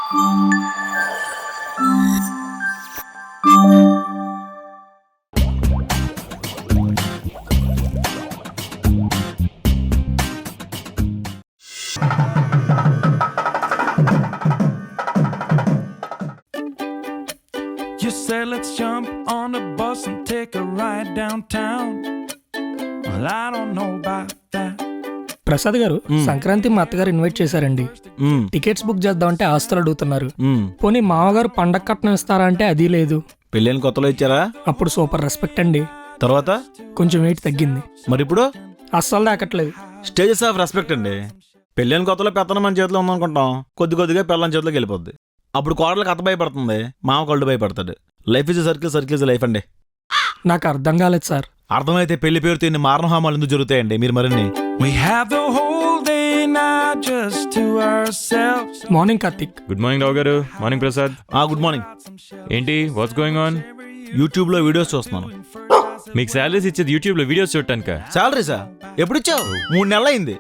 You said let's jump on the bus and take a ride downtown. Well, I don't know about that. Prasad గారు సంక్రాంతి మా అత్తగారు invite చేశారండి. Tickets book చేద్దామంటే ఆస్తులు అడుగుతున్నారు. పోనీ మామగారు పండగ కట్నం ఇస్తారా అంటే అది లేదు. పెళ్ళైన కొత్తలో ఇచ్చారా? అప్పుడు సూపర్ రెస్పెక్ట్ అండి. తర్వాత కొంచెం వెయిట్ తగ్గింది. మరి ఇప్పుడు అస్సలు దాకట్లేదు. స్టేజెస్ ఆఫ్ రెస్పెక్ట్ అండి. పెళ్ళైన కొత్తలో పెత్తనం మన చేతిలో ఉందనుకుంటాం, కొద్ది కొద్దిగా పిల్లల చేతిలోకి వెళ్ళిపోద్ది. అప్పుడు కోడలకు అత్త భయపడుతుంది, మామ కళ్ళు భయపడతాడు. Life is circle, circle is life అండి. నాకు అర్థం కాలేదు సార్. అర్థమైతే పెళ్లి పేరుతో ఇన్ని మారణహోమాలు ఎందుకు జరుగుతాయండి? మీరు మరిన్ని We have the whole day now just to ourselves. Morning Karthik. Good morning Rao గారు. మార్నింగ్ ప్రసాద్. Good morning. ఏంటి వాట్స్ గోయింగ్ ఆన్? యూట్యూబ్ లో వీడియోస్ చూస్తున్నాను. మీకు శాలరీస్ ఇచ్చేది యూట్యూబ్ లో వీడియోస్ చూడటానికా? శాలరీసా? ఎప్పుడు ఇచ్చావు? 3 నెలలు అయింది.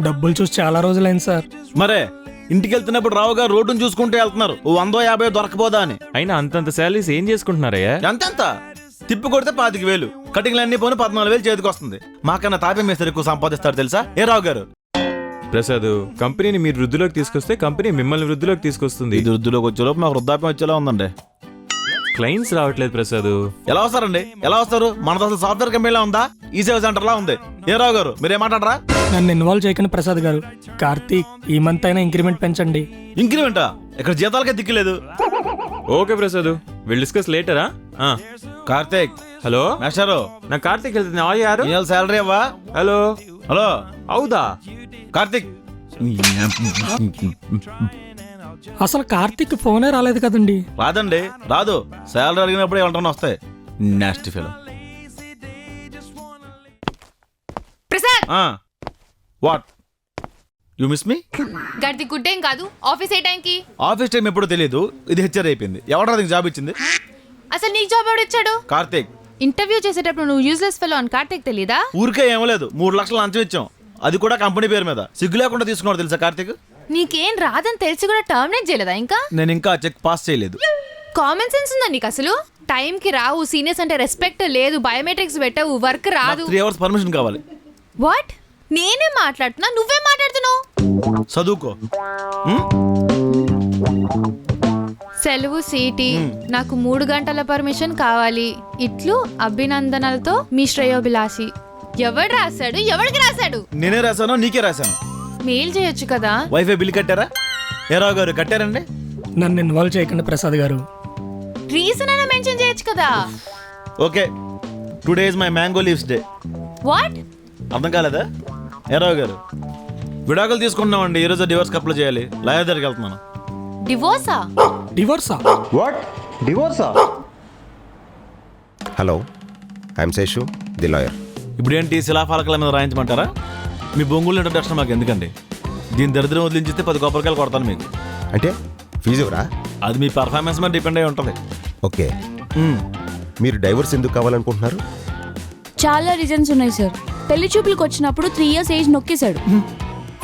డబ్బులు చూసి చాలా రోజులైంది సార్. మరే ఇంటికి వెళ్తున్నప్పుడు రావు గారు రోడ్డును చూసుకుంటూ వెళ్తున్నారు, 100-50 దొరకపోదా అని. అయినా అంతంత శాలరీస్ ఏం చేసుకుంటున్నారయ్యా? ఎంతెంత తిప్పి కొడితే 25,000, కటింగ్లు అన్ని పోను 14,000 చేతికి వస్తుంది. మాకన్నా తాపే మేస్తారు ఎక్కువ సంపాదిస్తారు తెలుసా? ఏ రావు గారు? ప్రసాద్, కంపెనీని మీరు వృద్ధిలోకి తీసుకొస్తే కంపెనీ మిమ్మల్ని వృద్ధిలోకి తీసుకొస్తుంది. ఇది వృద్ధిలోకి వచ్చేలోపు మాకు వృద్ధాప్యం వచ్చేలా ఉందండి. క్లయింట్స్ రావట్లేదు ప్రసాద్. ఎలా వస్తారండి? ఎలా వస్తారు? మనది అసలు సాఫ్ట్వేర్ కంపెనీలా ఉందా? ఈ సేవ సెంటర్ లా ఉంది. ఏ రావు గారు మీరేమాటాడరా? నన్ను ఇన్వాల్వ్ చేయకండి ప్రసాద్ గారు. కార్తీక్, ఈ మంత్ అయినా ఇంక్రిమెంట్ పెంచండి. ఇంక్రిమెంటా? ఇక్కడ జీతాలకే దిక్కులేదు. ఓకే ప్రసాద్, విల్ డిస్కస్ లేటరా. కార్తీక్. హలో మేస్టారు, నా కార్తీక్ వెళ్తుంది. యారు? శాలరీ అవ్వా? Hello hello. అవుదా కార్తీక్. అసలు కార్తీక్ ఫోనే రాలేదు కదండి. రాదండి, రాదు. శాలరీ అడిగినప్పుడు ఏమంటాను వస్తాయి. Next film. Prasad, what you miss me? గడిది గుడ్డేం కాదు. ఆఫీస్ ఏ టైంకి? ఆఫీస్ టైం ఎప్పుడో తెలియదు. ఇది హెచ్ఆర్ అయిపోయింది. ఎవడరా నీకు జాబ్ ఇచ్చింది? అసలు నీకు జాబ్ ఎవడు ఇచ్చాడు? కార్తీక్. ఇంటర్వ్యూ చేసేటప్పుడు నువ్వు యూజ్లెస్ ఫెలో అని కార్తీక్ తెలీదా? ఊరికే ఏమో లేదు, 3 లక్షలు లంచం ఇచ్చాం. అది కూడా కంపెనీ పేరు మీద. సిగ్గు లేకుండా తీసుకున్నాడు తెలుసా కార్తీక్? నీకేం రాదని తెలిసి కూడా టర్మినేట్ చేయలేదా ఇంకా? నేను ఇంకా చెక్ పాస్ చేయలేదు. కామన్ సెన్స్ ఉందా నీకు అసలు? టైంకి రావు, సీనియర్స్ అంటే రెస్పెక్ట్ లేదు, బయోమెట్రిక్స్ పెట్టవు, వర్క్ రాదు. 3 hours పర్మిషన్ కావాలి. వాట్? నేనే మాట్లాడుతున్నా, నువ్వే మాట్లాడుతున్నావు. చదువుకో. సెలవు సీటీ, నాకు 3 గంటల పర్మిషన్ కావాలి. ఇట్లు అభినందనలతో మీ శ్రేయోభిలాషి. ఎవడు రాశాడు? ఎవడికి రాశాడు? నేనే రాశాను, నీకే రాశాను. మెయిల్ చేయొచ్చు కదా. వైఫై బిల్ కట్టారా? ఏ రావు గారు కట్టారండి? నన్ను ఇన్వాల్వ్ చేయకండి ప్రసాద్ గారు. రీజన్ అయినా మెన్షన్ చేయొచ్చు కదా. Okay, today is my mango leaves day. What? అర్థం కాలేదా? ఏ రావు గారు, విడాకులు తీసుకుంటున్నామండి. ఈరోజు డివోర్స్ అప్లై చేయాలి. లాయర్ దగ్గరికి వెళ్తున్నాను. డివోర్సా? డివోర్సా? వాట్? డివోర్సా? Hello, I'm Seshu, the lawyer. ఇప్పుడు ఏంటి శిలాఫలకల మీద రాయించమంటారా? మీ బొంగులు ఇంట్రడక్షన్ మాకు ఎందుకండి? దీని దరిద్రం వదిలించితే 10 కొబ్బరికాయలు కొడతాను మీకు. అంటే ఫీజు ఎవరా? అది మీ పర్ఫార్మెన్స్ మీద డిపెండ్ అయి ఉంటుంది. ఓకే, మీరు డైవర్స్ ఎందుకు కావాలనుకుంటున్నారు? చాలా రీజన్స్ ఉన్నాయి సార్. పెళ్లి చూపులకు వచ్చినప్పుడు 3 years ఏజ్ నొక్కేశాడు.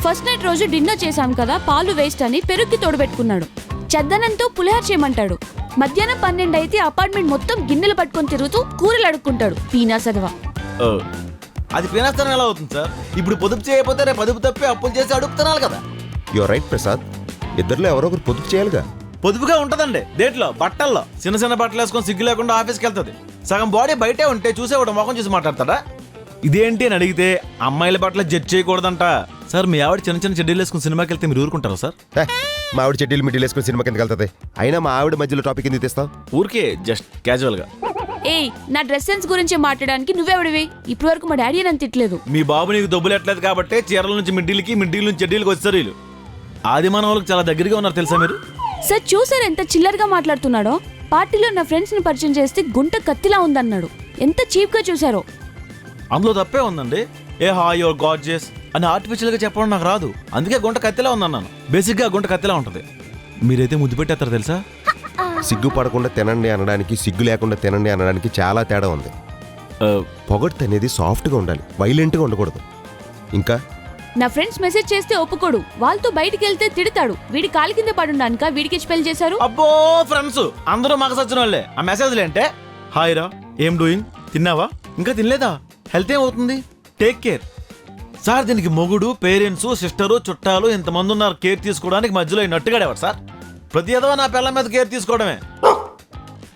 ఫస్ట్ నైట్ రోజు డిన్నర్ చేశాం కదా, పాలు వేస్ట్ అని పెరుగుకి తోడుపెట్టుకున్నాడు. చద్దనంతో పులిహార చేయమంటాడు. మధ్యాహ్నం 12 అయితే అపార్ట్మెంట్ మొత్తం గిన్నెలు పట్టుకొని తిరుగుతూ కూరలు అడుక్కుంటాడు. పీనా సదవా. అది పీనాస్తనం ఎలా అవుతుంది సార్? ఇప్పుడు పొదుపు చేయకపోతే రేపు పొదుపు తప్పి అప్పులు చేసి అడుగుతున్నారు కదా. యువర్ రైట్ ప్రసాద్, ఇద్దరులో ఎవరో ఒకరు పొదుపు చేయాలిగా. పొదుపుగా ఉంటదండి దేంట్లో? బట్టల్లో. చిన్న చిన్న బట్టలు వేసుకొని సిగ్గు లేకుండా ఆఫీస్కి వెళ్తుంది. సగం బాడీ బయటే ఉంటే చూసేవాడు మొఖం చూసి మాట్లాడతాడా? ఇదేంటి అని అడిగితే అమ్మాయిల బట్టలు జడ్జ్ చేయకూడదంట. సార్, మీ ఆవిడ చిన్న చిన్న చెడ్డీలు వేసుకుని సినిమాకి వెళ్తే మీరు ఊరుకుంటారా సార్? మా ఆవిడ చెడ్డీలు మిడ్డీలు వేసుకుని సినిమాకి ఎందుకు వెళ్తుంది? అయినా మా ఆవిడ మధ్యలో టాపిక్ ఎందుకు తెస్తావు? ఊరికే జస్ట్ క్యాజువల్ గా. ఏయ్, నా డ్రెస్ సెన్స్ గురించి మాట్లాడడానికి నువ్వెవడివి? ఇప్పటి వరకు మా డాడీ నన్ను తిట్టలేదు. మీ బాబు నీకు దొబ్బులెట్లేదు కాబట్టి చీరల నుంచి మిడ్డీలకి, మిడ్డీల నుంచి చెడ్డీలకు వచ్చారు వీళ్ళు. ఆది మానవులకు చాలా దగ్గరగా ఉన్నారు తెలుసా మీరు? సార్ చూసారు ఎంత చిల్లరగా మాట్లాడుతున్నాడో? పార్టీలో నా ఫ్రెండ్స్ ని పరిచయం చేస్తే గుంట కత్తిలా ఉందన్నాడు. ఎంత చీప్ గా చూసారో. అందులో తప్పే ఉందండి. ఏ హాయ్ యువర్ గార్జియస్ అని ఆర్టిఫిషియల్ గా చెప్పడం నాకు రాదు. అందుకే గుంట కత్తిలా ఉందన్నాను. బేసిక్ గా గుంట కత్తిలా ఉంటది. మీరైతే ముద్దు పెట్టేస్తారు తెలుసా? సిగ్గు పడకుండా తినండి అనడానికి, సిగ్గు లేకుండా తినండి అనడానికి చాలా తేడా ఉంది. పొగడ్త అనేది సాఫ్ట్గా ఉండాలి, వైలెంట్గా ఉండకూడదు. ఇంకా నా ఫ్రెండ్స్ మెసేజ్ చేస్తే ఒప్పుకోడు, వాళ్ళతో బయటికి వెళ్తే తిడతాడు. వీడి కాలి కింద పడుండానుక వీడికి స్పెల్ చేశారు. అబ్బో ఫ్రెండ్స్ అందరూ మాకు సచ్చిన వాళ్ళే. ఆ మెసేజ్లు అంటే హాయ్ రా, ఏం డూయింగ్, తిన్నావా, ఇంకా తినలేదా, హెల్త్ ఏమవుతుంది, టేక్ కేర్. సార్ దీనికి మొగుడు, పేరెంట్స్, సిస్టరు, చుట్టాలు ఇంతమంది ఉన్నారు కేర్ తీసుకోవడానికి, మధ్యలో ఈ నట్టుగాడేవాడు సార్. ప్రతి ఏదో నా పిల్లల మీద కేర్ తీసుకోవడమే.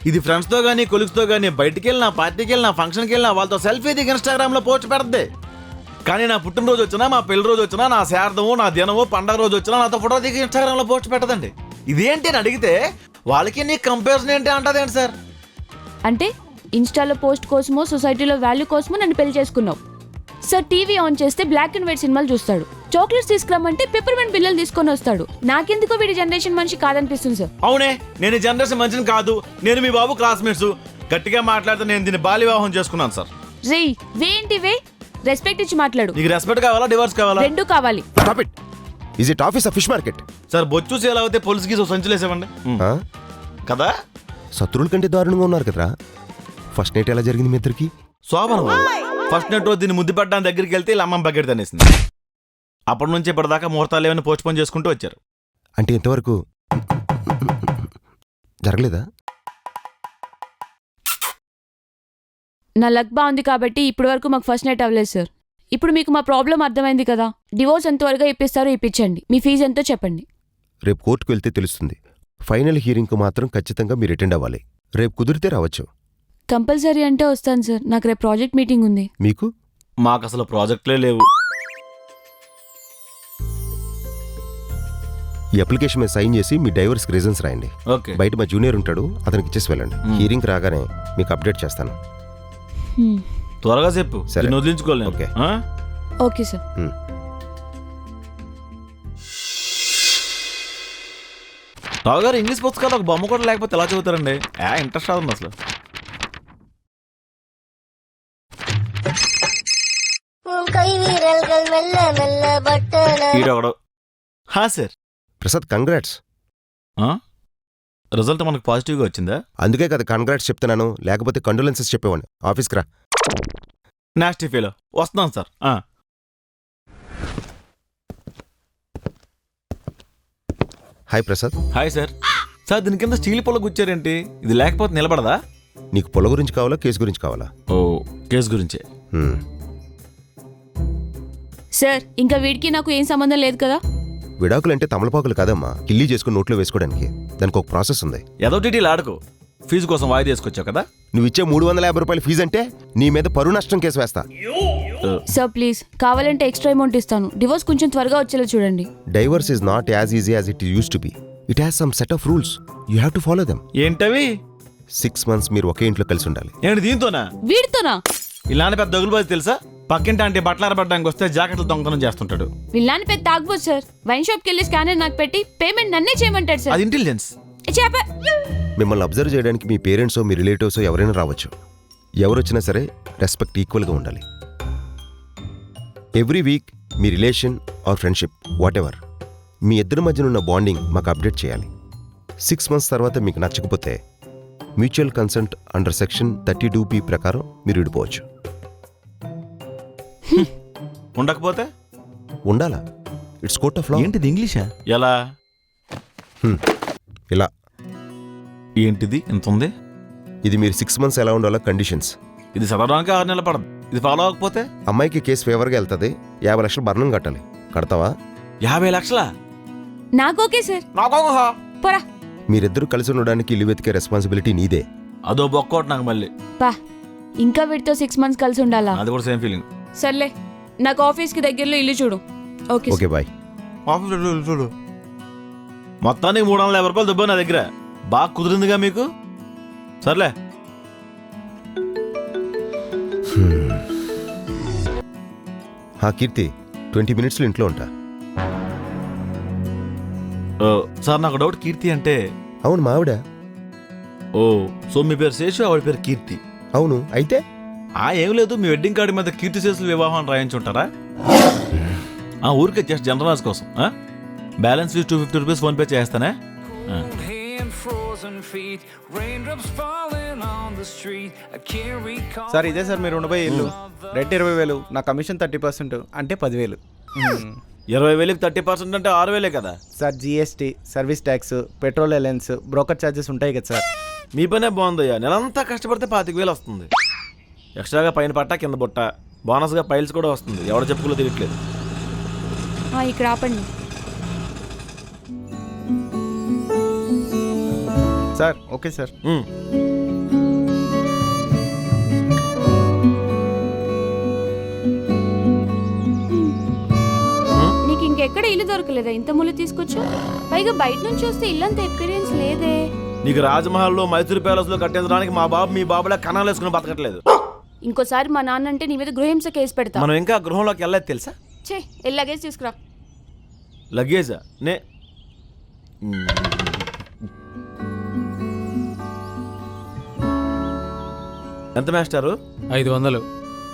ఇది ఫ్రెండ్స్తో కానీ కొలీగ్స్తో కానీ బయటికి వెళ్ళినా, పార్టీకి వెళ్ళినా, ఫంక్షన్కి వెళ్ళినా వాళ్ళతో సెల్ఫీ దిగి ఇన్స్టాగ్రామ్లో పోస్ట్ పెడద్ది. కానీ నా పుట్టినరోజు వచ్చినా, మా పెళ్లి రోజు వచ్చినా, నా శారదము, నా దినము, పండగ రోజు వచ్చినా నాతో ఫోటో దిగి ఇన్స్టాగ్రామ్లో పోస్ట్ పెట్టదండి. ఇదేంటి అని అడిగితే వాళ్ళకి నీ కంపారిజన్ ఏంటి అంటదేంటి సార్. అంటే ఇన్స్టాలో పోస్ట్ కోసమో సొసైటీలో వాల్యూ కోసమో నన్ను పెళ్లి చేసుకున్నావు. సార్ టీవీ ఆన్ చేస్తే బ్లాక్ అండ్ వైట్ సినిమాలు చూస్తాడు. చాక్లెట్స్ తీసుకురమ్మంటే పెప్పర్మెంట్ బిల్లలు తీసుకొని వస్తాడు. నాకెందుకో వీడి జనరేషన్ మనిషి కాదనిపిస్తుంది సార్. అవునే, నేను ఈ జనరేషన్ మంచిని కాదు, నేను మీ బాబు క్లాస్మేట్స్. గట్టిగా మాట్లాడితే నేను దీన్ని బాల్య వివాహం చేసుకున్నాను సార్. రే వేంటి వే, రెస్పెక్ట్ ఇచ్చి మాట్లాడు. నీకు రెస్పెక్ట్ కావాలా, డివోర్స్ కావాలా? రెండు కావాలి. Stop it. Is it office of fish market? Sir బొచ్చు సేల్ అవుతే పోలీసుకి సంచులేసేవండి కదా. శత్రువుల కంటే దారుణంగా ఉన్నారు కదరా. ఫస్ట్ నైట్ ఎలా జరిగింది మీ ఇద్దరికి? శోభన ఫస్ట్ నైట్ రోజు దీన్ని ముద్దు పడ్డానికి దగ్గరికి వెళ్తే ఇలా అమ్మం బకెట్ తనేసింది. అప్పటి నుంచి ఇప్పటిదాకా ముహూర్తాలు ఏమైనా పోస్ట్ పోన్ చేసుకుంటూ వచ్చారు. అంటే ఇంతవరకు జరగలేదా? నా లక్ బాగుంది కాబట్టి ఇప్పటి వరకు మాకు ఫస్ట్ నైట్ అవ్వలేదు సార్. ఇప్పుడు మీకు మా ప్రాబ్లం అర్థమైంది కదా. డివోర్స్ ఎంత త్వరగా ఇప్పిస్తారో ఇప్పించండి. మీ ఫీజు ఎంతో చెప్పండి. రేపు కోర్టుకు వెళ్తే తెలుస్తుంది. ఫైనల్ హియరింగ్కు మాత్రం ఖచ్చితంగా మీరు అటెండ్ అవ్వాలి. రేపు కుదిరితే రావచ్చు. కంపల్సరీ అంటే వస్తాను సార్. నాకు రేపు ప్రాజెక్ట్ మీటింగ్ ఉంది. మీకు? మాకు అసలు ప్రాజెక్టులే లేవు. ఈ అప్లికేషన్ మీద సైన్ చేసి మీ డైవర్స్కి రీజన్స్ రాయండి. ఓకే. బయట మా జూనియర్ ఉంటాడు, అతనికి ఇచ్చేసి వెళ్ళండి. హియరింగ్ రాగానే మీకు అప్డేట్ చేస్తాను. త్వరగా చెప్పు, సరే. నేను వదిలించుకోలేను. Okay. Okay sir. Rao garu English పుస్తకాలు ఒక బొమ్మ కూడా లేకపోతే ఎలా చదువుతారండి? ఇంట్రెస్ట్ అవుతుంది అసలు. ఈడొకడు. హా సార్. ప్రసాద్ కంగ్రాట్స్. రిజల్ట్ మనకు పాజిటివ్గా వచ్చిందా? అందుకే కదా కంగ్రాట్స్ చెప్తున్నాను, లేకపోతే కండోలెన్సెస్ చెప్పేవాడిని. ఆఫీస్కి రా. నాస్టీ ఫీలో వస్తున్నాను sir. Hi Prasad. Hi sir. Sir దీని కింద స్టీల్ పొల గుచ్చారేంటి? ఇది లేకపోతే నిలబడదా? నీకు పొల గురించి కావాలా, కేసు గురించి కావాలా? ఓ, కేసు గురించే. సార్ ఇంకా వీడికి నాకు ఏం సంబంధం లేదు కదా. విడాకులంటే తమలపాకులు కాదమ్మా, కిల్లీ చేసుకుని నోట్లో వేసుకోవడానికి. దానికి ఒక ప్రాసెస్ ఉంది. ఏదో టీటీలు ఆడుకో. ఫీజు కోసం వాయిదా తీసుకొచ్చావు కదా. నువ్వు ఇచ్చే 350 రూపాయల ఫీజు అంటే నీ మీద పరువు నష్టం కేసు వేస్తా. సార్ ప్లీజ్, కావాలంటే ఎక్స్ట్రా అమౌంట్ ఇస్తాను. డివోర్స్ కొంచెం త్వరగా వచ్చేలా చూడండి. Divorce is not as easy as it use to be. It has some set of rules. You have to follow them. ఏంటవి? 6 months మీరు ఒకే ఇంట్లో కలిసి ఉండాలి. ఏంటి దీంతోనా? వీడితోనా? ఇలాంటి పెద్ద దగులుబాజు తెలుసా? పక్కింటి అంటే బట్టలు ఆరబడ్డానికి వస్తే జాకెట్లు దొంగతనం చేస్తుంటాడు. వీళ్ళని పెద్ద తాగబోదు సార్. వైన్ షాప్కి వెళ్ళి స్కానర్ నాకు పెట్టి పేమెంట్ నన్నే చేయమంటాడు సార్. అది ఇంటెలిజెన్స్. చెప్పే. మిమ్మల్ని అబ్జర్వ్ చేయడానికి మీ పేరెంట్సో మీ రిలేటివ్సో ఎవరైనా రావచ్చు. ఎవరొచ్చినా సరే రెస్పెక్ట్ ఈక్వల్గా ఉండాలి. ఎవ్రీ వీక్ మీ relation or friendship whatever, మీ ఇద్దరి మధ్యన ఉన్న బాండింగ్ మాకు అప్డేట్ చేయాలి. 6 months తర్వాత మీకు నచ్చకపోతే mutual consent under section 32B ప్రకారం మీరు విడిపోవచ్చు. ఉండకపోతే ఉండాలా? It's court of law. ఏంటిది ఇంగ్లీషా? ఎలా? ఇలా. ఏంటిది ఇంత ఉంది? ఇది మీరు 6 months ఎలా ఉండాలో కండిషన్స్. ఇది చదవడానికి 6 నెలలు పడదు. ఇది ఫాలో అవ్వకపోతే అమ్మాయికి కేసు ఫేవర్గా వెళ్తుంది. 50 లక్షలు భరణం కట్టాలి. కడతావా? 50 లక్షలా? నాకు ఓకే సార్. నాకు పోరా. మీరిద్దరూ కలిసి ఉండడానికి ఇల్లు వెతికే రెస్పాన్సిబిలిటీ నీదే. అదో బొక్కోటి నాకు మళ్ళీ. పా, ఇంకా వీడితో 6 months కలిసి ఉండాలా? అది కూడా సేమ్ ఫీలింగ్. సర్లే, నాకు ఆఫీస్కి దగ్గరలో ఇల్లు చూడు. Okay okay bye. చూడు, మొత్తానికి 350 రూపాయలు దుబ్బా నా దగ్గర. బాగా కుదిరిందిగా మీకు? సర్లే. కీర్తి 20 minutes ఇంట్లో ఉంటా. సార్ నాకు డౌట్, కీర్తి అంటే? అవును, మా ఆవిడ. ఓ, సో మీ పేరు శేషు, ఆవిడ పేరు కీర్తి. అవును. అయితే ఏం లేదు, మీ వెడ్డింగ్ కార్డు మీద కీర్తి శేషుల వివాహం రాయించుంటారా? ఊరికే జస్ట్ జనరల్ కోసం. Balance fees 250 rupees PhonePe చేస్తానే. సార్ ఇదే సార్ మీరు ఉండబోయే ఇల్లు. రెంట్ 20,000, నా కమిషన్ 30%, అంటే 10,000. 20,000కి 30% అంటే 6,000 కదా. Sir GST, service tax, petrol alliance, broker charges ఉంటాయి కదా సార్. మీ పనే బాగుందయ్యా. నెలంతా కష్టపడితే 25,000 వస్తుంది. ఎక్స్ట్రాగా పైన పట్ట కింద బుట్ట, బోనస్గా పైల్స్ కూడా వస్తుంది. ఎవడ చెప్పుకోలో తెలియట్లేదు. ఇక్కడ ఆపండి. Sir okay sir. నీకు ఇంకెక్కడ ఇల్లు దొరకలేదా ఇంత ముళ్ళు తీసుకొచ్చు? పైగా బయట నుంచి వస్తే ఇల్లంత ఎక్స్పీరియన్స్ లేదే. నీకు రాజమహల్లో, మైసూర్ ప్యాలెస్ లో కట్టించడానికి మా బాబు మీ బాబులా కణాలు వేసుకుని బతకట్లేదు. ఇంకోసారి మా నాన్న అంటే నీ మీద గృహహింస కేసు పెడతా. మనం ఇంకా గృహంలోకి వెళ్ళలేదు తెలుసా? లగేజ్ తీసుకురా. లగేజా? ఎంత మాస్టారు? 500.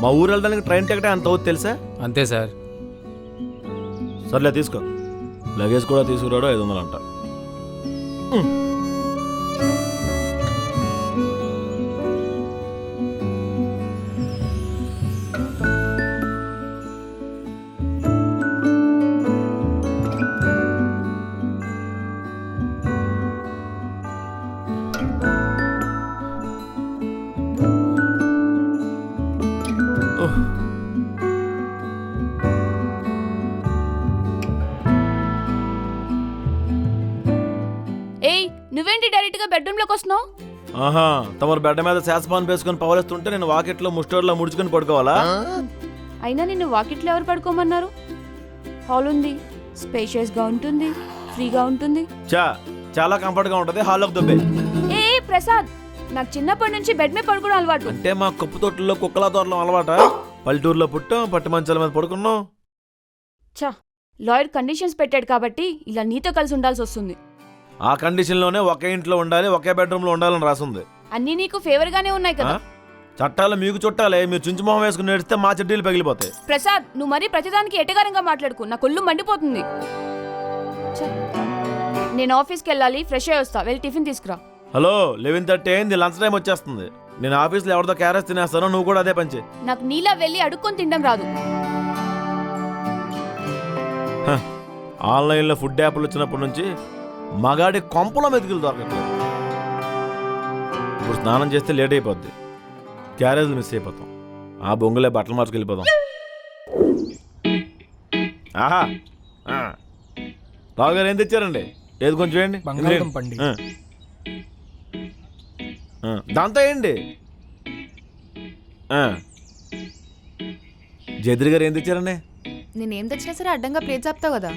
మా ఊరు వెళ్ళడానికి ట్రైన్ టికెట్ ఎంత అవుతుంది తెలుసా? అంతే సార్. సర్లే తీసుకో. లగేజ్ కూడా తీసుకురాడు. 500 అంట. ఏయ్, నువ్వేంటి డైరెక్ట్ గా బెడ్రూమ్ లోకి వస్తున్నావు? ఆహా, తమరు బెడ్ మీద శాసపాన్ వేసుకొని పవలేస్తుంటే నేను వాకిట్లో ముస్టోర్లో ముడుచుకొని పడుకోవాలా? అయినా నిన్ను వాకిట్లో ఎవరు పడుకోమన్నారు? హాల్ ఉంది, స్పేషియస్ గా ఉంటుంది, ఫ్రీగా ఉంటుంది. చాలా కంఫర్ట్ గా ఉంటది. హాల్లోకి దొబ్బే. ఏ ప్రసాద్, నాకు చిన్నప్పటి నుంచి బెడ్ మీద పడుకోవడం అలవాటు. అంటే మా కప్పు తోటల్లో కుక్కలా దూరలం అలవాట. పల్లెటూరులో పుట్టాం, పట్టి మంచాల మీద పడుకున్నాం. లాయర్ కండిషన్స్ పెట్టాడు కాబట్టి ఇలా నీతో కలిసి ఉండాల్సి వస్తుంది. ఆ కండిషన్ లోనే ఒకే ఇంట్లో ఉండాలి, ఒకే బెడ్రూమ్ లో ఉండాలని రాసుంది. అన్నీ నీకు ఫేవర్ గానే ఉన్నాయి కదా. చట్టాలు మీకు చుట్టాలే. మీరు చుంచు మొహం వేసుకుని నేడిస్తే మా చెడ్డీలు పగిలిపోతాయి. ప్రసాద్, నువ్వు మరీ ప్రతిదానికి ఎటగారంగా మాట్లాడుకు. నా కొల్లు మండిపోతుంది. నేను ఆఫీస్కి వెళ్ళాలి, ఫ్రెష్ అయ్యి వస్తా. వెళ్ళి టిఫిన్ తీసుకురా. హలో, 11:30 అయింది. లంచ్ టైం వచ్చేస్తుంది. నేను ఆఫీస్లో ఎవరితో క్యారెస్ తినేస్తానో నువ్వు కూడా అదే పంచే. నాకు నీలా వెళ్ళి అడుక్కొని తినడం రాదు. ఆన్లైన్లో ఫుడ్ యాప్లు వచ్చినప్పటి నుంచి మగాడి కొంపలో మెతుకులు దొరకట్లేదు. ఇప్పుడు స్నానం చేస్తే లేట్ అయిపోద్ది. క్యారేజ్లు మిస్ అయిపోతాం. ఆ బొంగులే బట్టలు మార్చుకెళ్ళిపోదాం. ఆహా, రావు గారు ఏం తెచ్చారండి? ఏది కొంచెం వేయండి. బంగాళదుంప అండి. దాంతో ఏంటి? జయద్రి గారు ఏం తెచ్చారండి? నేనేం తెచ్చినా సరే అడ్డంగా ప్లేట్ చాపుతావు కదా.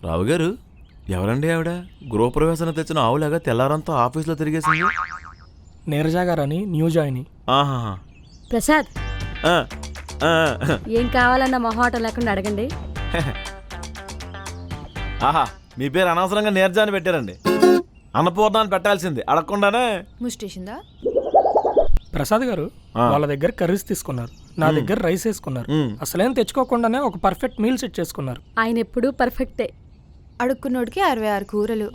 రావు గారు, ఎవరండి ఆవిడ? గృహప్రవేశానికి తెచ్చిన ఆవులాగా తెల్లారంతా ఆఫీస్లో తిరిగేసింది. నీరజ గారని న్యూ జాయిన్. ఆహా. ప్రసాద్, ఆ, ఆ, ఏం కావాలన్న మొహమాటం లేకుండా అడగండి. ఆహా, మీ పేరు అనవసరంగా నీరజాన్ని పెట్టారండి. అన్నపూర్ణాన్ని పెట్టాల్సింది. అడగకుండానే ముష్టేసిందా? ప్రసాద్ గారు వాళ్ళ దగ్గర కర్రీస్ తీసుకున్నారు, నా దగ్గర రైస్ వేసుకున్నారు. అసలేం తెచ్చుకోకుండానే ఒక పర్ఫెక్ట్ మీల్ సెట్ చేసుకున్నారు. ఆయన ఎప్పుడూ పర్ఫెక్టే. అడుక్కున్నోడికి 66 కూరలు.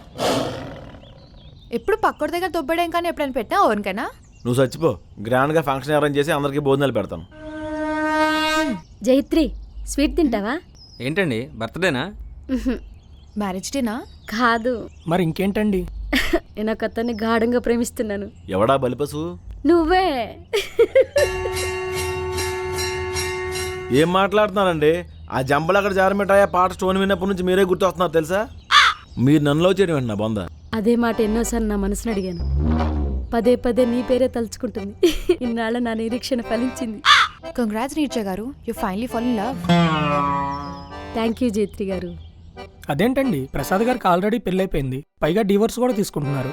ఎప్పుడు పక్కడి దగ్గర దొబ్బడేం కానీ ఎప్పుడైనా పెట్టా ఓన్కైనా? నువ్వు చచ్చిపో. గ్రాండ్గా ఫంక్షన్ అరేంజ్ చేసి అందరికీ భోజనాలు పెడతాను. జైత్రి, స్వీట్ తింటావా? ఏంటండి, బర్త్డేనా? మ్యారేజ్ డేనా? కాదు. మరి ఇంకేంటండి? నేను ఒక అతన్ని గాఢంగా ప్రేమిస్తున్నాను. ఎవడా బలిపసు? నువ్వే. ఏం మాట్లాడుతున్నారండి? ఆ జంబలు అక్కడ జారమిటాయా పాట స్టోన్ విన్నప్పటి నుంచి మీరే గుర్తొస్తున్నారు తెలుసా? మీరు నన్నులో చేయడం ఏంటి నా బొంద? అదే మాట ఎన్నోసార్లు నా మనసును అడిగాను. పదే పదే నీ పేరే తలుచుకుంటుంది. ఇన్నాళ్ళ నా నిరీక్షణ ఫలించింది. Congrats Neerja garu, you finally fall in love. Thank you Jaitri garu. అదేంటండి, ప్రసాద్ గారికి ఆల్రెడీ పెళ్ళైపోయింది, పైగా డివోర్స్ కూడా తీసుకుంటున్నారు.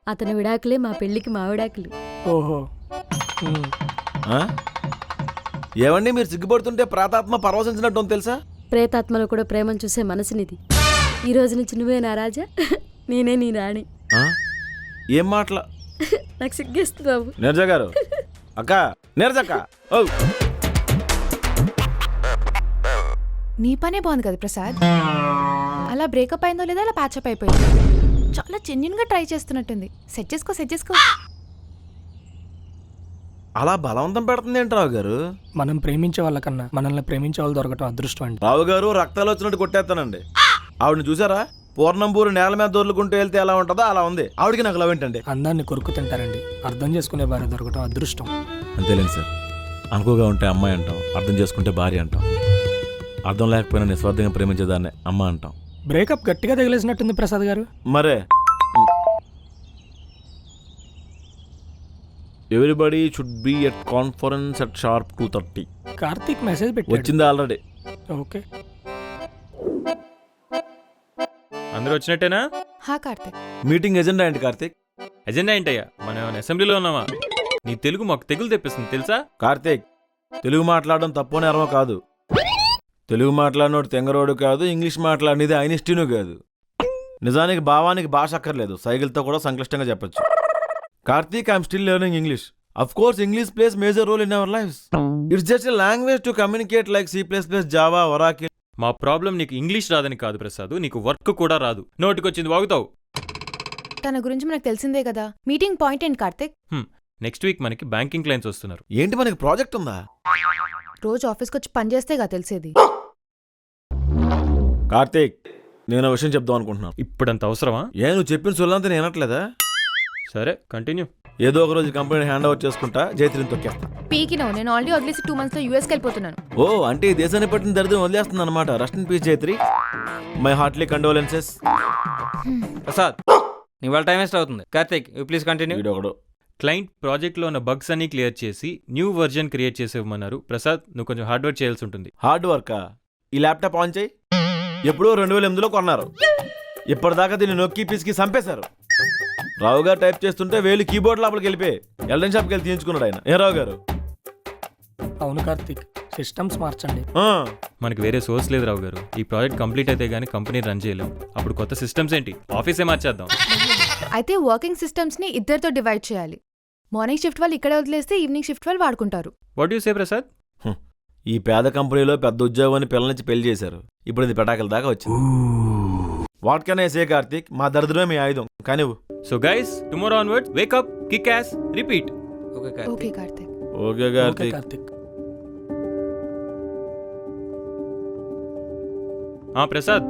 అతని విడాకులే మా పెళ్లికి మా విడాకులు. ఓహో. ఏవండి, మీరు సిగ్గుపడుతుంటే ప్రాతాత్మ పరవశించినట్టు తెలుసా? ప్రేతాత్మలో కూడా ప్రేమను చూసే మనసునిది. ఈ రోజు నుంచి నువ్వే నా రాజా, నేనే నీ రాణి. ఏం మాటలా? నాకు సిగ్గేస్తుంది బాబు. నీరజ గారు, అక్క, నీరజక్క. నీ పనే బాగుంది కదా ప్రసాద్. అలా బ్రేకప్ అయిందో లేదా అలా ప్యాచప్ అయిపోయింది. చాలా జెన్యున్ గా ట్రై చేస్తున్నట్టుంది. సెట్ చేసుకో. అలా బలవంతం పెడుతుంది ఏంటి రావు గారు? మనం ప్రేమించే వాళ్ళకన్నా మనల్ని ప్రేమించే వాళ్ళు దొరకటం అదృష్టం అండి. రావు గారు రక్తాలు వచ్చినట్టు కొట్టేస్తానండి. ఆవిడని చూసారా? పూర్ణంపూరి నేల మీద దొర్లుకుంటూ వెళ్తే ఎలా ఉంటుందో అలా ఉంది. ఆవిడకి నాకు లవ్ ఏంటండి? అందాన్ని కొరుకు తింటారండి. అర్థం చేసుకునే భార్య దొరకటం అదృష్టం. అంతేలేండి సార్. అనుకోగా ఉంటే అమ్మాయి అంటాం, అర్థం చేసుకుంటే భార్య అంటాం. అర్థం లేకపోయినా నిస్వార్థంగా ప్రేమించేదాన్ని అమ్మ అంటాం. బ్రేకప్ గట్టిగా తగిలేసినట్టుంది ప్రసాద్ గారు. మరే everybody should be at conference at sharp 2:30. Karthik message పెట్టి వచ్చింది ఆల్రెడీ. ఓకే. అందరూ వచ్చినట్టేనా? హా కార్తిక్. మీటింగ్ ఎజెండా ఏంటి కార్తీక్? ఎజెండా ఏంటయ్యా? మనం అసెంబ్లీలో ఉన్నామా? నీ తెలుగు మాకు తెగులు తెప్పిస్తుంది తెలుసా? కార్తీక్, తెలుగు మాట్లాడడం తప్పు నేరమో కాదు. తెలుగు మాట్లాడినోడు తెంగరోడు కాదు, ఇంగ్లీష్ మాట్లాడినది ఐన్స్టీను కాదు. నిజానికి భావానికి భాష అక్కర్లేదు, సైకిల్తో కూడా సంక్లిష్టంగా చెప్పొచ్చు. Karthik, I'm still learning English. Of course English plays major role in our lives. It's just a language to communicate like C++, Java, Oracle. మా ప్రాబ్లం నీకు ఇంగ్లీష్ రాదని కాదు ప్రసాద్, నీకు వర్క్ కూడా రాదు. నోటికొచ్చింది వాగుతావు. తన గురించి మనకు తెలిసిందే కదా. మీటింగ్ పాయింట్ ఏంటి కార్తిక్? నెక్స్ట్ వీక్ మనకి బ్యాంకింగ్ క్లయింట్స్ వస్తున్నారు. ఏంటి, మనకి ప్రాజెక్ట్ ఉందా? రోజు ఆఫీస్కి వచ్చి పని చేస్తేగా తెలిసేది. కార్తీక్, నేను ఒక విషయం చెప్దాం అనుకుంటున్నాను. ఇప్పుడంత అవసరమా? నువ్వు చెప్పిన సొల్లంతా నేను వినట్లేదా? సరే కంటిన్యూ. ఏదో ఒక రోజు కంపెనీ హ్యాండ్ ఓవర్ చేసుకుంటా, జైత్రిని తొక్కేస్తా. పీకినో నేను ఆల్రెడీ వదిలేసి 2 months యూఎస్కి వెళ్ళిపోతున్నాను. ఓ, అంటే ఈ దేశాన్ని పట్టిన దరిద్రం వదిలేస్తుంది అనమాట. Rest in peace Jaitri. My heartly condolences. Prasad నీ వాళ్ళ టైం వేస్ట్ అవుతుంది. Karthik you please continue. వీడొకడు. క్లయింట్ ప్రాజెక్ట్లో ఉన్న బగ్స్ అన్ని క్లియర్ చేసి న్యూ వర్జన్ క్రియేట్ చేసేవమన్నారు. ప్రసాద్ నువ్వు కొంచెం హార్డ్ వర్క్ చేయాల్సి ఉంటుంది. హార్డ్ వర్కా? ఈ ల్యాప్టాప్ ఆన్ చేయి. ఎప్పుడో 2008లో కొన్నారు. ఇప్పటిదాకా దీన్ని నొక్కి పిసికి చంపేశారు. రావు గారు టైప్ చేస్తుంటే వేలు కీబోర్డ్ లోపలికి వెళ్ళిపోయి ఎల్డెన్ షాప్కి వెళ్ళి తీయించుకున్నాడు ఆయన. ఏ రావు గారు? అవును కార్తీక్, సిస్టమ్స్ మార్చండి. మనకి వేరే సోర్స్ లేదు రావు గారు. ఈ ప్రాజెక్ట్ కంప్లీట్ అయితే గానీ కంపెనీ రన్ చేయలేం. అప్పుడు కొత్త సిస్టమ్స్ ఏంటి, ఆఫీసే మార్చేద్దాం. అయితే వర్కింగ్ సిస్టమ్స్ని ఇద్దరితో డివైడ్ చేయాలి. మార్నింగ్ షిఫ్ట్ వాళ్ళు ఇక్కడే వదిలేస్తే ఈవినింగ్ షిఫ్ట్ వాళ్ళు వాడుకుంటారు. What you say Prasad? ఈ పేద కంపెనీలో పెద్ద ఉద్యోగాన్ని పిల్లనిచ్చి పెళ్లి చేశారు. ఇప్పుడు ఇది పెటాకల దాకా వచ్చింది. What can I say Karthik, మా దరిద్రమే మీ ఆయుధం. కానీ so guys, tomorrow onwards wake up, kick ass, repeat. Okay Karthik. Okay Karthik. Karthik Prasad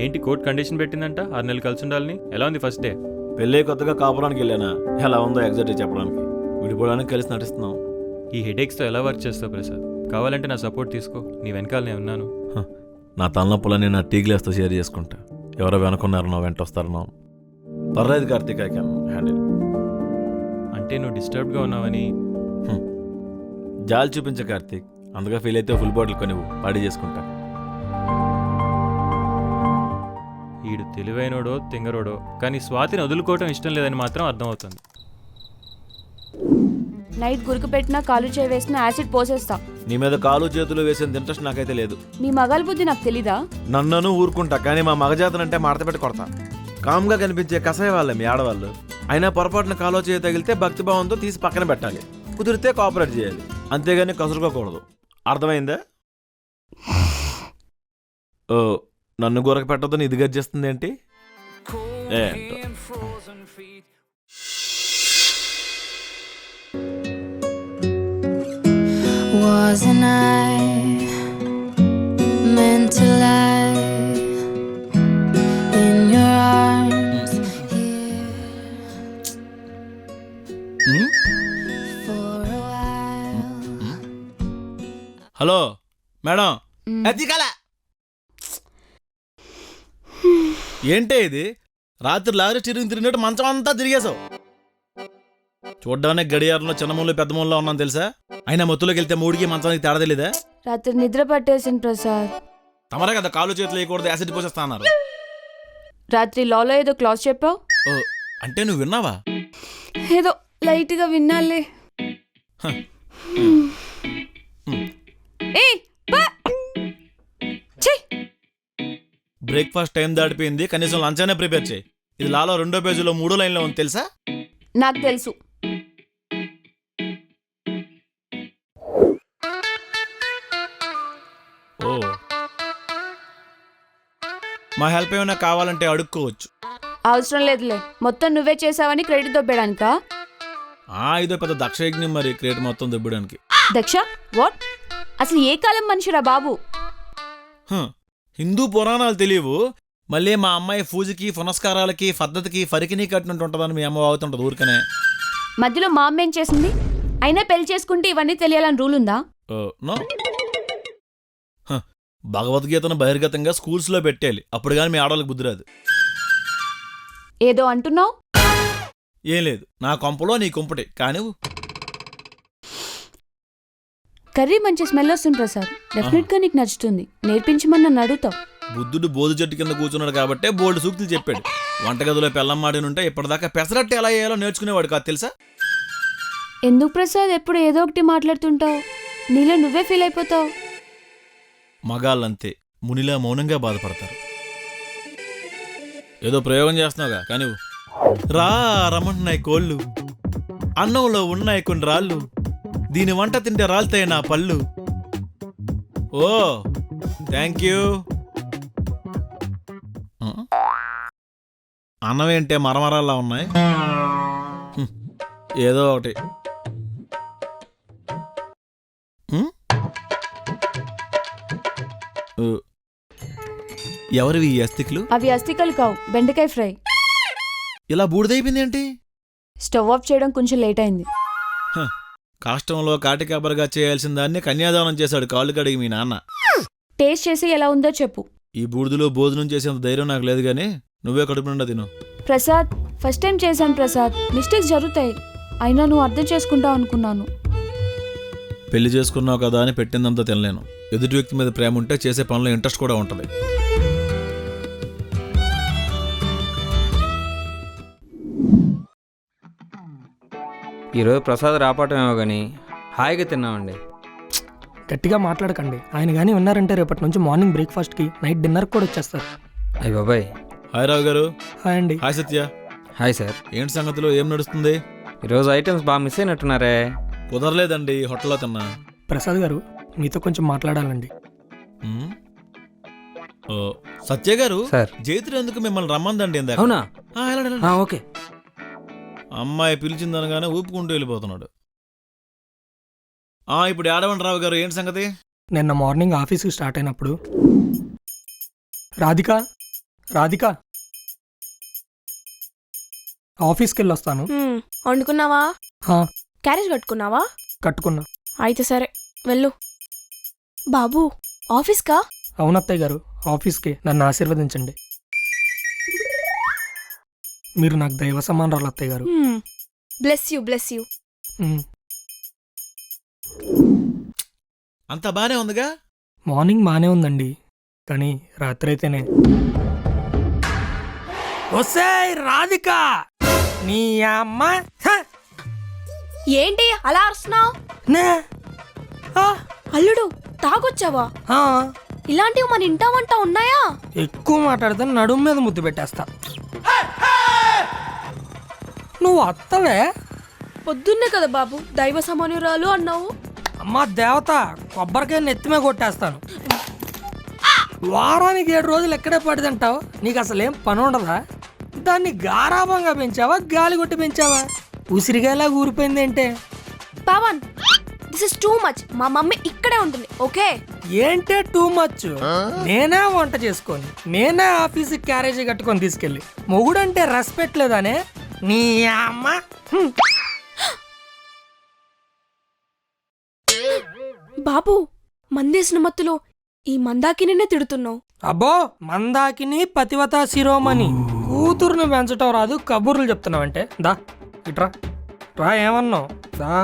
ఏంటి కోర్ట్ కండిషన్ పెట్టిందంట 6 నెలలు కలిసి ఉండాలని. ఎలా ఉంది ఫస్ట్ డే? పెళ్ళే కొత్తగా కాపురానికి వెళ్ళానా, ఎలా ఉందో ఎగ్జాక్ట్గా చెప్పడానికి. విడిపోవడానికి కలిసి నటిస్తున్నాం. ఈ హెడేక్స్తో ఎలా వర్క్ చేస్తావు ప్రసాద్? కావాలంటే నా సపోర్ట్ తీసుకో, నీ వెనకాల నేను ఉన్నాను. నా తలనొప్పులని నా టీ గ్లాస్తో షేర్ చేసుకుంటా. ఎవరో వెనుకున్నారనో వెంట వస్తారనో పర్లేదు కార్తీక్, ఐ కెన్ హ్యాండిల్. అంటే నువ్వు డిస్టర్బ్డ్గా ఉన్నావని. జాలి చూపించ కార్తీక్. అందుగా ఫీల్ అయితే ఫుల్ బాటిల్ కొనివ్వు, పాడి చేసుకుంటా. ఈడు తెలివైనోడో తింగరోడో, కానీ స్వాతిని వదులుకోవటం ఇష్టం లేదని మాత్రం అర్థమవుతుంది. నైట్ గురికి పెట్టినా కాలు చేయి వేసిన యాసిడ్ పోసేస్తా. నీ మీద కాలు చేతులు వేసేంత ఇంట్రెస్ట్ నాకైతే లేదు. మీ మగాల బుద్ధి నాకు తెలీదా? నన్నను ఊరుకుంటా, కానీ మా మగజాతనంటే మాడత పెట్టి కొడతా. కామ్గా కనిపించే కసాయ వాళ్ళే మీ ఆడవాళ్ళు. అయినా పొరపాటున కాలో చేయి తగిలితే భక్తిభావంతో తీసి పక్కన పెట్టాలి. కుదిరితే కోఆపరేట్ చేయాలి, అంతేగాని కసురుకోకూడదు. అర్థమైందా? ఓ, నన్ను గొరక పెట్టొద్దని ఇది గర్జిస్తుంది ఏంటి? Wasn't I meant to lie in your arms here for a while? Hello madam, ఏంటే ఇది? రాత్రి లారీ స్టీరింగ్ తిరిగినట్టు మంచం అంతా తిరిగేశావు. చూడ్డానికి గడియారంలో చిన్నమూలు పెద్దమూలలో ఉన్నాను తెలుసా? అయినా మొత్తులోకి వెళ్తే మూడికి మంచానికి తేడా తెలీదా? రాత్రి నిద్ర పట్టేసింది ప్రసాద్. తమరే కదా కాలు చేతులు వేయకూడదు, యాసిడ్ పోసేస్తా అన్నారు. రాత్రి లాలో ఏదో క్లాస్ చెప్పావు. ఓ, అంటే నువ్వు విన్నావా? ఏదో లైట్ గా విన్నాలే. బ్రేక్ఫాస్ట్ టైం దాటిపోయింది, కనీసం లంచ్ అయినా ప్రిపేర్ చేయి. ఇది లాలో 2వ పేజీలో 3వ లైన్లో ఉంది తెలుసా? నాకు తెలుసు. ఓ, మా హెల్ప్ ఏమైనా కావాలంటే అడుక్కోవచ్చు. అవసరం లేదులే, మొత్తం నువ్వే చేసావని క్రెడిట్ దొబ్బేడానికా? ఇదో పెద్ద దక్షయజ్ఞం మరి క్రియేట్ మొత్తం దెబ్బడానికి. దక్ష వాట్? అసలు ఏ కాలం మనిషిరా బాబు? హిందూ పురాణాలు తెలియవు, మళ్ళీ మా అమ్మాయి పూజకి పునస్కారాలకి పద్ధతికి ఫరికిని కట్టినట్టు ఉంటుందని మీ అమ్మ అవుతుంటది ఊరికనే. మధ్యలో మా అమ్మ ఏం చేసింది? అయినా పెళ్లి చేసుకుంటే ఇవన్నీ తెలియాలని రూల్ ఉందా? నో. భగవద్గీతను బహిర్గతంగా స్కూల్స్లో పెట్టేయాలి, అప్పుడు కానీ మీ ఆడవాళ్ళకి బుద్ధి రాదు. ఏదో అంటున్నావు? ఏం లేదు, నా కొంపలో నీ కొంపటి కానీ. కర్రీ మంచి స్మెల్ వస్తుంది ప్రసాద్, డెఫినెట్ గా నీకు నచ్చుతుంది. నేర్పించమని నన్ను అడుగుతావు. బుద్ధుడు బోధి చెట్టు కింద కూర్చున్నాడు కాబట్టే బోల్డ్ సూక్తులు చెప్పాడు. వంటగదిలో పెళ్ళం మాడినుంటే ఇప్పటిదాకా పెసరట్టు ఎలా వేయాలో నేర్చుకునేవాడు కాదు తెలుసా. ఎందుకు ప్రసాద్ ఎప్పుడు ఏదో ఒకటి మాట్లాడుతుంటావు? నీలో నువ్వే ఫీల్ అయిపోతావు. మగాళ్ళంతే మునిలా మౌనంగా బాధపడతారు. ఏదో ప్రయోగం చేస్తున్నావుగా కానీ. రమ్మంటున్నాయి కోళ్ళు, అన్నంలో ఉన్నాయి కొన్ని రాళ్ళు, దీని వంట తింటే రాలుతాయి నా పళ్ళు. ఓ థ్యాంక్ యూ. అన్నం ఏంటే మరమరాల్లా ఉన్నాయి. ఏదో ఒకటి. ఎవరివి ఈ అస్థికులు? అవి అస్థికలు కావు, బెండకాయ ఫ్రై. ఇలా బూడిదైపోయింది ఏంటి? స్టవ్ ఆఫ్ చేయడం కొంచెం లేట్ అయింది. కాష్టంలో కాటికాబరగా చేయాల్సిన దాన్ని కన్యాదానం చేశాడు కాళ్ళు కడిగి మీ నాన్న. టేస్ట్ చేసి ఎలా ఉందో చెప్పు. ఈ బూడిదలో భోజనం చేసేంత ధైర్యం నాకు లేదు గానీ నువ్వే కడుపు నిండా తిను. ప్రసాద్ ఫస్ట్ టైం చేశాను ప్రసాద్, మిస్టేక్స్ జరుగుతాయి. అయినా నువ్వు అర్థం చేసుకుంటావు అనుకున్నాను. పెళ్లి చేసుకున్నావు కదా అని పెట్టిందంతా తినలేను. ఎదుటి వ్యక్తి మీద ప్రేమ ఉంటే చేసే పనిలో ఇంట్రెస్ట్ కూడా ఉంటుంది. ఈరోజు ప్రసాద్ రాపటమేమో కానీ హాయిగా తిన్నామండి. గట్టిగా మాట్లాడకండి, ఆయన కానీ ఉన్నారంటే రేపటి నుంచి మార్నింగ్ బ్రేక్ఫాస్ట్కి నైట్ డిన్నర్కి కూడా వచ్చేస్తారు. అయ్య బాబాయ్. హాయ్ రావు గారు. హాయ్ అండి. హాయ్ సత్య. Hi sir. ఏంటి సంగతిలో, ఏం నడుస్తుంది? ఈరోజు ఐటమ్స్ బాగా మిస్ అయినట్టున్నారే. కుదరలేదండి, హోటల్లో తిన్నా. ప్రసాద్ గారు మీతో కొంచెం మాట్లాడాలండి. సత్య గారు సార్. జైత్రి ఎందుకు మిమ్మల్ని రమ్మందండి? అవునా? ఓకే. అమ్మాయి పిలిచిందనగానే ఊపుకుంటూ వెళ్ళిపోతున్నాడు. ఇప్పుడు ఆడవండి రావు గారు, ఏంటి సంగతి? నిన్న మార్నింగ్ ఆఫీస్కి స్టార్ట్ అయినప్పుడు రాధిక ఆఫీస్కి వెళ్ళి వస్తాను. వండుకున్నావా? క్యారేజ్ కట్టుకున్నావా? కట్టుకున్నా. అయితే సరే వెళ్ళు. బాబు ఆఫీస్కా? అవునత్తయ్య గారు, ఆఫీస్కి. నన్ను ఆశీర్వదించండి. మీరు నాకు దైవ సమానరాలు అత్తయ్య గారు. Bless you bless you. అంతా బానే ఉందిగా? మార్నింగ్ బానే ఉందండి, కానీ రాత్రి అయితేనే. ఒసేయ్ రాధిక, నీ అమ్మ. ఏంటి అలా అరుస్తున్నావు? అల్లుడు తాగొచ్చావా? ఇలాంటివి మన ఇంటా వంట ఉన్నాయా? ఎక్కువ మాట్లాడితే నడుము మీద ముద్దు పెట్టేస్తా. నువ్వు అత్తవే? పొద్దున్నే కదా బాబు దైవ సమానురాలు అన్నావు. అమ్మా దేవత, కొబ్బరికాయ నెత్తిమే కొట్టేస్తాను. వారానికి 7 రోజులు ఎక్కడే పడిదంటావు? నీకు అసలేం పని ఉండదా? దాన్ని గారాభంగా పెంచావా, గాలి కొట్టి పెంచావా? ఉసిరిగాయలా ఊరిపోయిందేంటే? Pavan, this is too much. మా మమ్మీ ఇక్కడే ఉంటుంది, ఓకే? ఏంటే టూ మచ్? నేనే వంట చేసుకొని, నేనే ఆఫీస్కి క్యారేజీ కట్టుకొని తీసుకెళ్ళి, మొగుడంటే రెస్పెక్ట్ లేదానే? నీ అమ్మ. బాబు, మందేసిన మత్తులో ఈ మందాకినే తిడుతున్నావు. అబ్బో, మందాకిని పతివత శిరోమణి కూతురుని పెంచటం రాదు, కబుర్లు చెప్తున్నావంటే? దా ఇట్రా రా. ఏమన్నావు? దా.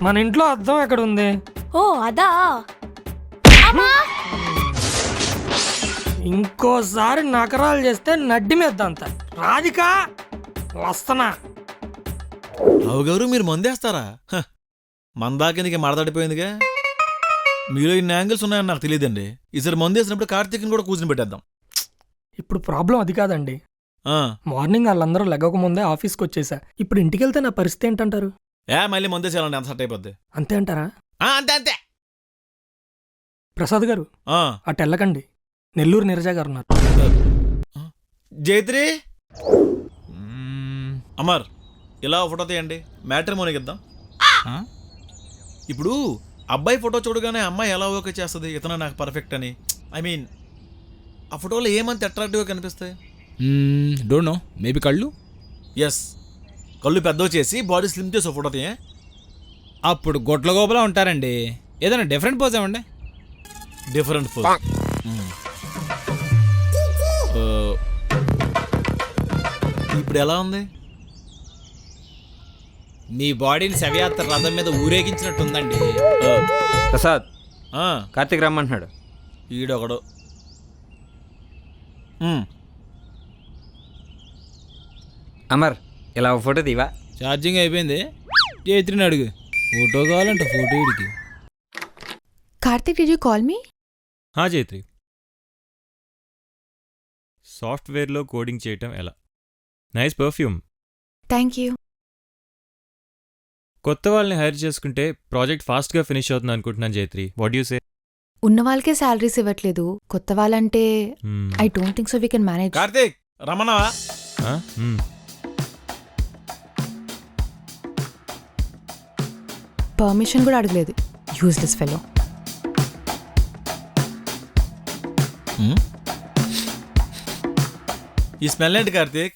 మన ఇంట్లో అద్దం ఎక్కడ ఉంది? ఓ అదా. ఇంకోసారి నకరాలు చేస్తే నడ్డి మీద అంతా. రాధిక వస్తనా? రావు గారు, మీరు మందేస్తారా? మందాకినికి మడతడిపోయిందిగా. మీలో ఇన్ని యాంగిల్స్ ఉన్నాయని నాకు తెలియదండి. ఈసారి మందేసినప్పుడు కార్తీక్ని కూడా కూర్చుని పెట్టేద్దాం. ఇప్పుడు ప్రాబ్లం అది కాదండి. మార్నింగ్ వాళ్ళందరూ లెగక ముందే ఆఫీస్కి వచ్చేసా. ఇప్పుడు ఇంటికి వెళ్తే నా పరిస్థితి ఏంటంటారు? మళ్ళీ మందేసేయాలండి, అంత సెట్ అయిపోద్ది. అంతే అంటారా? అంతే అంతే. ప్రసాద్ గారు అటు వెళ్ళకండి, నెల్లూరు నీరజ గారు ఉన్నారు. జైత్రి అమర్ ఇలా ఫోటో తీయండి, మ్యాట్రిమోనీకి ఇద్దాం. ఇప్పుడు అబ్బాయి ఫోటో చూడగానే అమ్మాయి ఎలా ఓకే చేస్తుంది ఇతను నాకు పర్ఫెక్ట్ అని? ఐ మీన్ ఆ ఫోటోలో ఏమంత అట్రాక్టివ్గా కనిపిస్తాయి? డోంట్ నో, మేబీ కళ్ళు. ఎస్, కళ్ళు పెద్దవి చేసి బాడీ స్లిమ్ చేసి ఫోటో తీయ. అప్పుడు గొడ్ల గోపలా ఉంటారండి. ఏదైనా డిఫరెంట్ పోజ్ ఏమండి? Different photo. ఇప్పుడు ఎలా ఉంది? మీ బాడీని శవయాత్ర రథం మీద ఊరేగించినట్టుందండి. ప్రసాద్, కార్తీక్ రమ్మంటున్నాడు. ఈడొకడు. అమర్, ఇలా ఒక ఫోటో తీవా? ఛార్జింగ్ అయిపోయింది, జైత్రిని అడుగు. ఫోటో కావాలంట ఫోటో ఇడికి. Karthik, did you call me? Jaitri, సాఫ్ట్వేర్లో కోడింగ్ చేయటం ఎలా? Nice perfume. Thank you. కొత్త వాళ్ళని హైర్ చేసుకుంటే ప్రాజెక్ట్ ఫాస్ట్గా ఫినిష్ అవుతుంది అనుకుంటున్నాను జైత్రి. What you say? ఉన్న వాళ్ళకే శాలరీస్ ఇవ్వట్లేదు, కొత్త వాళ్ళంటే I don't think so we can manage. Karthik రమణవా? పర్మిషన్ కూడా అడగలేదు, యూజ్లెస్ ఫెలో. ఈ స్మెల్ ఏంటి కార్తీక్?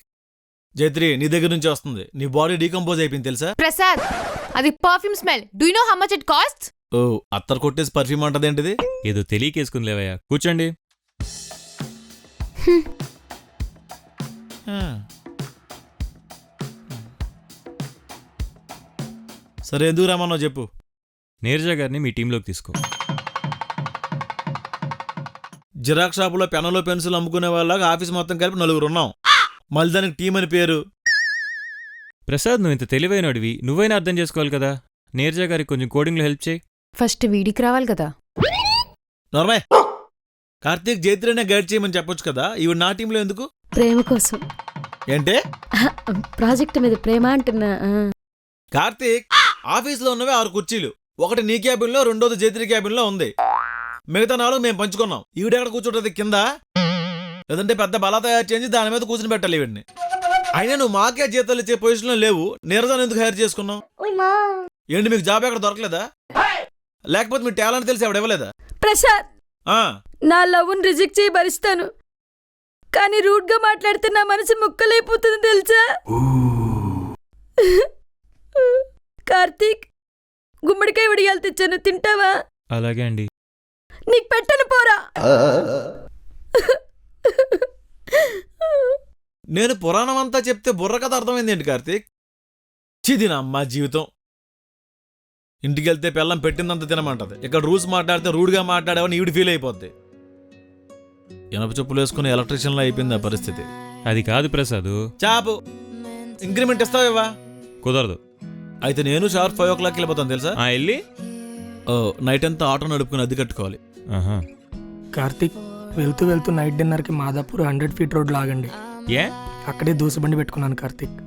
జైత్రి నీ దగ్గర నుంచి వస్తుంది. నీ బాడీ డీకంపోజ్ అయిపోయింది తెలుసా? ప్రసాద్, అది perfume smell. Do you know how much it cost? ఓ, అత్తరు కొట్టేసి పర్ఫ్యూమ్ అంటదేంటిది? ఏదో తెలియకేసుకుని లేవయ్యా, కూర్చోండి. సరే, ఎందుకు రమ్మన్నావు చెప్పు. నీరజ గారిని మీ టీంలోకి తీసుకో. జిరాక్ షాపులో పెన్నులో పెన్సిల్ అమ్ముకునే వాళ్ళగా ఆఫీస్ మొత్తం కలిపి 4 ఉన్నాం. మళ్ళీ దానికి టీం అని పేరు. ప్రసాద్, నువ్వు ఇంత తెలివైనడివి, నువ్వైనా అర్థం చేసుకోవాలి కదా. నీరజ గారికి కొంచెం కోడింగ్లో హెల్ప్ చేయి. ఫస్ట్ వీడికి రావాలి కదా. నర్మే, కార్తీక్ జైత్రినే గైడ్ చేయమని చెప్పొచ్చు కదా. ఇవి నా టీంలో ఎందుకు? ప్రేమ కోసం. ఏంటే? ప్రాజెక్ట్ మీద ప్రేమ అంటున్నా. కార్తీక్, ఆఫీస్లో ఉన్నవే 6 కుర్చీలు. ఒకటి నీ క్యాబిన్లో, రెండోది జైత్రి క్యాబిన్లో ఉంది. మిగతా 4 మేము పంచుకున్నాం. ఈవిడెక్కడ కూర్చుంటుంది? కింద. లేదంటే పెద్ద బలా తయారు చేసి దాని మీద కూర్చుని పెట్టాలి వీడిని. అయినా నువ్వు మాకే జీతాలు ఇచ్చే పొజిషన్లో లేవు. నీరజాన్ని ఎందుకు హైర్ చేసుకున్నావు? ఏంటి, మీకు జాబ్ ఎక్కడ దొరకలేదా? లేకపోతే మీ టాలెంట్ తెలిసి ఎవడ ఇవ్వలేదా? ప్రసాద్, నా లవ్ని రిజెక్ట్ చేయి భరిస్తాను, కానీ రూట్ గా మాట్లాడితే నా మనసు ముక్కలైపోతుంది తెలుసా? కార్తీక్, గుమ్మడికాయ విడియాలు తెచ్చాను, తింటావా? అలాగే అండి. నీకు పెట్టను పోరా. నేను పురాణం అంతా చెప్తే బుర్ర కథ అర్థమైంది ఏంటి కార్తీక్? చిదిన అమ్మా జీవితం. ఇంటికెళ్తే పిల్లం పెట్టిందంత తినమంటది. ఇక్కడ రూల్స్ మాట్లాడితే రూడ్గా మాట్లాడేవని ఈవిడ ఫీల్ అయిపోద్ది. ఎనప చెప్పులు వేసుకుని ఎలక్ట్రీషియన్లో అయిపోయింది ఆ పరిస్థితి. అది కాదు ప్రసాద్. చాపు, ఇంక్రిమెంట్ ఇస్తావేవా? కుదరదు. అయితే నేను షార్ప్ 5 o'clock వెళ్ళిపోతాను తెలుసా? వెళ్ళి నైట్ అంతా ఆటో నడుపుకుని అద్దె కట్టుకోవాలి. కార్తీక్, వెళ్తూ వెళ్తూ నైట్ డిన్నర్కి మాదాపూర్ 100 feet రోడ్ లాగండి. ఏ? అక్కడే దోసబండి పెట్టుకున్నాను కార్తీక్.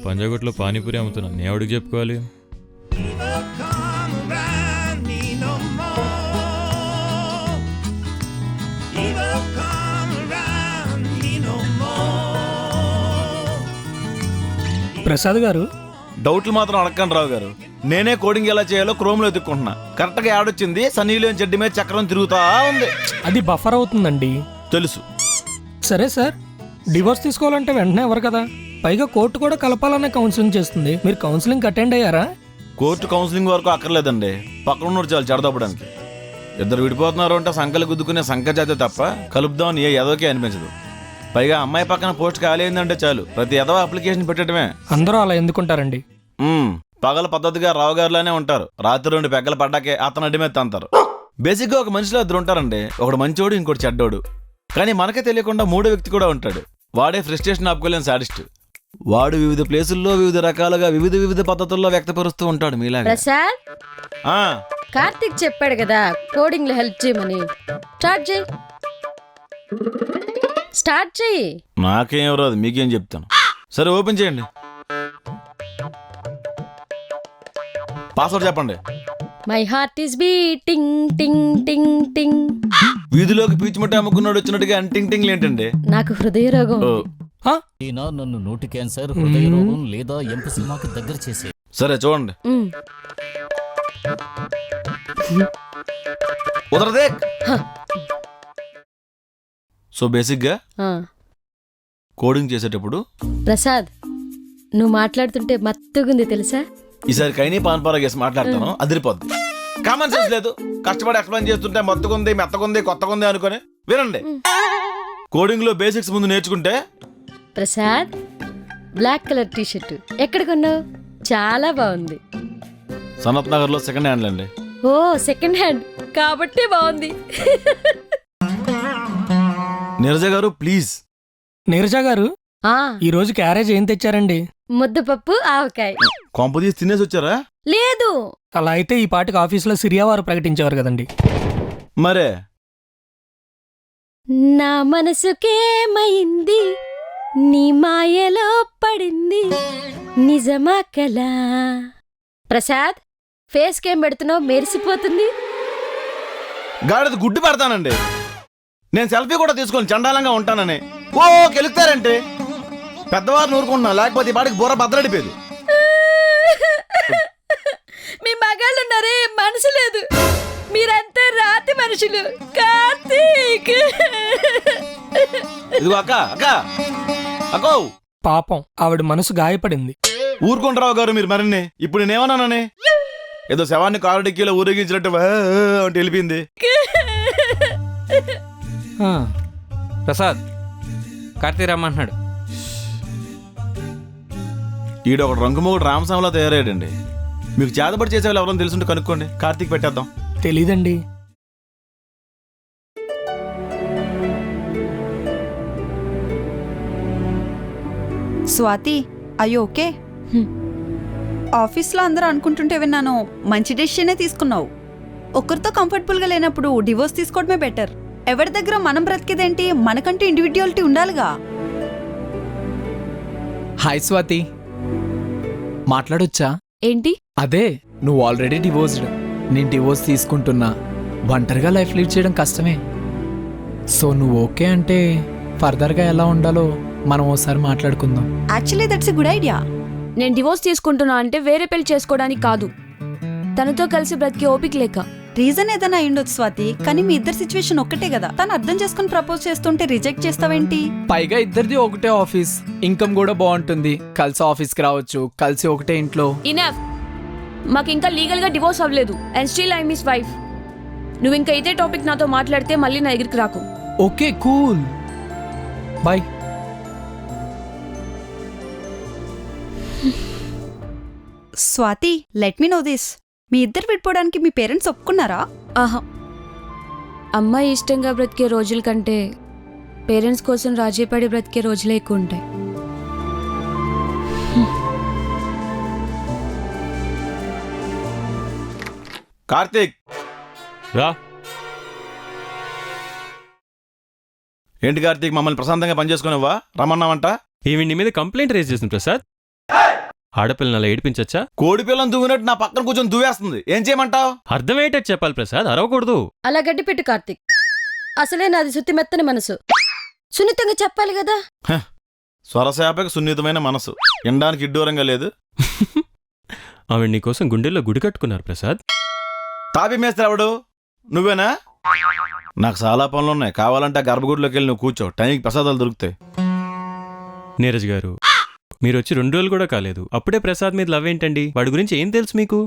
పంజాగుట్లో పానీపూరి అమ్ముతున్నాను, నేను ఎవడికి చెప్పుకోవాలి? ప్రసాద్ గారు, డౌట్లు మాత్రం అడగండి రావు గారు. నేనే కోడింగ్ ఎలా చేయాలో క్రోమ్లో ఎత్తుక్కుంటున్నా. కరెక్ట్గా యాడ్ వచ్చింది. సన్నీలోని చెడ్డి మీద చక్రం తిరుగుతా ఉంది. అది బఫర్ అవుతుందండి. తెలుసు. సరే సార్, డివోర్స్ తీసుకోవాలంటే వెంటనే ఎవరు కదా. పైగా కోర్టు కూడా కలపాలనే కౌన్సిలింగ్ చేస్తుంది. మీరు కౌన్సిలింగ్ అటెండ్ అయ్యారా? కోర్టు కౌన్సిలింగ్ వరకు అక్కర్లేదండి, పక్కన ఉన్నోడు చాలు చెడదప్పడానికి. ఇద్దరు విడిపోతున్నారు అంటే సంకలు గుద్దుకునే సంకజాతే తప్ప కలుపుదామని ఏ ఎదవకే అనిపించదు. పైగా అమ్మాయి పక్కన పోస్ట్ ఖాళీ అయిందంటే చాలు ప్రతి ఎదవ అప్లికేషన్ పెట్టడమే. అందరూ అలా ఎందుకుంటారండి? పగల పద్ధతిగా రావు గారులానే ఉంటారు. రాత్రి 2 పెగ్గలు పడ్డాకే అతను అడ్డి మీద తంతారు. బేసిక్గా ఒక మనిషిలో 2 ఉంటారండి. ఒకడు మంచోడు, ఇంకోటి చెడ్డోడు. కానీ మనకే తెలియకుండా 3వ వ్యక్తి కూడా ఉంటాడు. వాడే ఫ్రస్ట్రేషన్ ఆపుకోలేని సాడిస్ట్. వాడు వివిధ ప్లేసుల్లో వివిధ రకాలుగా వివిధ పద్ధతుల్లో వ్యక్తపరుస్తూ ఉంటాడు మీలాగా. ప్రసాద్, కార్తీక్ చెప్పాడు కదా కోడింగ్ లో హెల్ప్ చేయమని. స్టార్ట్ చేయి. నాకేం రాదు, మీకేం చెప్తాను. సరే, ఓపెన్ చేయండి. పాస్వర్డ్ చెప్పండి. మై హార్ట్ ఈస్ బీటింగ్ టింగ్ టింగ్ టింగ్. వీధిలోకి పీచుమట్ట అమ్ముకున్నాడు వచ్చినట్టుగా టింగ్ టింగ్ ఏంటండి? నాకు హృదయ రోగం. ఈయన నన్ను నోటి క్యాన్సర్, హృదయ రోగం లేదా ఎంపసిమాకి దగ్గర చేసే. సరే చూడండి. ఉదరదే. సో బేసిక్గా కోడింగ్ చేసేటప్పుడు ప్రసాద్ నువ్వు మాట్లాడుతుంటే మత్తుగుంది తెలుసా? ఈసారి కైనీ పాన్పారా గేసి మాట్లాడతాను, అదిరిపోద్ది. కామన్ సెన్స్ లేదు, కష్టపడి ఎక్స్ప్లెయిన్ చేస్తుంటే మొత్తకుంది, మెత్తకుంది, కొత్తకుంది అనుకొని వినండి. కోడింగ్ లో బేసిక్స్ ముందు నేర్చుకుంటే. Prasad black colour T shirt ఎక్కడ కొన్నావు? చాలా బాగుంది. సనత్ నగర్ లో సెకండ్ హ్యాండ్ అండి. ఓ సెకండ్ హ్యాండ్ కాబట్టి బాగుంది. నీరజ గారు ప్లీజ్. నీరజ గారు ఈ రోజు క్యారేజ్ ఏం తెచ్చారండి? ముద్దపప్పు ఆవకాయ. కొంప తీసి తినేసి వచ్చారా? లేదు. అలా అయితే ఈ పాటికి ఆఫీసులో సిరియా వారు ప్రకటించేవారు కదండి. మరే నా మనసుకేమైంది, నీ మాయలో పడింది, నిజమా కలా? ప్రసాద్ ఫేస్ కేం పెడుతున్నావు, మెరిసిపోతుంది. గాడిద గుడ్డు పెడతానండి. నేను సెల్ఫీ కూడా తీసుకొని చండాలంగా ఉంటానని ఓ గెలుస్తారంటే పెద్దవారు నూరుకుంటున్నా, లేకపోతే ఈ పాటికి బుర్ర బద్దలడిపోయేది. మీ మగాళ్ళున్నారే మనసు లేదు, మీరంతా రాతి మనుషులు. కార్తీక్ ఇదిగో అక్క అక్క అక్కో. పాపం ఆవిడ మనసు గాయపడింది. ఊరుకుంటారావు గారు మీరు మరిన్ని. ఇప్పుడు నేనేమన్నానని ఏదో శవాన్ని కారు డిక్కీలో ఊరేగించినట్టు అంటే వెళ్ళిపోయింది. ప్రసాద్ కార్తీక్ రమ్మంటున్నాడు. ఈడ ఒక రంగుమొగుడు రామస్వామిలా తయారయ్యాడండి. మీకు చేతబడి చేసేవాళ్ళు ఎవరైనా తెలుసుంటే కనుక్కోండి, కార్తీక్ పెట్టేద్దాం. తెలీదండి. స్వాతి అయ్యో ఓకే. ఆఫీస్లో అందరూ అనుకుంటుంటే విన్నాను మంచి డెసిషనే తీసుకున్నావు. ఒకరితో కంఫర్టబుల్గా లేనప్పుడు డివోర్స్ తీసుకోవడమే బెటర్. ఎవరి దగ్గర మనం బ్రతికేదేంటి, మనకంటూ ఇండివిడ్యువాలిటీ ఉండాలిగా. హాయ్ స్వాతి, మాట్లాడొచ్చా? ఏంటి? అదే నువ్వు ఆల్రెడీ డివోర్స్డ్, నేను డివోర్స్ తీసుకుంటున్నా. ఒంటరిగా లైఫ్ లీడ్ చేయడం కష్టమే. సో నువ్వు ఓకే అంటే ఫర్దర్గా ఎలా ఉండాలో మనం ఓసారి మాట్లాడుకుందాం. Actually that's a good idea. నేను డివోర్స్ తీసుకుంటున్నా అంటే వేరే పెళ్లి చేసుకోవడానికి కాదు, తనతో కలిసి బ్రతికే ఓపిక లేక. రీజన్ ఏదైనా అయ్యుండొచ్చు స్వాతి, కానీ మీ ఇద్దరు సిచ్యువేషన్ ఒక్కటే కదా. తను అర్థం చేసుకుని ప్రపోజ్ చేస్తుంటే రిజెక్ట్ చేస్తావేంటి? పైగా ఇద్దరిది ఒకటే ఆఫీస్, ఇన్కమ్ కూడా బాగుంటుంది. కలిసి ఆఫీస్కి రావచ్చు, కలిసి ఒకటే ఇంట్లో. ఇనఫ్, మాకు ఇంకా లీగల్ గా డివోర్స్ అవ్వలేదు. And still I miss wife. నువ్వు ఇంకా ఇదే టాపిక్ నాతో మాట్లాడితే మళ్ళీ నా దగ్గరికి రాకు. Okay cool, bye. Swathi let me know this, మీ ఇద్దరు విడిపోవడానికి మీ పేరెంట్స్ ఒప్పుకున్నారా? ఆహా, అమ్మాయి ఇష్టంగా బ్రతికే రోజుల కంటే పేరెంట్స్ కోసం రాజీపడి బ్రతికే రోజులే ఎక్కువ ఉంటాయి. కార్తీక్ రా. ఏంటి కార్తీక్, మమ్మల్ని ప్రశాంతంగా పనిచేసుకునేవా రమ్మన్నావంట? ఈవిడ నీ మీద కంప్లైంట్ రేజ్ చేసింది ప్రసాద్. ఆడపిల్లని అలా ఏడిపించచ్చా? కోడి పిల్లని దువ్వినట్టు నా పక్కన కూర్చొని దువ్వేస్తుంది. ఏం చేయమంటావు? అర్థమయ్యేటట్టు చెప్పాలి ప్రసాద్, అరవకూడదు. అలా గడ్డి పెట్టు కార్తీక్, అసలే నాది సుత్తి మెత్తని మనసు, సున్నితంగా చెప్పాలి కదా. స్వరశాపకి సున్నితమైన మనసు, ఎండానికి ఇడ్డూరంగా లేదు. ఆవిడ నీకోసం గుండెల్లో గుడి కట్టుకున్నారు ప్రసాద్. తాపి మేస్త్రి ఎవడు? నువ్వేనా? నాకు చాలా పనులున్నాయి, కావాలంటే ఆ గర్భగుడిలోకి వెళ్ళి నువ్వు కూర్చో, టైంకి ప్రసాదాలు దొరుకుతాయి. నీరజ్ గారు, మీరు వచ్చి 2 రోజులు కూడా కాలేదు, అప్పుడే ప్రసాద్ మీద లవ్ ఏంటండి? వాడి గురించి ఏం తెలుసు మీకు?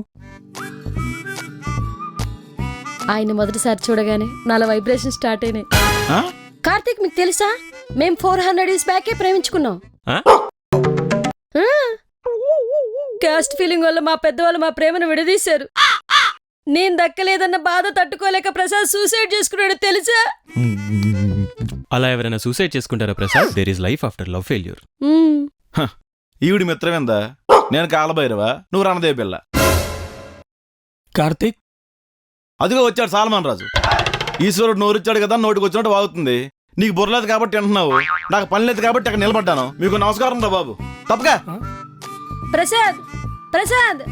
ఆయన మొదటిసారి చూడగానే నాలో వైబ్రేషన్ స్టార్ట్ అయినాయి. కార్తీక్ మీకు తెలుసా, మేం 400 years బ్యాకే ప్రేమించుకున్నాం. కాస్ట్ ఫీలింగ్ వల్ల మా పెద్దవాళ్ళు మా ప్రేమను విడదీశారు. నేను దక్కలేదన్న బాధ తట్టుకోలేక ప్రసాద్ సూసైడ్ చేసుకున్నాడు తెలుసా? అలా ఎవరైనా సూసైడ్ చేసుకుంటారా ప్రసాద్? There is life after love failure. ఈవిడి మిత్రమేందా? నేను కాలభైరవా, నువ్వు రణదేవి పిల్ల. కార్తీక్ అదిగో వచ్చాడు సాల్మాన్ రాజు. ఈశ్వరుడు నోరిచ్చాడు కదా, నోటికి వచ్చినట్టు వాగుతుంది. నీకు బుర్రలేదు కాబట్టి అంటున్నావు, నాకు పని లేదు కాబట్టి అక్కడ నిలబడ్డాను. మీకు నమస్కారం రా బాబు. తప్పగా ప్రసాద్ ప్రసాద్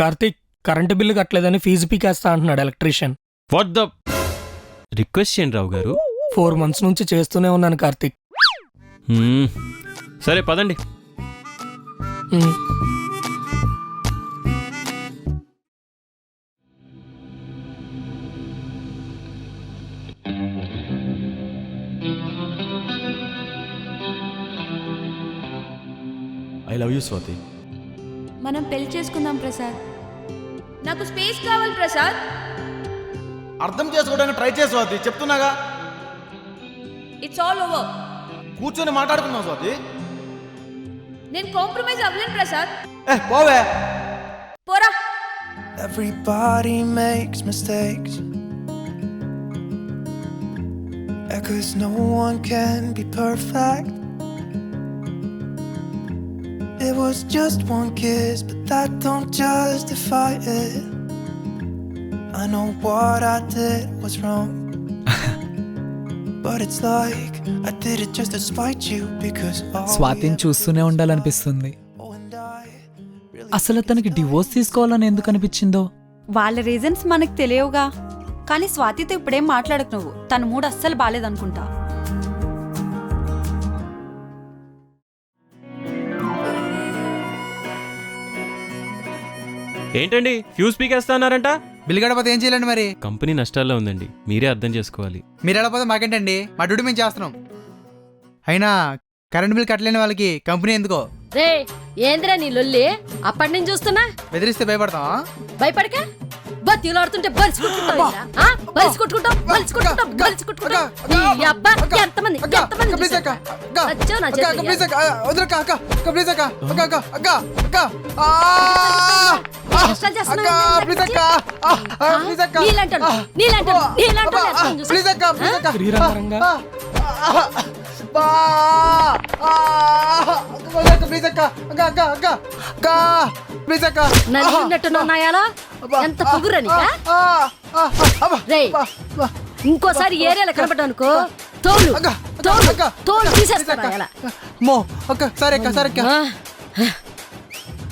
కార్తీక్ కరెంటు బిల్లు కట్టలేదని ఫీజు పీకేస్తా అంటున్నాడు ఎలక్ట్రీషియన్. వాట్ ద రిక్వెస్ట్ చేయండి రావు గారు. 4 months నుంచి చేస్తూనే ఉన్నాను కార్తీక్. సరే పదండి. I love you Swathi. మనం పెళ్లి చేసుకుందాం ప్రసాద్. నాకు స్పేస్ కావాలి ప్రసాద్. అర్థం చేసుకోవడానికి ట్రై చేసి స్వాతి, చెప్తున్నాగా. It's all over. కూర్చొని మాట్లాడుకుందాం స్వాతి. నేను కాంప్రమైజ్ అవ్వలేను ప్రసాద్. పోవే. పోరా. Everybody makes mistakes, because no one can be perfect. It was just one kiss, but that don't justify it. I know what I did was wrong, but it's like I did it just to spite you, because స్వాతిని చూస్తూనే ఉండాలనిపిస్తుంది. అసలు తనకి divorce తీసుకోవాలని ఎందుకు అనిపించిందో. వాళ్ళ reasons మనకు తెలియవుగా. కానీ స్వాతితో ఇప్పుడేం మాట్లాడకు నువ్వు. తన మూడు అస్సలు బాలేదనుకుంటా. ఏంటండి ఫ్యూజ్ పీకేస్తా అన్నారంట? బిల్ గడపతే ఏం చేయాలండి మరి? కంపెనీ నష్టాల్లో ఉందండి, మీరే అర్థం చేసుకోవాలి. మీరు వెళ్ళకపోతే మాకేంటండి, మా డ్యూటీ మేము చేస్తున్నాం. అయినా కరెంట్ బిల్ కట్టలేని వాళ్ళకి కంపెనీ ఎందుకో. రే ఏంద్రా నీ లొల్లి? అప్పటి నుంచి చూస్తున్నా. బెదిరిస్తే భయపడతావా? భయపడక బతిలాడుతుంటే బలిసి కొట్టుకుంటావు. ఎంతమంది వచ్చావు నా చేతికి? కష్టాలు చేస్తున్నావు. ఎంత పొగురని ఇంకోసారి ఏరియాలో కనపడ్డానుకో తోలు తోలు తీసేస్తా.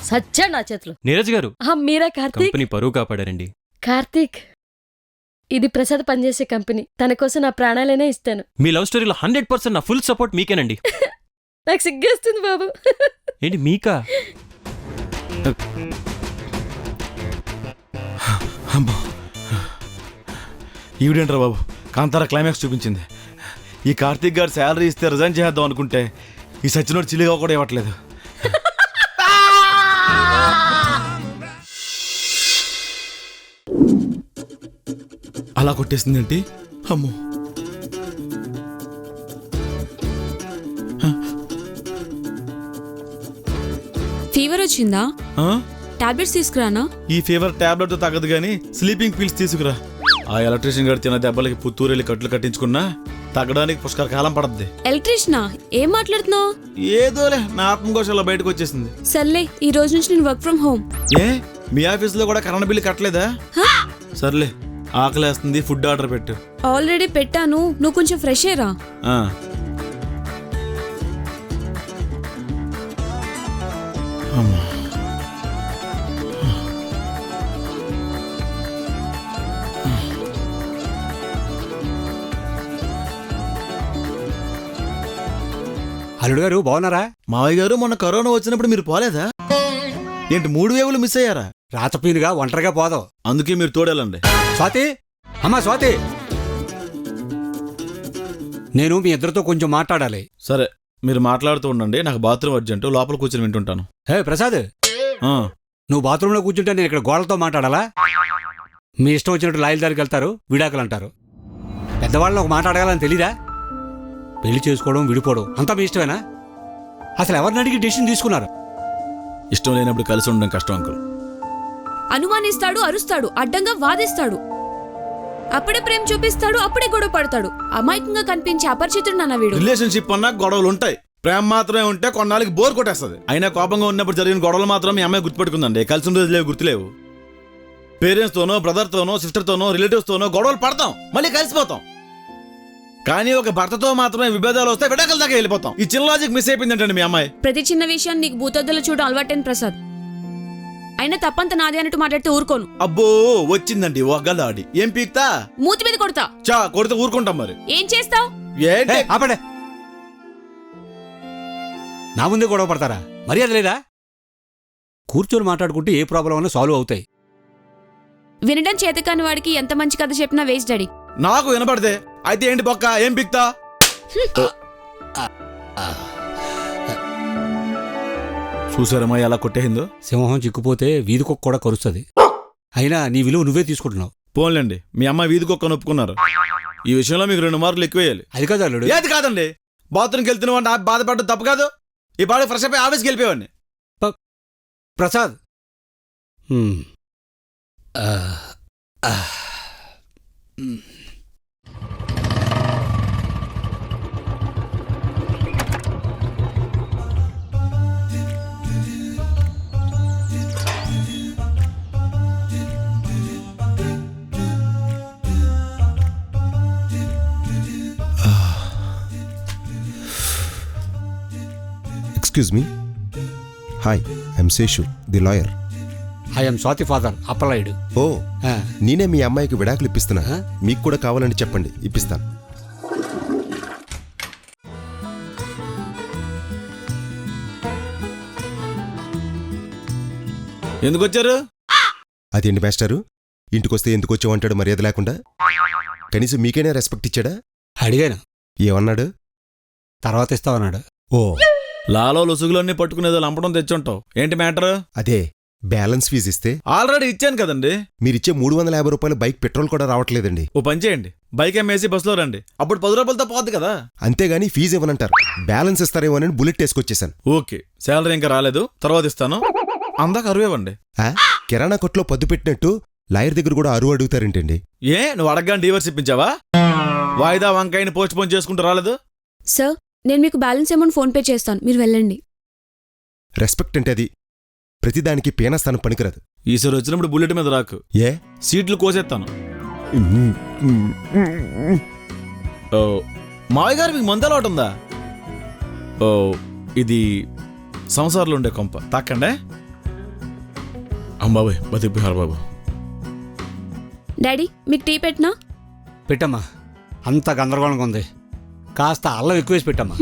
సచ్చాడు నా చేతులు. నీరజ్ గారు, మీరా కార్తీక్? కంపెనీ పరువు కాపాడారండి. కార్తీక్, ఇది ప్రసాద్ పనిచేసే కంపెనీ. తన కోసం నా ప్రాణాలైనా ఇస్తాను. మీ లవ్ స్టోరీలో 100% నా ఫుల్ సపోర్ట్ మీకేనండి. నాకు సిగ్గేస్తుంది బాబు. ఏంటి మీకా? ఈవిడేంట్రా బాబు కాంతారా క్లైమాక్స్ చూపించింది. ఈ కార్తీక్ గారు శాలరీ ఇస్తే రిజైన్ చేద్దాం అనుకుంటే ఈ సచ్చినోడు చిల్లిగా కూడా ఇవ్వట్లేదు. అలా కొట్టేసిందేంటి? అమ్మో. ఫీవర్ వచ్చిందా? టాబ్లెట్స్ తీసుకురానా? ఈ ఫీవర్ టాబ్లెట్ తగ్గదు కానీ స్లీపింగ్ పిల్స్ తీసుకురా. ఆ ఎలక్ట్రీషియన్ గారు తిన్న దెబ్బలకి పుత్తూరు వెళ్ళి కట్లు కట్టించుకున్నా తగ్గడానికి పుష్కర కాలం పడద్ది. ఎలక్ట్రీషియనా? ఏం మాట్లాడుతున్నావు? ఏదోలే, నా ఆత్మకోశంలో బయటకు వచ్చేసింది. సర్లే, ఈ రోజు నుంచి నేను work from home. A me office లో కూడా కరెంట్ బిల్లు కట్టలేదా? సర్లే, ఆకలేస్తుంది, ఫుడ్ ఆర్డర్ పెట్టు. ఆల్రెడీ పెట్టాను, నువ్వు కొంచెం ఫ్రెష్ అయ్యరా. అల్లుడు గారు బాగున్నారా? మావయ్య గారు, మొన్న కరోనా వచ్చినప్పుడు మీరు పోలేదా ఏంటి? 3 వేవులు మిస్ అయ్యారా? రాతపీనుగా ఒంటరిగా పోదాం, అందుకే మీరు తోడేలండి. స్వాతి, అమ్మా స్వాతి, నేను మీ ఇద్దరితో కొంచెం మాట్లాడాలి. సరే, మీరు మాట్లాడుతూ ఉండండి, నాకు బాత్రూమ్ అర్జెంట్, లోపల కూర్చొని వింటుంటాను. హే ప్రసాద్, నువ్వు బాత్రూంలో కూర్చుంటే నేను ఇక్కడ గోడలతో మాట్లాడాలా? మీ ఇష్టం వచ్చినట్టు లాయల దగ్గరికి వెళ్తారు, విడాకులు అంటారు. పెద్దవాళ్ళని ఒక మాట అడగాలని తెలీదా? పెళ్లి చేసుకోవడం, విడిపోవడం అంతా మీ ఇష్టమేనా? అసలు ఎవరిని అడిగి డెసిషన్ తీసుకున్నారు? ఇష్టం లేనప్పుడు కలిసి ఉండడం కష్టం అంకుల్. అనుమానిస్తాడు, అరుస్తాడు, అడ్డంగా వాదిస్తాడు, అప్పుడే ప్రేమ చూపిస్తాడు, అప్పుడే గొడవ పడతాడు. అమాయకంగా కనిపించే అపరిచితుడు నాన్న వీడు. రిలేషన్షిప్ అన్నా గొడవలు ఉంటాయి. ప్రేమ మాత్రమే ఉంటే కొన్నాళ్ళకి బోర్ కొట్టేస్తుంది. అయినా కోపంగా ఉన్నప్పుడు జరిగిన గొడవలు మాత్రం మీ అమ్మాయి గుర్తుపెట్టుకుందండి. కలిసి ఉండేది లేవు, గుర్తులేవు. పేరెంట్స్ తోనో, బ్రదర్ తోనో, సిస్టర్ తోనో, రిలేటివ్స్ తోనో గొడవలు పడతాం, మళ్ళీ కలిసిపోతాం. కానీ ఒక భర్తతో మాత్రమే విభేదాలు వస్తే విడాకుల దాకా వెళ్ళిపోతాం. ఈ చిన్న లాజిక్ మిస్ అయిపోయిందంటండి మీ అమ్మాయి. ప్రతి చిన్న విషయాన్ని నీకు భూతద్దులు చూడడం అలవాటైన ప్రసాద్. అయినా తప్పంత నాది అన్నట్టు మాట్లాడితే ఊరుకోను. అబ్బో వచ్చిందండి ఒగ్గలాడి. ఏం పీక్తా? మూతి మీద కొడతా. కొడితే ఊరుకుంటాం. మరి ఏం చేస్తావు? ఏంటి? నా ముందే గొడవ పడతారా? మర్యాద లేదా? కూర్చొని మాట్లాడుకుంటే ఏ ప్రాబ్లం అన్నా సాల్వ్ అవుతాయి. వినడం చేతకాని వాడికి ఎంత మంచి కథ చెప్పినా వేస్ట్ డాడీ. నాకు వినపడితే అయితే ఏంటి పక్క ఏం పిక్తా? చూసారమ్మా ఎలా కొట్టేసిందో. సింహం చిక్కుపోతే వీధి కుక్క కూడా కరుస్తుంది. అయినా నీ విలువ నువ్వే తీసుకుంటున్నావు. పోన్లేండి, మీ అమ్మ వీధి కుక్కను ఒప్పుకున్నారు. ఈ విషయంలో మీకు 2 మార్కులు ఎక్కువేయాలి. అది కాదు అల్లుడు. ఏది కాదండి, బాత్రూమ్కి వెళ్తున్న వాడిని బాధపడడం తప్పు కాదు. ఈ పాడు ఫ్రెష్ అయిపోయి ఆఫీస్కి వెళ్ళిపోయేవాడిని. Prasad, excuse me. Hi, I'm Seshu, the lawyer. I'm Swathi father Appalayudu. ఓ, నేనే మీ అమ్మాయికి విడాకులు ఇప్పిస్తున్నా. మీకు కూడా కావాలని చెప్పండి, ఇప్పిస్తాను. ఎందుకు వచ్చారు? అదేంటి మాస్టారు, ఇంటికొస్తే ఎందుకు వచ్చావంటాడు మర్యాద లేకుండా. కనీసం మీకైనా రెస్పెక్ట్ ఇచ్చాడా? అడిగాను. ఏమన్నాడు? తర్వాత ఇస్తావన్నాడు. ఓ, లాలో లొసుగులన్నీ పట్టుకునేదో లంపడం తెచ్చుంటావు. ఏంటి మ్యాటర్? అదే బ్యాలెన్స్ ఫీజు ఇస్తే. ఆల్రెడీ ఇచ్చాను కదండి. మీరిచ్చే 350 రూపాయలు బైక్ పెట్రోల్ కూడా రావట్లేదండి. ఓ పని చేయండి, బైక్ అమ్మేసి బస్సులో రండి, అప్పుడు 10 రూపాయలతో పోద్ది కదా. అంతేగాని ఫీజు ఇవ్వనంటారు. బ్యాలెన్స్ ఇస్తారేమోనని బుల్లెట్ వేసుకొచ్చేసాను. ఓకే, శాలరీ ఇంకా రాలేదు, తర్వాత ఇస్తాను. అందాక అరువేవండి. కిరాణా కొట్లో పద్దు పెట్టినట్టు లాయర్ దగ్గర కూడా అరువు అడుగుతారేంటండి? ఏ, నువ్వు అడగగానే డీవర్స్ ఇప్పించావా? వాయిదా వంకాయని పోస్ట్ పోన్ చేసుకుంటూ రాలేదు. సార్, నేను మీకు బ్యాలెన్స్ అమౌంట్ ఫోన్ పే చేస్తాను, మీరు వెళ్ళండి. రెస్పెక్ట్ అంటే అది ప్రతిదానికి పీనస్థానం పనికిరాదు. ఈసారి వచ్చినప్పుడు బుల్లెట్ మీద రాకు. ఏ, సీట్లు కోసేస్తాను. మావయ్య గారు మీకు మందు అలవాటు ఉందా? ఓ, ఇది సంసారంలో ఉండే కొంప. తాకండే అమ్మాబాయ్ బతికిపోయారు బాబు. డాడీ, మీకు టీ పెట్టినా? పెట్టమ్మా, అంత గందరగోళంగా ఉంది. కాస్త అల్లం ఎక్కువేసి పెట్టమ్మా.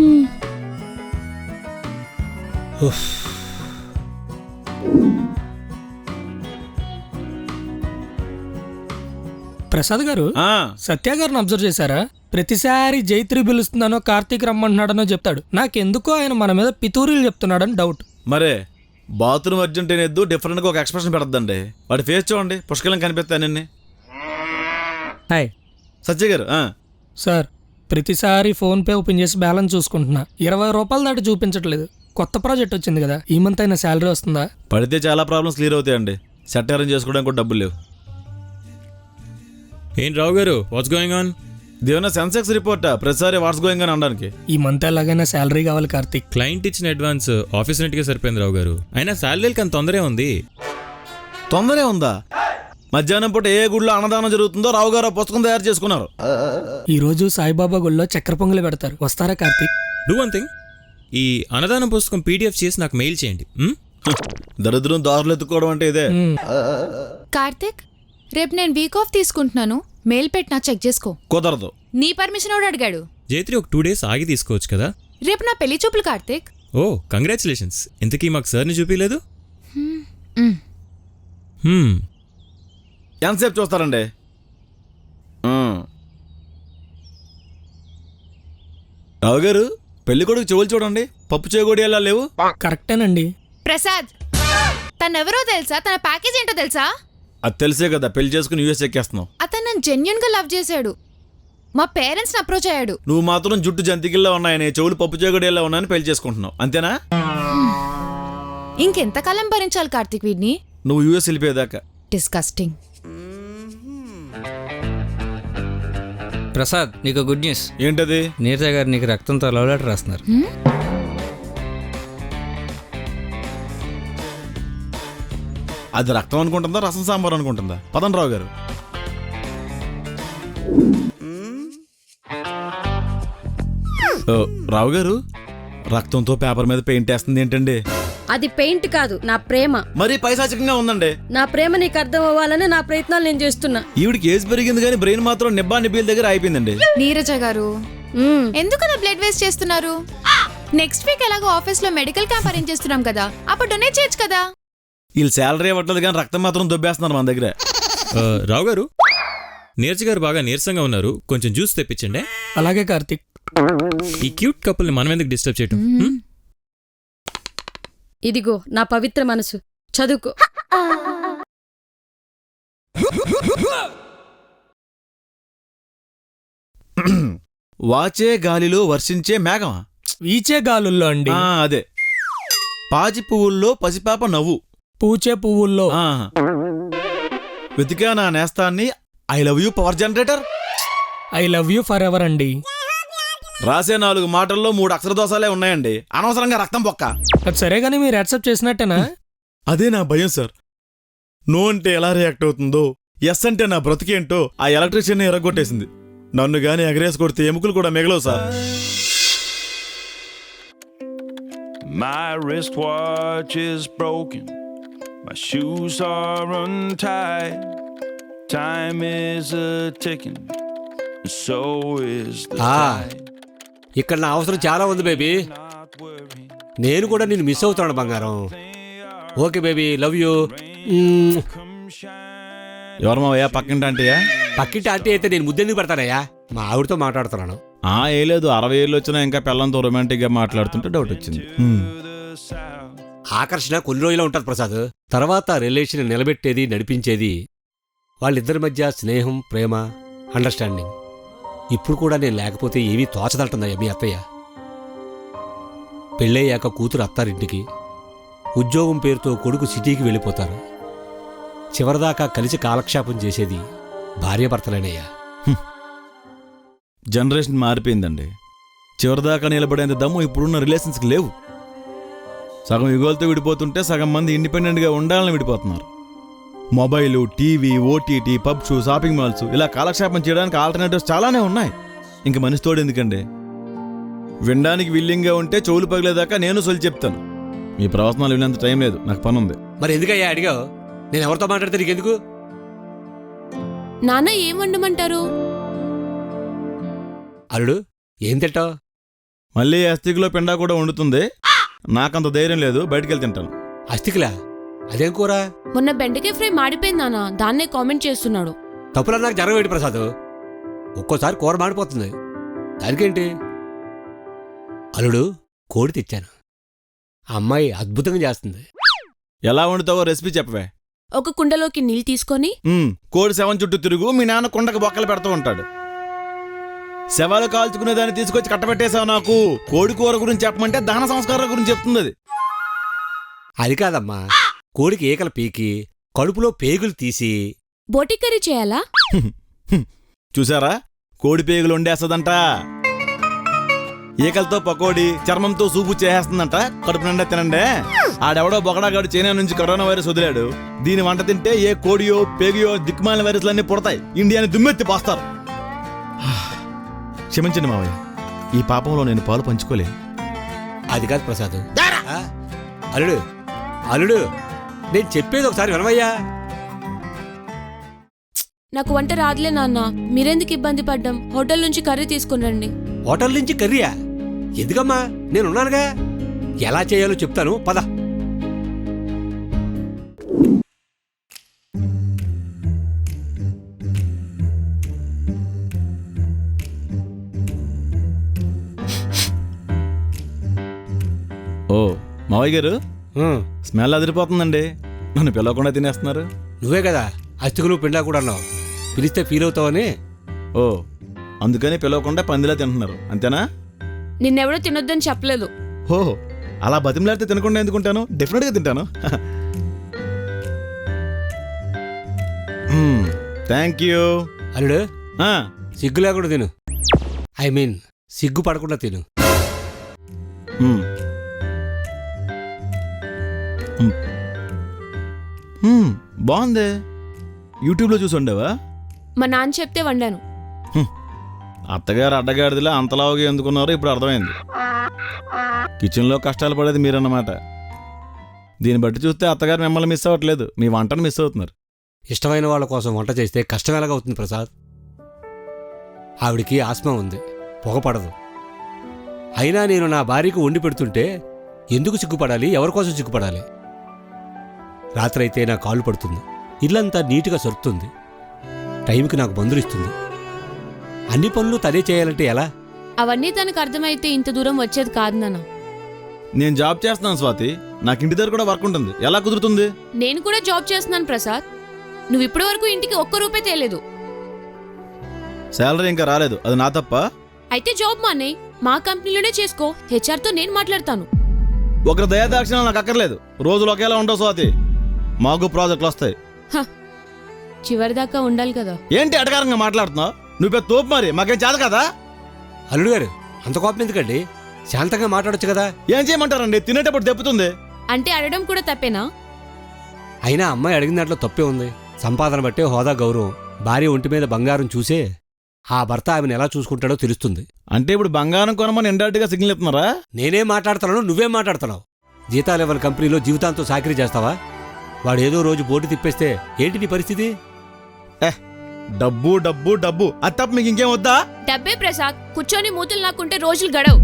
ప్రసాద్ గారు, సత్య గారిని అబ్జర్వ్ చేశారా? ప్రతిసారి జైత్రి పిలుస్తున్నానో కార్తీక్ రమ్మంటున్నాడనో చెప్తాడు. నాకెందుకో ఆయన మన మీద పితూరీలు చెప్తున్నాడని డౌట్. మరే బాత్రూమ్ అర్జెంట్ అనేద్దు డిఫరెంట్గా ఒక ఎక్స్ప్రెషన్ పెడద్దండి. వాడి ఫేస్ చూడండి, పుష్కలం కనిపిస్తానండి. హాయ్ సత్య గారు. సార్, ప్రతిసారి ఫోన్ పే ఓపెన్ చేసి బ్యాలెన్స్ చూసుకుంటున్నా, 20 రూపాయలు దాటి చూపించట్లేదు. కొత్త ప్రాజెక్ట్ వచ్చింది కదా, ఈ మంత్ అయినా శాలరీ వస్తుందా? పడితే చాలా ప్రాబ్లమ్స్ క్లియర్ అవుతాయండి. సెట్ అరేంజ్ చేసుకోవడానికి కూడా డబ్బులు లేవు. ఏం రావు గారు, వాట్స్ గోయింగ్ ఆన్? దేవన్నా సెన్సెక్స్ రిపోర్టా ప్రతిసారి వాట్స్ గోయింగ్ అని అనడానికి? ఈ మంత్ ఎలాగైనా శాలరీ కావాలి కార్తీక్. క్లయింట్ ఇచ్చిన అడ్వాన్స్ ఆఫీస్ రెంట్గా సరిపోయింది రావు గారు. అయినా శాలరీకి అంత తొందరే ఉంది. తొందరే ఉందా? మధ్యాహ్నం పూట ఏ గుడిలో అన్నదానం జరుగుతుందో రావు గారు పుస్తకం తయారు చేసుకున్నారు. ఈ రోజు సాయిబాబా గుడిలో చక్కెర పొంగలి పెడతారు, వస్తారా కార్తీక్? డూ వన్ థింగ్, ఈ అన్నదానం పుస్తకం PDF చేసి నాకు మెయిల్ చేయండి. దరిద్రం దారులు ఎత్తుకోవడం అంటే ఇదే. కార్తిక్, రేపు నేను వీక్ ఆఫ్ తీసుకుంటున్నాను, మెయిల్ పెట్టినా చెక్ చేసుకో. కుదరదు. నీ పర్మిషన్ ఎవడు అడిగాడు? జైత్రి, ఒక 2 days ఆగి తీసుకోవచ్చు కదా. రేపు నా పెళ్లి చూపులు కార్తిక్. ఓ, కంగ్రాచులేషన్స్. ఇంతకీ మాకు సార్ని చూపించలేదు. ఎంతసేపు చూస్తారండి? రావు గారు, పెళ్లి కొడుకు చెవులు చూడండి, పప్పు చేగోడి ఎలా లేవు. కరెక్టేనండి. ప్రసాద్, తనెవరో తెలుసా? తన ప్యాకేజ్ ఏంటో తెలుసా? అది తెలిసే కదా పెళ్లి చేసుకుని US ఎక్కేస్తున్నావు. అతను నన్ను జెన్యున్ గా లవ్ చేశాడు. మా పేరెంట్స్ అప్రోచ్ అయ్యాడు. నువ్వు మాత్రం జుట్టు జంతికిల్లా ఉన్నాయని, చెవులు పప్పు చేగోడి ఎలా ఉన్నాయని పెళ్లి చేసుకుంటున్నావు, అంతేనా? ఇంకెంతకాలం భరించాలి కార్తిక్ వీడిని? నువ్వు US వెళ్ళిపోయేదాకా. డిస్కస్టింగ్. ప్రసాద్, నీకు గుడ్ న్యూస్. ఏంటది? నీరజ గారు నీకు రక్తంతో లవ్ లెటర్ రాస్తున్నారు. అది రక్తం అనుకుంటుందా, రసం సాంబార్ అనుకుంటుందా? పదండి రావు గారు. రావు గారు, రక్తంతో పేపర్ మీద పెయింట్ వేస్తుంది ఏంటండి? అది పెయింట్ కాదు, నా ప్రేమ. మరి పైశాచికంగా ఉందండి. నా ప్రేమ నీకు అర్థం అవ్వాలని నా ప్రయత్నాలు నేను చేస్తున్నా. ఈవిడికి ఏజ్ పెరిగింది కానీ బ్రెయిన్ మాత్రం నిబ్బా నిబ్బీల దగ్గర అయిపోయిందండి. నీరజ గారు, ఎందుకు నా బ్లడ్ వేస్ట్ చేస్తున్నారు? నెక్స్ట్ వీక్ ఎలాగో ఆఫీస్ లో మెడికల్ క్యాంప్ అరేంజ్ చేస్తున్నాం కదా, అప్పుడు డొనేట్ చేయొచ్చు కదా. వీళ్ళు శాలరీ ఇవ్వట్లేదు కానీ రక్తం మాత్రం దొబ్బేస్తున్నారు మన దగ్గర. రావు గారు, నీరజ్ గారు బాగా నీరసంగా ఉన్నారు, కొంచెం జ్యూస్ తెప్పించండి. అలాగే కార్తిక్. ఈ క్యూట్ కపుల్ని మనం ఎందుకు డిస్టర్బ్ చేయటం? ఇదిగో నా పవిత్ర మనసు, చదువుకో. వాచే గాలిలో వర్షించే మేఘమా? వీచే గాలుల్లో అండి. అదే. పాచి పువ్వుల్లో పసిపాప నవ్వు. పూచే పువ్వుల్లో. వెతికా నా నేస్తాన్ని. I love you power generator. I love you forever అండి. రాసే 4 మాటల్లో 3 అక్షర దోషాలే ఉన్నాయండి. అనవసరంగా రక్తం పొక్క. అది సరే గానీ మీరు యాక్సెప్ట్ చేసినట్టేనా? అదే నా భయం సార్. నో అంటే ఎలా రియాక్ట్ అవుతుందో, ఎస్ అంటే నా బ్రతికేంటో ఆ ఎలక్ట్రీషియన్ ఎరగొట్టేసింది. నన్ను గాని ఎగరేసి కొడితే ఎముకలు కూడా మిగలవు sir. My wristwatch is broken. My shoes are untied. Time is a ticking. So is the tide. ఇక్కడ నా అవసరం చాలా ఉంది బేబీ. నేను కూడా నిన్ను మిస్ అవుతాను బంగారం. Okay baby, love you. ఎవరు మావయ్యా? పక్కింటి ఆంటీయా? పక్కింటి ఆంటీ అయితే నేను ముద్దెందుకు పెడతానయ్యా? మా ఆవిడతో మాట్లాడుతున్నాను. ఏ లేదు, 60 ఏళ్ళు వచ్చినా ఇంకా పిల్లలతో రొమాంటిక్ గా మాట్లాడుతుంటే డౌట్ వచ్చింది. ఆకర్షణ కొన్ని రోజులు ఉంటుంది ప్రసాద్. తర్వాత రిలేషన్ నిలబెట్టేది, నడిపించేది వాళ్ళిద్దరి మధ్య స్నేహం, ప్రేమ, అండర్స్టాండింగ్. ఇప్పుడు కూడా నేను లేకపోతే ఏమీ తోచదంటుందయ్యా మీ అత్తయ్య. పెళ్ళయ్యాక కూతురు అత్తారింటికి, ఉద్యోగం పేరుతో కొడుకు సిటీకి వెళ్ళిపోతారు. చివరిదాకా కలిసి కాలక్షేపం చేసేది భార్యాభర్తలేనయ్యా. జనరేషన్ మారిపోయిందండి. చివరిదాకా నిలబడేంత దమ్ము ఇప్పుడున్న రిలేషన్స్కి లేవు. సగం యుగాలతో విడిపోతుంటే సగం మంది ఇండిపెండెంట్గా ఉండాలని విడిపోతున్నారు. Mobile, TV, OTT, pubs, shopping malls, ఇలా కాలక్షేపం చేయడానికి ఆల్టర్నేటివ్స్ చాలానే ఉన్నాయి. ఇంక మనిషి తోడు ఎందుకండి? వినడానికి విల్లింగ్గా ఉంటే చెవులు పగిలేదాకా నేను సొలి చెప్తాను. మీ ప్రవచనాలు వినేంత టైం లేదు, నాకు పని ఉంది. మరి ఎందుకయ్యా అడిగావు? నేను ఎవరితో మాట్లాడితే నీకెందుకు? నాన్న ఏం వండమంటారు? అల్లుడు ఏం తింటావు? మళ్ళీ అస్థికులో పిండా కూడా వండుతుంది. నాకంత ధైర్యం లేదు, బయటికెళ్ళి తింటాను. అస్థికులా? అదేం కూర? మొన్న బెండకాయ ఫ్రై మాడిపోయింది నాన్న, దాన్నే కామెంట్ చేస్తున్నాడు. తప్పులా నాకు జరగవేటి ప్రసాద్. ఒక్కోసారి కూర మాడిపోతుంది, దానికేంటి? అల్లుడు కోడి తెచ్చాను, అమ్మాయి అద్భుతంగా చేస్తుంది. ఎలా వండుతావో రెసిపీ చెప్పవే. ఒక కుండలోకి నీళ్ళు తీసుకొని కోడి శవం చుట్టూ తిరుగు. మీ నాన్న కుండకు బొక్కలు పెడుతూ ఉంటాడు. శవాలు కాల్చుకునే దాన్ని తీసుకొచ్చి కట్టబెట్టేశావు నాకు. కోడి కూర గురించి చెప్పమంటే దహన సంస్కారాల గురించి చెప్తుంది అది. అది కాదమ్మా, కోడికి ఏకలు పీకి కడుపులో పేగులు తీసి బోటి కర్రీ చేయాలా? చూసారా, కోడి పేగులు వండేస్తుందంట. ఈకలతో పకోడి, చర్మంతో సూపు చేసేస్తుందంట. కడుపు నిండా తినండి. ఆడెవడో బొగడాగాడు చైనా నుంచి కరోనా వైరస్ వదిలాడు. దీని వంట తింటే ఏ కోడియో పేగియో దిక్కుమాలిన వైరస్లన్నీ పుడతాయి. ఇండియాని దుమ్మెత్తి పోస్తారు. క్షమించండి మావయ్య, ఈ పాపంలో నేను పాలు పంచుకోలే. అది కాదు ప్రసాద్. అల్లుడు అల్లుడు నేను చెప్పేది ఒకసారి వినవయ్యా. నాకు వంట రాదులే నాన్న, మీరెందుకు ఇబ్బంది పడ్డం? హోటల్ నుంచి కర్రీ తీసుకుని రండి. హోటల్ నుంచి కర్రీయా? ఎందుకమ్మా, నేనున్నానుగా. ఎలా చేయాలో చెప్తాను, పద. ఓ మావయ్య గారు, స్మెల్ అదిరిపోతుందండి. నన్ను పిలవకుండా తినేస్తున్నారు. నువ్వే కదా అస్థికులు పిండా కూడా అన్నావు. పిలిస్తే ఫీల్ అవుతావని. ఓ, అందుకని పిలవకుండా పందిలా తింటున్నారు అంతేనా? నిన్నెవడో తినొద్దని చెప్పలేదు. ఓ, అలా బతిమలాడితే తినకుండా ఎందుకుంటాను? డెఫినెట్గా తింటాను. Thank you. అల్లుడు సిగ్గు లేకుండా తిను. ఐ మీన్ సిగ్గు పడకుండా తిను. బాగుంది. యూట్యూబ్లో చూసి ఉండేవా? మా నాన్న చెప్తే వండాను. అత్తగారు అడ్డగాడిదిలా అంతలావుగా ఎందుకున్నారో ఇప్పుడు అర్థమైంది. కిచెన్లో కష్టాలు పడేది మీరన్నమాట. దీన్ని బట్టి చూస్తే అత్తగారు మిమ్మల్ని మిస్ అవ్వట్లేదు, మీ వంటను మిస్ అవుతున్నారు. ఇష్టమైన వాళ్ళ కోసం వంట చేస్తే కష్టం ఎలాగవుతుంది ప్రసాద్? ఆవిడికి ఆస్మా ఉంది, పొగ పడదు. అయినా నేను నా భార్యకు వండి పెడుతుంటే ఎందుకు సిగ్గుపడాలి, ఎవరి కోసం సిగ్గుపడాలి? రాత్రైతే నా కాలు పడుతుంది, ఇల్లంతా నీట్గా సరుతుంది, టైంకి నాకు మందులు ఇస్తుంది. అన్ని పనులు తనే చేయాలంటే ఎలా? అవన్నీ తనకు అర్థమైతే ఇంత దూరం వచ్చేది కాదు నాన్న. నేను జాబ్ చేస్తున్నాను స్వాతి, నాకు ఇంటి దగ్గర కూడా వర్క్ ఉంటుంది, ఎలా కుదురుతుంది? నేను కూడా జాబ్ చేస్తున్నాను ప్రసాద్. నువ్వు ఇప్పటి వరకు ఇంటికి ఒక్క రూపాయి తేలేదు. శాలరీ ఇంకా రాలేదు, అది నా తప్ప? అయితే జాబ్ మానే మా కంపెనీలోనే చేసుకో. హెచ్ఆర్ తో నేను మాట్లాడతాను. ఒకరి దయాదాక్షిణాలు నాకు అక్కర్లేదు, రోజులు ఒకేలా ఉండవు స్వాతి. మాకు ప్రాజెక్టులు వస్తాయి. చివరిదాకా ఉండాలి కదా. ఏంటి అటకారంగా మాట్లాడుతున్నావు? నువ్వు పెద్ద తోపు, మరి మాకేం చేత కదా? అల్లుడు గారు అంత కోపం ఎందుకండి? శాంతంగా మాట్లాడొచ్చు కదా. ఏం చేయమంటారండి, తినేటప్పుడు దెప్పుతుంది. అంటే అడగడం కూడా తప్పేనా? అయినా అమ్మాయి అడిగిన దాంట్లో తప్పే ఉంది. సంపాదన బట్టే హోదా, గౌరవం. భార్య ఒంటి మీద బంగారం చూసే ఆ భర్త ఆమెను ఎలా చూసుకుంటాడో తెలుస్తుంది. అంటే ఇప్పుడు బంగారం కొనమని ఇండైరెక్ట్గా సిగ్నల్ ఇస్తున్నారా? నేనేం మాట్లాడుతున్నాను, నువ్వేం మాట్లాడుతున్నావు? జీతాలు ఇవ్వని కంపెనీలో జీవితాంతో చాకరీ చేస్తావా? వాడు ఏదో రోజు బోటు తిప్పేస్తే ఏంటి నీ పరిస్థితి? డబ్బు డబ్బు డబ్బు, అది తప్ప మీకు ఇంకేం వద్దా? డబ్బే ప్రసాద్. కూర్చొని మూతులు నాకుంటే రోజులు గడవు.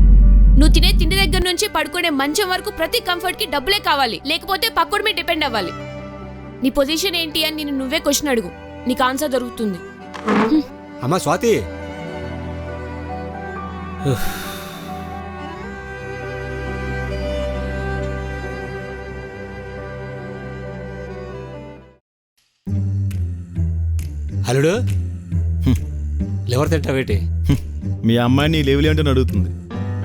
నువ్వు తినే తిండి దగ్గర నుంచి పడుకునే మంచం వరకు ప్రతి కంఫర్ట్ కి డబ్బులే కావాలి, లేకపోతే పక్కడి మీద డిపెండ్ అవ్వాలి. నీ పొజిషన్ ఏంటి అని నేను నువ్వే క్వశ్చన్ అడుగు, నీకు ఆన్సర్ దొరుకుతుంది. అమ్మా స్వాతి, అల్లుడు లివర్ తింటావేటి? మీ అమ్మాయి నీ లెవెల్ ఏంటని అడుగుతుంది,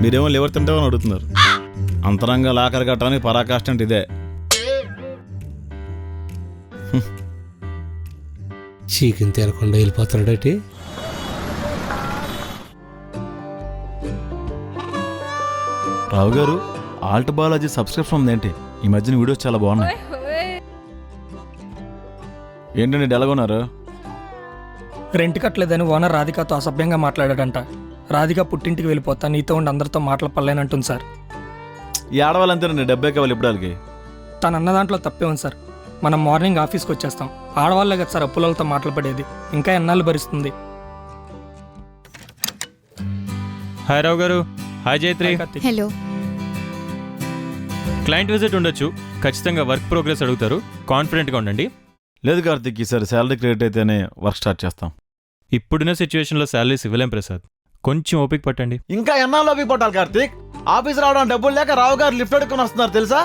మీరేమో లివర్ తింటామని అడుగుతున్నారు. అంతరంగా లాకర్ కట్టడానికి పరాకాష్ట అంటే ఇదే. చీకిని తేలకుండా వెళ్ళిపోతాడటి. రావు గారు, ఆల్ట్ బాలాజీ సబ్స్క్రిప్షన్ ఉందేంటి? ఈ మధ్యన వీడియోస్ చాలా బాగున్నాయి. ఏంటండి డెలగొన్నారు? రెంట్ కట్టలేదని ఓనర్ రాధికతో అసభ్యంగా మాట్లాడాడంట. రాధిక పుట్టింటికి వెళ్ళిపోతా, నీతో ఉండి అందరితో మాటలు పడలేనంటుంది సార్. ఈ ఆడవాళ్ళంతేనండి, 70 కావాలి ఇప్పుడాలకి. తను అన్న దాంట్లో తప్పే ఉంది సార్. మనం మార్నింగ్ ఆఫీస్కి వచ్చేస్తాం. ఆడవాళ్ళే కదా సార్ అప్పులతో మాటలు పడేది. ఇంకా ఎన్నాళ్ళు భరిస్తుంది? హాయ్ రావు garu. Hi జైత్రి. Hello. Client visit ఉండొచ్చు, ఖచ్చితంగా వర్క్ ప్రోగ్రెస్ అడుగుతారు, కాన్ఫిడెంట్గా ఉండండి. లేదు కార్తిక్, ఈసారి శాలరీ క్రెడిట్ అయితేనే వర్క్ స్టార్ట్ చేస్తాం. ఇప్పుడున్న సిచ్యువేషన్లో శాలరీస్ ఇవ్వలేం ప్రసాద్, కొంచెం ఓపిక పట్టండి. ఇంకా ఎన్నాళ్ళు ఓపిక పట్టాలి కార్తిక్? ఆఫీస్ రావడం డబ్బులు లేక రావు గారు లిఫ్ట్ అడుక్కుని వస్తున్నారు తెలుసా?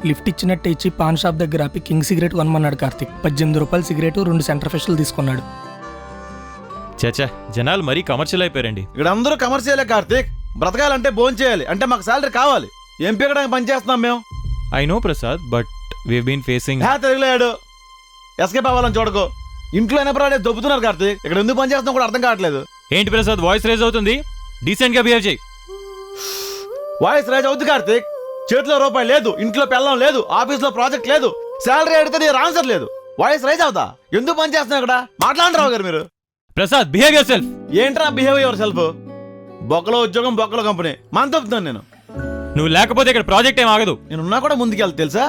లిఫ్ట్ ఇచ్చినట్టు ఇచ్చి పాన్ షాప్ దగ్గర ఆపి కింగ్ సిగరెట్ కొనమన్నాడు కార్తిక్. 18 రూపాయలు సిగరెట్, 2 సెంటర్ ఫ్రెష్లు తీసుకున్నాడు. చచ్చా, జనాలు మరీ కమర్షియల్ అయిపోయారండి. ఇక్కడ అందరూ కమర్షియలే కార్తిక్. బ్రతకాలంటే భోజనం చేయాలి, అంటే మాకు శాలరీ కావాలి. ఏం పీకడానికి పని చేస్తున్నాం మేము. I know Prasad, but we been facing. తిరగలేడు, ఎస్కేప్ అవ్వాలని చూడకు. ఇంట్లో ఎనపరాడే దొబ్బుతున్నారు కార్తిక్. ఇక్కడ ఎందుకు పని చేస్తున్నాం కూడా అర్థం కావట్లేదు. ఏంటి ప్రసాద్ వాయిస్ రేజ్ అవుతుంది? డీసెంట్ గా బిహేవ్ చేయి. వాయిస్ రేజ్ అవుతుంది కార్తిక్. చేతిలో రూపాయి లేదు, ఇంట్లో పెళ్ళం లేదు, ఆఫీస్లో ప్రాజెక్ట్ లేదు, శాలరీ అడిగితే నీ ఆన్సర్ లేదు. వాయిస్ రైజ్ అవుతా? ఎందుకు పని చేస్తున్నా ఇక్కడ? మాట్లాడండి రావు గారు మీరు. Prasad behave your self. ఏంట్రా బిహేవ్ యువర్ సెల్ఫ్? బొక్కలో ఉద్యోగం, బొక్కలో కంపెనీ, మన తప్పుతున్నాను నేను. నువ్వు లేకపోతే ఇక్కడ ప్రాజెక్ట్ ఏం ఆగదు. నేనున్నా కూడా ముందుకెళ్తా తెలుసా?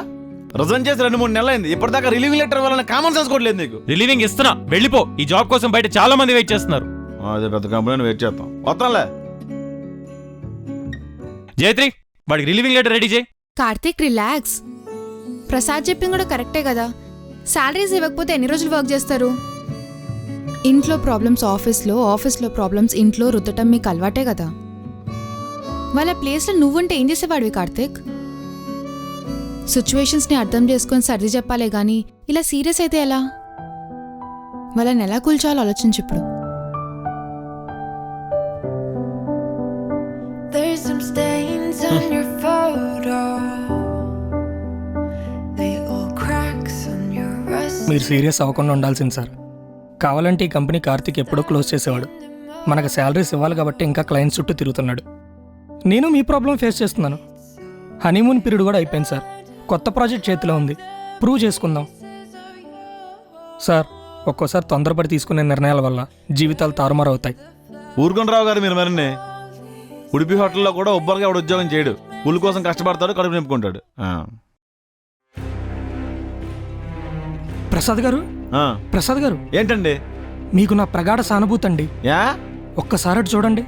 రిజైన్ చేసి 2-3 నెలలైంది, ఇప్పటిదాకా రిలీవింగ్ లెటర్ ఇవ్వాలని కామన్ సెన్స్ కూడా లేదు నీకు. రిలీవింగ్ ఇస్తున్నా, వెళ్ళిపో. ఈ జాబ్ కోసం బయట చాలా మంది వెయిట్ చేస్తున్నారు. అదే పెద్ద కంపెనీ వెయిట్ చేస్తాం, వస్తాంలే. జయత్రి, వాడికి రిలీవింగ్ లెటర్ రెడీ చేయి. కార్తీక్ రిలాక్స్. ప్రసాద్ చెప్పింది కూడా కరెక్టే కదా. శాలరీస్ ఇవ్వకపోతే ఎన్ని రోజులు వర్క్ చేస్తారు? ఇంట్లో ప్రాబ్లమ్స్ ఆఫీస్లో, ఆఫీస్లో ప్రాబ్లమ్స్ ఇంట్లో రుద్దటం మీకు అలవాటే కదా. వాళ్ళ ప్లేస్లో నువ్వుంటే ఏం చేసేవాడివి కార్తీక్? సిచ్యువేషన్స్ని అర్థం చేసుకొని సర్ది చెప్పాలే కానీ ఇలా సీరియస్ అయితే ఎలా? వాళ్ళని ఎలా కూల్చాలో ఆలోచించు ఇప్పుడు. There's some stains on your photo. Little cracks on your rust. మీరు సీరియస్ అవ్వకుండా ఉండాల్సింది సార్. కావాలంటే ఈ కంపెనీ కార్తిక్ ఎప్పుడో క్లోజ్ చేసేవాడు. మనకు శాలరీస్ ఇవ్వాలి కాబట్టి ఇంకా క్లయింట్స్ చుట్టూ తిరుగుతున్నాడు. నేను మీ ప్రాబ్లం ఫేస్ చేస్తున్నాను. హనీమూన్ పీరియడ్ కూడా అయిపోయింది సార్. కొత్త ప్రాజెక్ట్ చేతిలో ఉంది, ప్రూవ్ చేసుకుందాం. సార్, ఒక్కోసారి తొందరపడి తీసుకునే నిర్ణయాల వల్ల జీవితాలు తారుమారు అవుతాయి. ఊరుకొని రావు గారు మీరు మరిన్ని. ఉడిపి హోటల్లో కూడా ఉబ్బరుగా ఎవడు ఉద్యోగం చేయడు, ఉల్లు కోసం కష్టపడతాడు, కడుపు నింపుకుంటాడు. ప్రసాద్ గారు, ప్రసాద్ గారు, ఏంటండి? మీకు నా ప్రగాఢ సానుభూతి అండి. యా, ఒక్కసారి అటు చూడండి.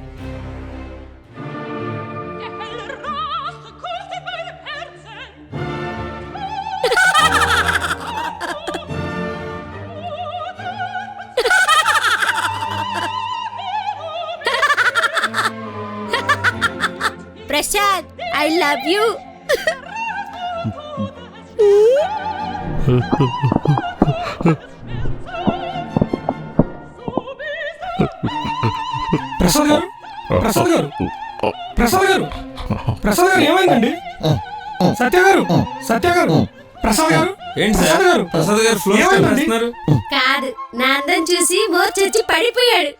Prasad I love you. Prasad గారు, ప్రసాద్ గారు, ప్రసాద్ గారు, ప్రసాద్ గారు ఏమైందండి? సత్య గారు, సత్య గారు, ప్రసాద్ గారు, ఏంటి సార్ గారు? ప్రసాద్ గారు ఫ్లో చేస్తున్నారు. కాదు, నా అందం చూసి మోర్చొచ్చి పడిపోయాడు.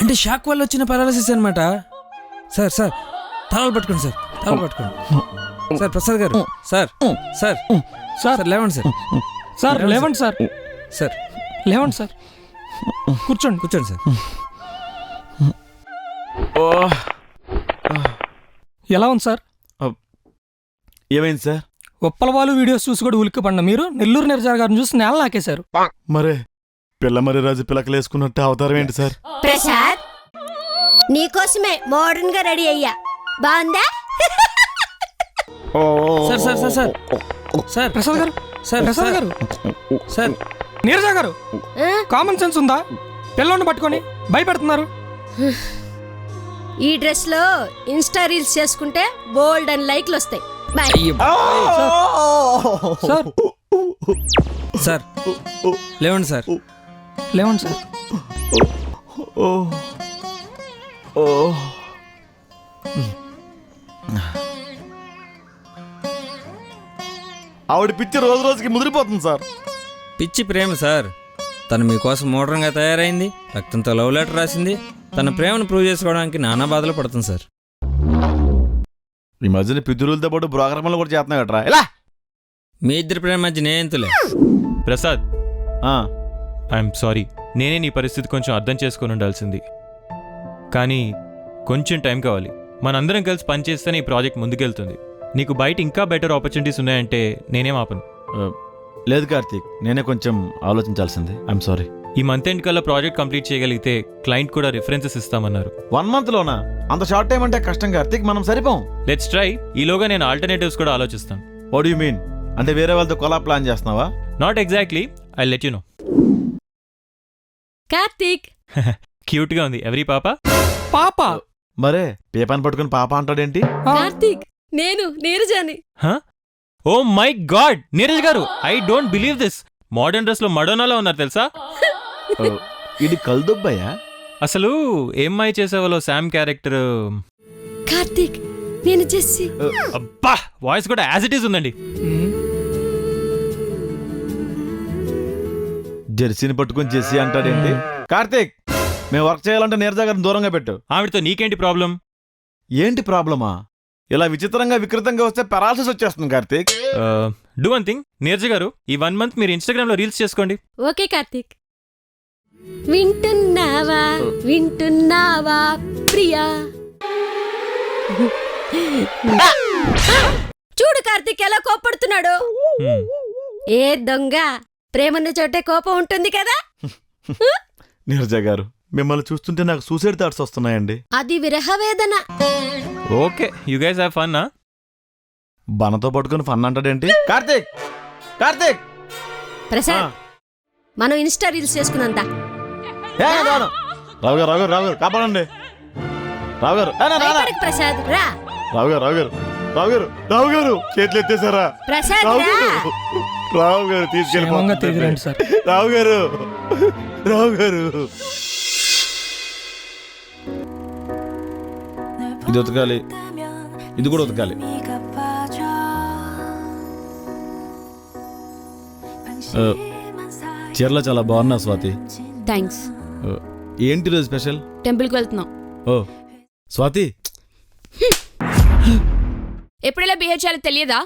అంటే షాక్ వల్ల వచ్చిన పారాలసిస్ అనమాట. సార్ సార్ తలలు పట్టుకోండి సార్, తలలు పట్టుకోండి సార్. ప్రసాద్ గారు, సార్ సార్ సార్ లేవండి సార్, సార్ లేవండి సార్, సార్ లేవండి సార్, కూర్చోండి, కూర్చోండి సార్. ఎలా ఉంది సార్? ఏమైంది సార్? ఉప్పలవాలు వీడియోస్ చూసి కూడా ఉలిక్కిపడిన మీరు నెల్లూరు నిర్జార్ గారిని చూసి నేల నాకేశారు. మరే పిల్ల మరి రాజు పిల్లకలేసుకున్నట్టు అవతారం ఏంటి సార్? ప్రసాద్ నీకోసమే మోడర్న్ గా రెడీ అయ్యా, బాగుందా? Sir sir sir sir sir Prasad గారు, సార్ ప్రసాద్ గారు, సార్ నీరజా గారు, కామన్ సెన్స్ ఉందా? పిల్లోని పట్టుకొని భయపెడుతున్నారు. ఈ డ్రెస్ లో ఇన్స్టా రీల్స్ చేసుకుంటే బోల్డ్ అండ్ లైక్లు వస్తాయి. బాయ్. సార్ సార్ లేవండి సార్, లేవండి సార్. ఆవిడ పిచ్చి రోజు రోజుకి ముదిరిపోతుంది సార్. పిచ్చి ప్రేమ సార్. తను మీకోసం మోడర్న్గా తయారైంది, రక్తంతో లవ్ లెటర్ రాసింది, తన ప్రేమను ప్రూవ్ చేసుకోవడానికి నానా బాధలు పడుతుంది సార్. ఈ మధ్యన పితురులతో పాటు బ్రోగ్రామాలు కూడా చేస్తున్నాయి కట్రా. ఎలా మీ ఇద్దరి ప్రేమ మధ్య నేంతులే. Prasad, I'm sorry. నేనే నీ పరిస్థితి కొంచెం అర్థం చేసుకొని ఉండాల్సింది, కానీ కొంచెం టైం కావాలి. మనందరం కలిసి పనిచేస్తేనే ఈ ప్రాజెక్ట్ ముందుకెళ్తుంది. నీకు బయట ఇంకా బెటర్ ఆపర్చునిటీస్ ఉన్నాయంటే నేనేం ఆపను. లేదు కార్తీక్, నేనే కొంచెం ఆలోచించాల్సింది. I'm sorry. ఈ మంత్ ఎండ్ కల్లా ప్రాజెక్ట్ కంప్లీట్ చేయగలిగితే క్లయింట్ కూడా రిఫరెన్సెస్ ఇస్తామన్నారు. 1 month లోనా? అంత షార్ట్ టైం అంటే కష్టం కార్తీక్, మనం సరిపోం. Let's try. ఈలోగా నేను ఆల్టర్నేటివ్స్ కూడా ఆలోచిస్తాను. What you mean? అంటే వేరే వాళ్ళతో కొలా ప్లాన్ చేస్తున్నావా? Not exactly, I let you know. Karthik cute గా ఉంది. ఎవరి పాప? పాప మరే పేపాన్ని పట్టుకుని పాప అంటాడేంటి? కార్తీక్ నేను నీరజాని. ఓ మై గాడ్, నీరజ్ గారు, I don't believe this. Modern dress లో మడోనాలో ఉన్నారు తెలుసా? ఇది కల్దుబ్బయ్యా. అసలు ఏం మై చేసేవాళ్ళు శామ్ క్యారెక్టర్. కార్తీక్ నేను జెస్సీ. అబ్బా, వాయిస్ కూడా యాజ్ ఇట్ ఈస్ ఉందండి. జెర్సీని పట్టుకుని జెస్సీ అంటాడేంటి? కార్తీక్, మేము వర్క్ చేయాలంటే నీరజా గారిని దూరంగా పెట్టు. ఆవిడతో నీకేంటి ప్రాబ్లం? ఏంటి ప్రాబ్లమా? ఇలా విచిత్రంగా వికృతంగా వస్తే పెరాలసిస్ వచ్చేస్తుంది Karthik. Do one thing, Neeraj గారు, ఈ 1 month మీరు ఇన్స్టాగ్రామ్ లో రీల్స్ చేసుకోండి. ఓకే కార్తీక్. వింటున్నావా వింటున్నావా ప్రియా? చూడు కార్తీక్ ఎలా కోపడుతున్నాడు. ఏ దొంగ, ప్రేమన్న చోటే కోపం ఉంటుంది కదా. నీరజా గారు, మిమ్మల్ని చూస్తుంటే నాకు సూసైడ్ థాట్స్ వస్తున్నాయండి. అది విరహవేదన. Okay, you guys have fun. నా బనతో పట్టుకుని ఫన్ అంటాడేంటి? కార్తీక్, కార్తీక్, ప్రసాద్ మనం ఇన్స్టా రీల్స్ చేసుకున్నంత. రావు గారు, రావు గారు, రావు గారు కాపాడండి. రావు గారు, ప్రసాద్ రా. రావు గారు, రావు గారు, రావు గారు, రావు గారు చేతులు ఎత్తేసారా? ప్రసాద్ రావు రా. గారు, రావు గారు తీసుకెళ్ళి సార్. రావు గారు, రావు గారు. ఇది ఉతకాలి, ఇది కూడా ఉతకాలి. చీరలో చాలా బాగున్నా స్వాతి. థ్యాంక్స్. ఏంటి రోజు స్పెషల్? టెంపుల్కి వెళ్తున్నాం. ఓ స్వాతి, ఎప్పుడెలా బిహేవ్ చేయాలో తెలియదా?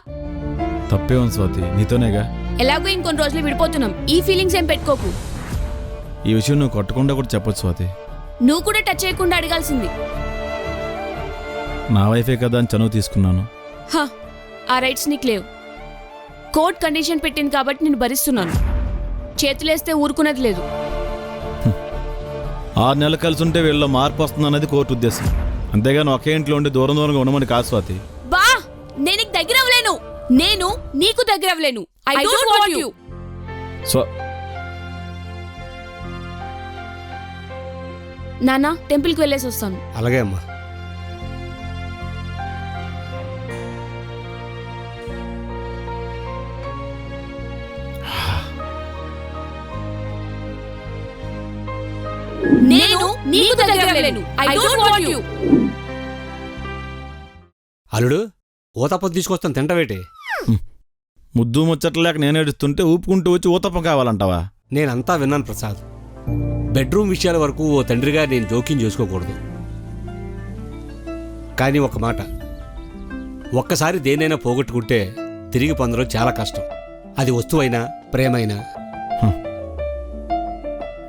తప్పే ఉంది స్వాతి, నీతోనేగా. ఎలాగో ఇంకొన్ని రోజులు విడిపోతున్నాం, ఈ ఫీలింగ్స్ ఏం పెట్టుకోకు. ఈ విషయం నువ్వు కొట్టకుండా కూడా చెప్పొచ్చు స్వాతి. నువ్వు కూడా టచ్ చేయకుండా అడగాల్సింది. నా వైఫే కదా అని చనువు తీసుకున్నాను. ఆ రైట్స్ నీకు లేవు. కోర్ట్ కండిషన్ పెట్టింది కాబట్టి నేను భరిస్తున్నాను. చేతులేస్తే ఊరుకున్నది లేదు. 6 నెలలు కలిసి ఉంటే వీళ్ళలో మార్పు వస్తుందన్నది కోర్టు ఉద్దేశం. అంతేగాని ఒకే ఇంట్లో ఉండి దూరం దూరంగా ఉండమని కాదు స్వాతి. బా, నేను నీకు దగ్గర అవ్వలేను. నేను నీకు దగ్గర అవ్వలేను. I don't want you. నాన్న, టెంపుల్కి వెళ్ళేసి వస్తాను. అలాగే అమ్మా. నేను నీకు దగ్గర లేను. I don't want you. అల్లుడు ఊతప్ప తీసుకొస్తాను తింటవేటి. ముద్దు ముచ్చట్లేక నేను ఏడుస్తుంటే ఊపుకుంటూ వచ్చి ఊతప్పం కావాలంటావా? నేనంతా విన్నాను ప్రసాద్. బెడ్రూమ్ విషయాల వరకు ఓ తండ్రిగా నేను జోక్యం చేసుకోకూడదు. కానీ ఒక మాట, ఒక్కసారి దేనైనా పోగొట్టుకుంటే తిరిగి పొందడం చాలా కష్టం. అది వస్తువైనా ప్రేమైనా.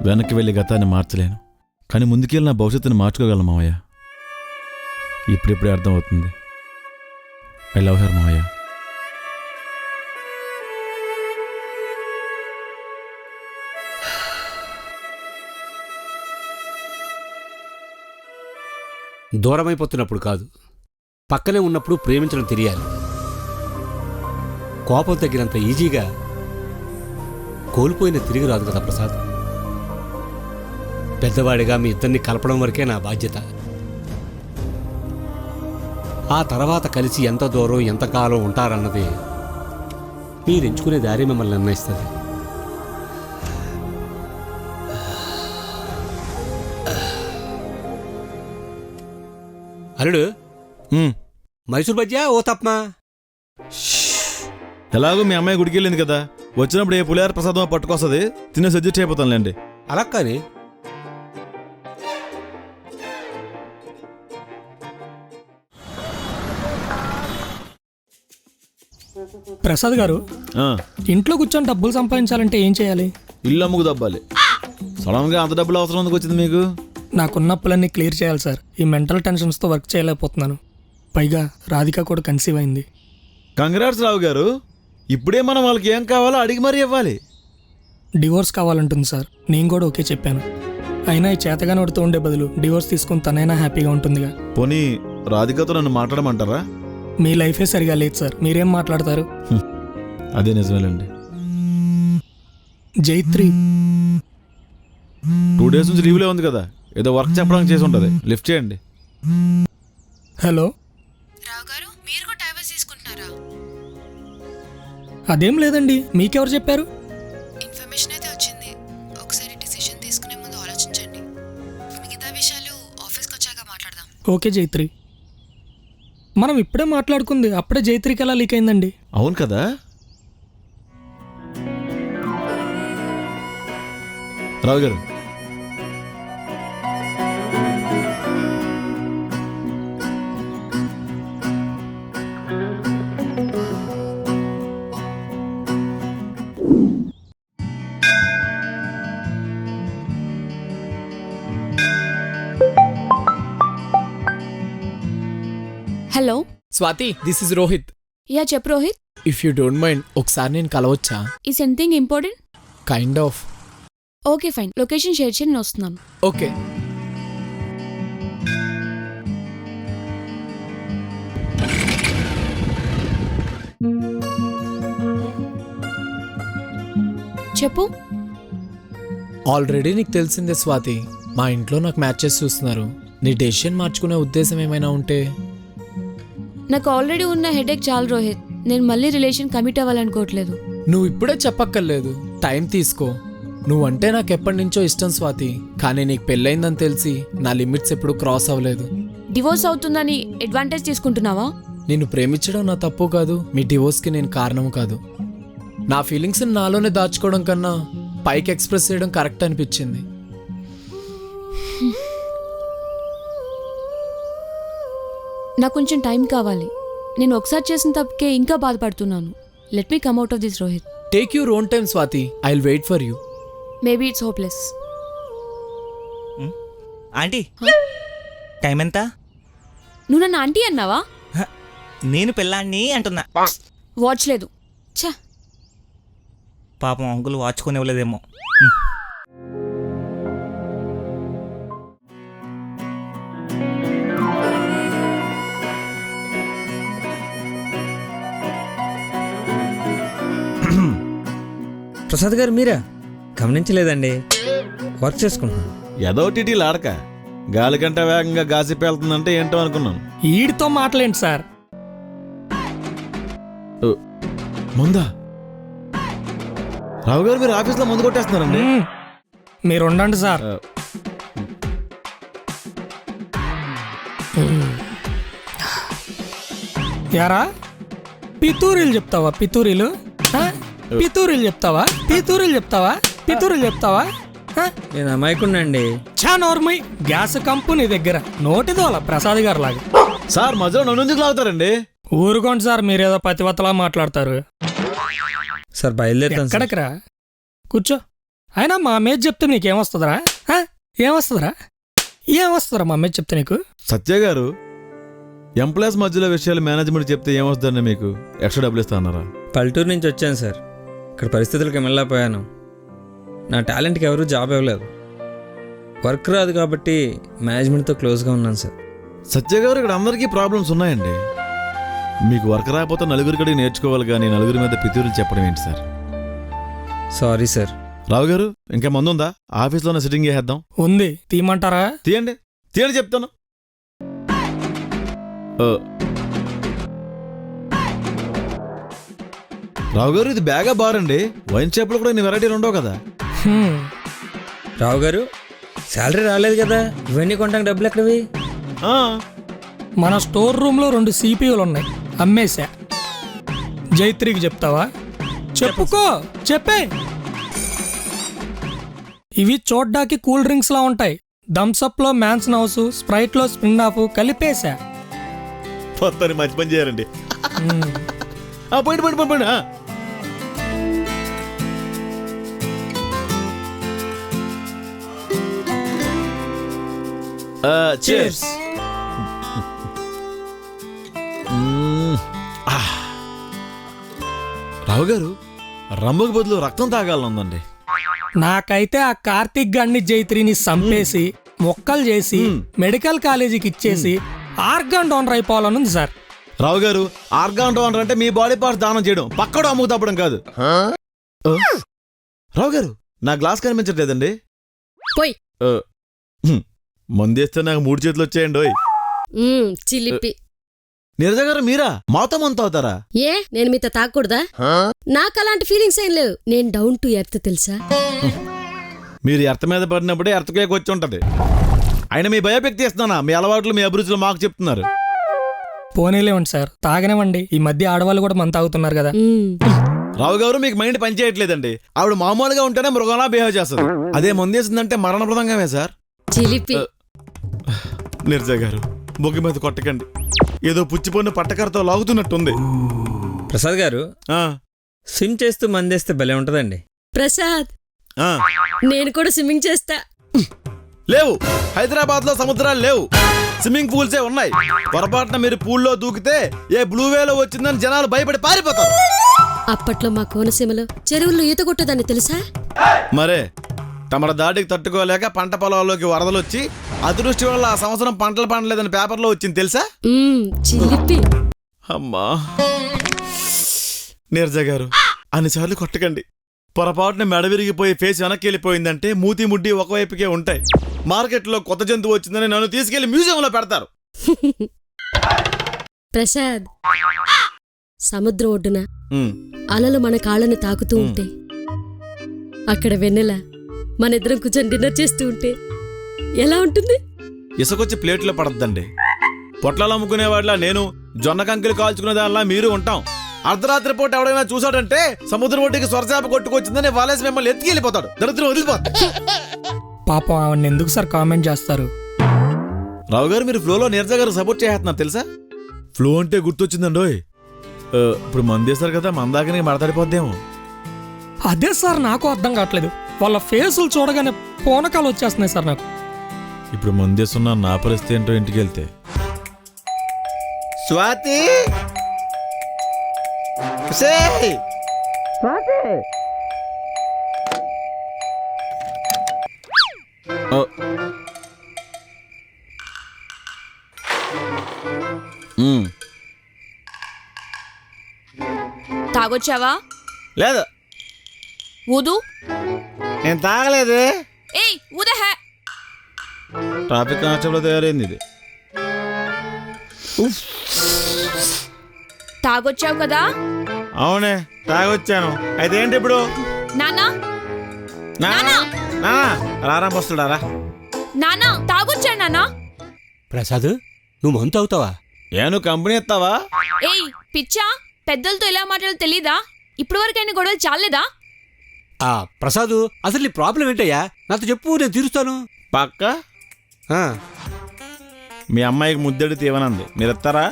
వెనక్కి వెళ్ళి గతాన్ని మార్చలేను, కానీ ముందుకెళ్ళి నా భవిష్యత్తుని మార్చుకోగలను మావయ్య. ఇప్పుడిప్పుడే అర్థమవుతుంది. ఐ లవ్ హర్ మావయ్య. దూరమైపోతున్నప్పుడు కాదు, పక్కనే ఉన్నప్పుడు ప్రేమించడం తెలియాలి. కోపం తగ్గినంత ఈజీగా కోల్పోయిన తిరిగి రాదు కదా ప్రసాద్. పెద్దవాడిగా మీ ఇద్దరిని కలపడం వరకే నా బాధ్యత. ఆ తర్వాత కలిసి ఎంత దూరం ఎంతకాలం ఉంటారన్నది మీరు ఎంచుకునే దారి మిమ్మల్ని నిర్ణయిస్తుంది. అల్లుడు, మైసూర్ బజ్జా ఓ తప్పమా? ఎలాగో మీ అమ్మాయి గుడికి వెళ్ళింది కదా, వచ్చినప్పుడు ఏ పులిహార ప్రసాదం పట్టుకొస్తుంది, తినేసి అడ్జస్ట్ అయిపోతానులేండి. అలా కానీ ప్రసాద్ గారు, ఇంట్లో కూర్చొని డబ్బులు సంపాదించాలంటే ఏం చేయాలి? ఇల్లు అమ్ముకు దబ్బాలి. సడన్గా అంత డబ్బులు అవసరం ఎందుకు వచ్చింది మీకు? నాకున్న అప్పులన్నీ క్లియర్ చేయాలి సార్. ఈ మెంటల్ టెన్షన్స్తో వర్క్ చేయలేకపోతున్నాను. పైగా రాధిక కూడా కన్సీవ్ అయింది. కంగ్రాట్స్ రావు గారు. ఇప్పుడే మనం వాళ్ళకి ఏం కావాలో అడిగి మరీ ఇవ్వాలి. డివోర్స్ కావాలంటుంది సార్. నేను కూడా ఓకే చెప్పాను. అయినా ఈ చేతగానే పడుతూ ఉండే బదులు డివోర్స్ తీసుకుని తనైనా హ్యాపీగా ఉంటుందిగా. పోనీ రాధికతో నన్ను మాట్లాడమంటారా? మీ లైఫే సరిగా లేదు సార్, మీరేం మాట్లాడతారు? అదే నిజమేలండి. జైత్రి 2 days నుంచి లీవ్లే ఉంది కదా, ఏదో వర్క్ చెప్పడానికి చేసి ఉంటుంది. లిఫ్ట్ చేయండి. హలో రావు గారు, మీరు కూడా డైవర్స్ తీసుకుంటున్నారా? అదేం లేదండి, మీకెవరు చెప్పారు? ఇన్ఫర్మేషన్ అయితే వచ్చింది. ఒకసారి డిసిషన్ తీసుకునే ముందు ఆలోచించండి. మిగతా విషయాలు ఆఫీస్కి వచ్చాక మాట్లాడదాం. ఓకే జైత్రి. మనం ఇప్పుడే మాట్లాడుకుంది అప్పుడే జైత్రికి ఎలా లీక్ అయిందండి? అవును కదా. రావు గారు, hello Swathi, this is Rohit. Yeah చెప్పు Rohit. If you don't mind ఒకసారి నేను కలవచ్చా? Is anything important? Kind of. Okay fine, location share చేసి నేను వస్తున్నాను. ఓకే. చెప్పు. ఆల్రెడీ నీకు తెలిసిందే స్వాతి, మా ఇంట్లో నాకు మ్యాచెస్ చూస్తున్నారు. నీ డెసిషన్ మార్చుకునే ఉద్దేశం ఏమైనా ఉంటే? నాకు ఆల్రెడీ ఉన్న హెడేక్ చాలు రోహిత్. నేను మళ్ళీ రిలేషన్ కమిట్ అవ్వాలనుకోవట్లేదు. నువ్వు ఇప్పుడే చెప్పక్కర్లేదు, టైం తీసుకో. నువ్వంటే నాకు ఎప్పటి నుంచో ఇష్టం స్వాతి, కానీ నీకు పెళ్ళయిందని తెలిసి నా లిమిట్స్ ఎప్పుడు క్రాస్ అవ్వలేదు. డివోర్స్ అవుతుందని అడ్వాంటేజ్ తీసుకుంటున్నావా? నిన్ను ప్రేమించడం నా తప్పు కాదు, మీ డివోర్స్కి నేను కారణం కాదు. నా ఫీలింగ్స్ని నాలోనే దాచుకోవడం కన్నా పైకి ఎక్స్ప్రెస్ చేయడం కరెక్ట్ అనిపించింది. నాకు కొంచెం టైం కావాలి. నేను ఒకసారి చేసిన తప్పుకే ఇంకా బాధపడుతున్నాను. Let me come out of this Rohit. Take your own time Swathi, I will wait for you. Maybe it's hopeless. Aunty, time ఎంత? నువ్వు నన్ను ఆంటీ అన్నావా? నేను పిల్లాన్ని అంటున్నా. వాచ్ లేదు. ఛా, పాపం అంకుల్ వాచ్ కొనివ్వలేదేమో. ప్రసాద్ గారు మీరా? గమనించలేదండి, వర్క్ చేసుకుంటున్నాను. ఏదో టీటీలు ఆడక గాలి కంటే వేగంగా గాసిప్ వెళ్తుందంటే ఏంటో అనుకున్నాను. ఈడితో మాటలేంటి సార్? ముందా రావు గారు, మీరు ఆఫీస్లో ముందు కొట్టేస్తున్నారండి. మీరు ఉండండి సార్. యారా పితూరీలు చెప్తావా? పితూరీలు పితూరీలు చెప్తావా? పితూరీలు చెప్తావా? పితూరీలు చెప్తావా? నేను అమాయకుండండి. చా నోర్మై, గ్యాస్ కంపు నీ దగ్గర నోటిదోల ప్రసాద్ గారు లాగా. సార్ మధ్యలో నన్ను ఎందుకు లాగుతారండి? ఊరుకోండి సార్, మీరేదో పతివతలా మాట్లాడతారు. సార్ బయలుదేరుతాను. ఎక్కడికిరా? కూర్చో. అయినా మా అమ్మేది చెప్తే నీకేమొస్తుందిరా? ఏమొస్తుందిరా? ఏమొస్తుందిరా మా అమ్మేది చెప్తే నీకు? సత్య గారు, ఎంప్లాయీస్ మధ్యలో విషయాలు మేనేజ్మెంట్ చెప్తే ఏమొస్తుందండి? మీకు ఎక్స్ట్రా డబ్బులు ఇస్తా అన్నారా? పల్లెటూరు నుంచి వచ్చాను సార్. ఇక్కడ పరిస్థితులకి వెళ్ళకపోయాను. నా టాలెంట్కి ఎవరు జాబ్ ఇవ్వలేదు. వర్క్ రాదు కాబట్టి మేనేజ్మెంట్తో క్లోజ్గా ఉన్నాను సార్. సత్య గారు, ఇక్కడ అందరికీ ప్రాబ్లమ్స్ ఉన్నాయండి. మీకు వర్క్ రాకపోతే నలుగురి కడిగి నేర్చుకోవాలి, కానీ నలుగురి మీద పితూరులు చెప్పడం ఏంటి సార్? Sorry sir. రావు గారు, ఇంకా మందు ఉందా? ఆఫీస్లోనే సిట్టింగ్ చేసేద్దాం. ఉంది, తీయమంటారా? తీయండి తీయండి చెప్తాను. రావు గారు, ఇది బ్యాగా బారండి. వైన్ షాప్లో కూడా ఇన్ని వెరైటీలు ఉండవు కదా. రావు గారు, శాలరీ రాలేదు కదా, ఇవన్నీ కొనడానికి డబ్బులు ఎక్కడవి? మన స్టోర్ రూమ్లో 2 CPUలు ఉన్నాయి, అమ్మేశా. జైత్రికి చెప్తావా? చెప్పుకో, చెప్పే. ఇవి చూడ్డానికి కూల్ డ్రింక్స్ లా ఉంటాయి. థమ్స్అప్లో మ్యాన్స్ నౌస్, స్ప్రైట్లో స్ప్రింగ్ ఆఫ్ కలిపేశా. మొత్తాన్ని మంచి పని చేయాలండి. పోయింది పోయింది పోయింది. Cheers. రావు గారు, రమ్మకు బదులు రక్తం తాగాలనుందండి. నాకైతే ఆ కార్తిక్ గణ్ణి జైత్రిని సంపేసి మొక్కలు చేసి మెడికల్ కాలేజీకి ఇచ్చేసి ఆర్గాన్ డోనర్ అయిపోవాలనుంది సార్. రావు గారు, ఆర్గాన్ డోనర్ అంటే మీ బాడీ పార్ట్స్ దానం చేయడం, పక్కడు అమ్ముకు తప్పడం కాదు. రావు గారు, నా గ్లాస్ కనిపించట్లేదండి. మందేస్తే నాకు 3 చేతులు వచ్చాయండి. చిలిపి. నీరజ గారు, మీరా మాతో మంత అవుతారా? ఏ, నేను మీతో తాగకూడదా? నాకు అలాంటి ఫీలింగ్స్ ఏం లేవు. నేను డౌన్ టు ఎర్త్, తెలుసా? మీరు ఎర్త్ మీద పడినప్పుడే ఎర్త్కేక్ వచ్చి ఉంటది. అయినా మీ భయపెక్తి ఇస్తున్నానా? మీ అలవాట్లు, మీ అభిరుచులు మాకు చెప్తున్నారు. పోనీలేవండి సార్, తాగనివ్వండి. ఈ మధ్య ఆడవాళ్ళు కూడా మంత తాగుతున్నారు కదా. రావు గారు, మీకు మైండ్ పనిచేయట్లేదండి. ఆవిడ మామూలుగా ఉంటేనే మృగంలా బిహేవ్ చేస్తుంది. అదే మందేసిందంటే మరణప్రదంగానే సార్. చిలిపి. నీరజ గారు, బొగ్గు మీద కొట్టకండి. ఏదో పుచ్చిపోయిన పట్టకరతో లాగుతున్నట్టుంది. ప్రసాద్ గారు, స్విమ్ చేస్తూ మందేస్తే భలే ఉంటదండి. ప్రసాద్, నేను కూడా స్విమ్మింగ్ చేస్తా. లేవు, హైదరాబాద్ లో సముద్రాలు లేవు, స్విమ్మింగ్ పూల్సే ఉన్నాయి. పొరపాటున మీరు పూల్లో దూకితే ఏ బ్లూ వేలో వచ్చిందని జనాలు భయపడి పారిపోతారు. అప్పట్లో మా కోనసీమలో చెరువుల్లో ఈత కొట్టేదాన్ని, తెలుసా? మరే, తమర దాడికి తట్టుకోలేక పంట పొలాల్లోకి వరదలు వచ్చి అదృష్టి వల్ల ఆ సంవత్సరం పంటలు పండలేదని పేపర్లో వచ్చింది, తెలుసా? అమ్మా నీరజ గారు, అన్నిసార్లు కొట్టకండి. పొరపాటున మెడ విరిగిపోయి ఫేస్ వెనక్కి వెళ్ళిపోయిందంటే మూతి ముడ్డి ఒకవైపుకే ఉంటాయి. మార్కెట్లో కొత్త జంతువు వచ్చిందని నన్ను తీసుకెళ్లి మ్యూజియంలో పెడతారు. ప్రసాద్, సముద్రం ఒడ్డున అలలు మన కాళ్ళని తాకుతూ ఉంటే, అక్కడ వెన్నెల మన ఇద్దరం కూర్చొని డిన్నర్ చేస్తూ ఉంటే ఎలా ఉంటుంది? ఇసుకొచ్చి ప్లేట్లో పడద్దండి. పొట్లాలు అమ్ముకునేవాడిలా నేను, జొన్న కంకులు కాల్చుకునే దానిలా మీరు ఉంటాం. అర్ధరాత్రి పూట ఎవడైనా చూసాడంటే సముద్రం ఒడ్డుకి స్వర్శాప కొట్టుకొచ్చిందని వాలేసి మిమ్మల్ని ఎత్తికి వెళ్ళిపోతాడు. దరిద్రం వదిలిపోతాడు. పాపం ఆవిడ ఎందుకు సార్ కామెంట్ చేస్తారు? రావు గారు, మీరు ఫ్లోలో నీరజ గారు సపోర్ట్ చేస్తున్నారు, తెలుసా? ఫ్లో అంటే గుర్తొచ్చిందండి. ఇప్పుడు మందేశారు కదా, మందాకనే మడతడిపోద్దేమో. అదే సార్ నాకు అర్థం కావట్లేదు. వాళ్ళ ఫేసులు చూడగానే పోనకాలు వచ్చేస్తున్నాయి సార్ నాకు. ఇప్పుడు మందేస్తున్నా నా పరిస్థితి ఏంటో ఇంటికి వెళ్తే. స్వాతి, తాగొచ్చావా? లేదు. ఊదు. నేను తాగలేదు. ఏయ్, ఊదహే. ట్రాఫిక్ కానిస్టేబుల్ తయారైంది ఇది. తాగొచ్చావు కదా? అవునే, తాగొచ్చాను. అయితే ఏంటి ఇప్పుడు? నానా, రారా వస్తుడారా? నానా, తాగొచ్చాను నానా. ప్రసాద్, నువ్వు మంతు అవుతావా? నువ్వు కంపెనీ ఇస్తావా? ఏయ్ పిచ్చా, పెద్దలతో ఎలా మాట్లాడాలో తెలీదా? ఇప్పటి వరకైనా గొడవలు చాలేదా? ప్రసాద్, అసలు నీ ప్రాబ్లం ఏంటయ్యా? నాతో చెప్పు, నేను తీరుస్తాను. పక్క మీ అమ్మాయికి ముద్దెడితే ఇవ్వనంది, మీరు ఇస్తారా?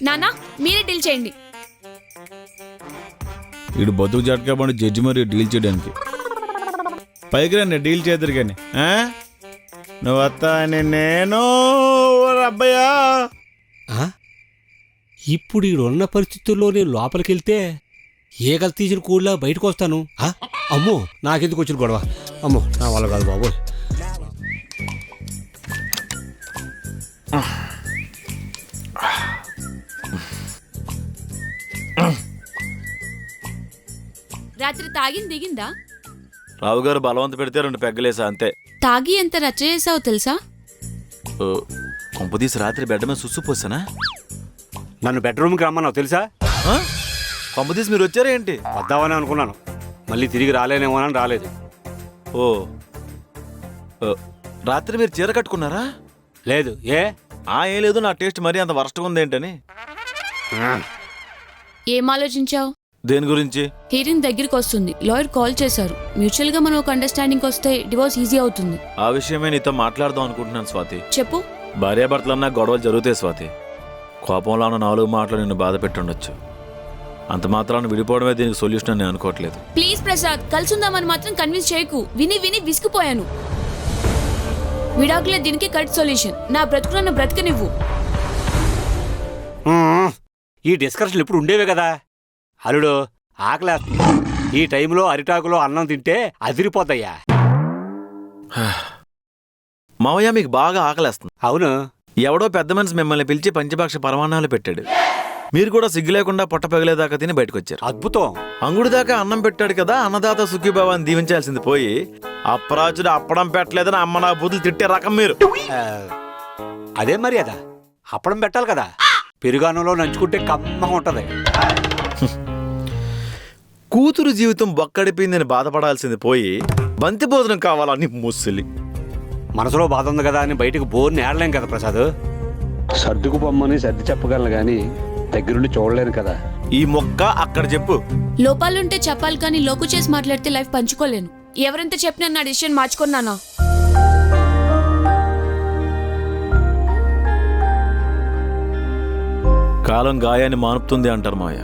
నానా మీరే డీల్ చేయండి. వీడు బతుకు జట్కా పండు జడ్జి మరియు డీల్ చేయడానికి. పైకి రండి డీల్ చేద్దరు కానీ. నువ్వు వస్తా అని నేను అబ్బాయా. ఇప్పుడు ఈడున్న పరిస్థితుల్లో నేను లోపలికి వెళ్తే ఏగలు తీసిన కూడలా బయటకు వస్తాను. అమ్మో, నాకెందుకు వచ్చిన గొడవ? అమ్మో, నా వల్ల కాదు బాబు. రాత్రి తాగింది దిగిందా? రావు గారు బలవంత పెడితే 2 పెగ్గలేసా అంతే. తాగి ఎంత రచ్చ చేసావో తెలుసా? కొంపదీసి రాత్రి బెడ్ మీద సుస్సు పోసానా? నన్ను బెడ్రూమ్కి రమ్మన్నావు తెలుసా? కొంపదీసి మీరు వచ్చారా ఏంటి? వద్దామని అనుకున్నాను, మళ్ళీ తిరిగి రాలేనేమోనని రాలేదు. రాత్రి మీరు చీర కట్టుకున్నారా? లేదు. ఏం లేదు, నా టేస్ట్ మరీ అంత వరస్ట్గా ఉంది ఏంటని. ఏం ఆలోచించావు? దేని గురించి? హీరింగ్ దగ్గరికి వస్తుంది, లాయర్ కాల్ చేశారు. మ్యూచువల్ గా మనం ఒక అండర్స్టాండింగ్ వస్తే డివోర్స్ ఈజీ అవుతుంది. ఆ విషయమే నీతో మాట్లాడదాం అనుకుంటున్నాను స్వాతి. చెప్పు. భార్యాభర్తలన్నా గొడవలు జరుగుతాయి స్వాతి. కోపంలో ఉన్న 4 మాటలు నిన్ను బాధ పెట్టుండొచ్చు. అంత మాత్రాన్ని విడిపోవడమే దీనికి సొల్యూషన్ అని నేను అనుకోవట్లేదు. ప్లీజ్ ప్రసాద్, కలుసుందామని మాత్రం కన్విన్స్ చేయకు. విని విని విసిగిపోయాను. విడాకులే దీనికి కరెక్ట్ సొల్యూషన్. నా బ్రతుకు నన్ను బ్రతకనివ్వు. ఈ డిస్కషన్లు ఇప్పుడు ఉండేవే కదా. అల్లుడు, ఆకలేస్తుంది. ఈ టైంలో అరిటాకులో అన్నం తింటే అదిరిపోతాయ్యా. మావయ్య, మీకు బాగా ఆకలేస్తుంది. అవును. ఎవడో పెద్ద మనిషి మిమ్మల్ని పిలిచి పంచభాక్ష పరమాన్నాలు పెట్టాడు. మీరు కూడా సిగ్గు లేకుండా పొట్ట పగిలేదాకా తిని బయటకు వచ్చారు. అద్భుతం. అంగుడి దాకా అన్నం పెట్టాడు కదా, అన్నదాత సుఖీభావాన్ని దీవించాల్సింది పోయి అప్రాచుడు అప్పడం పెట్టలేదని అమ్మ నా బూతులు తిట్టే రకం మీరు. అదే మరి, అదా అప్పడం పెట్టాలి కదా. పెరుగానంలో నంచుకుంటే కమ్మగా ఉంటది. కూతురు జీవితం బొక్కడిపోయిందని బాధపడాల్సింది పోయి బంతి భోజనం కావాలని ముసలి. మనసులో బాధ ఉంది కదా అని బయటకు బోర్ని ఏడలేం కదా ప్రసాద్. సర్దుకు పొమ్మని సర్ది చెప్పగలను గాని దగ్గరుండి చూడలేను కదా. ఈ మొక్క అక్కడ చెప్పు. లోపాలుంటే చెప్పాలి కానీ లోకు చేసి మాట్లాడితే లైఫ్ పంచుకోలేను. ఎవరెంత చెప్పినా నా డిసిషన్ మార్చుకున్నానా? కాలం గాయాన్ని మానుపుతుంది అంటారు మాయ,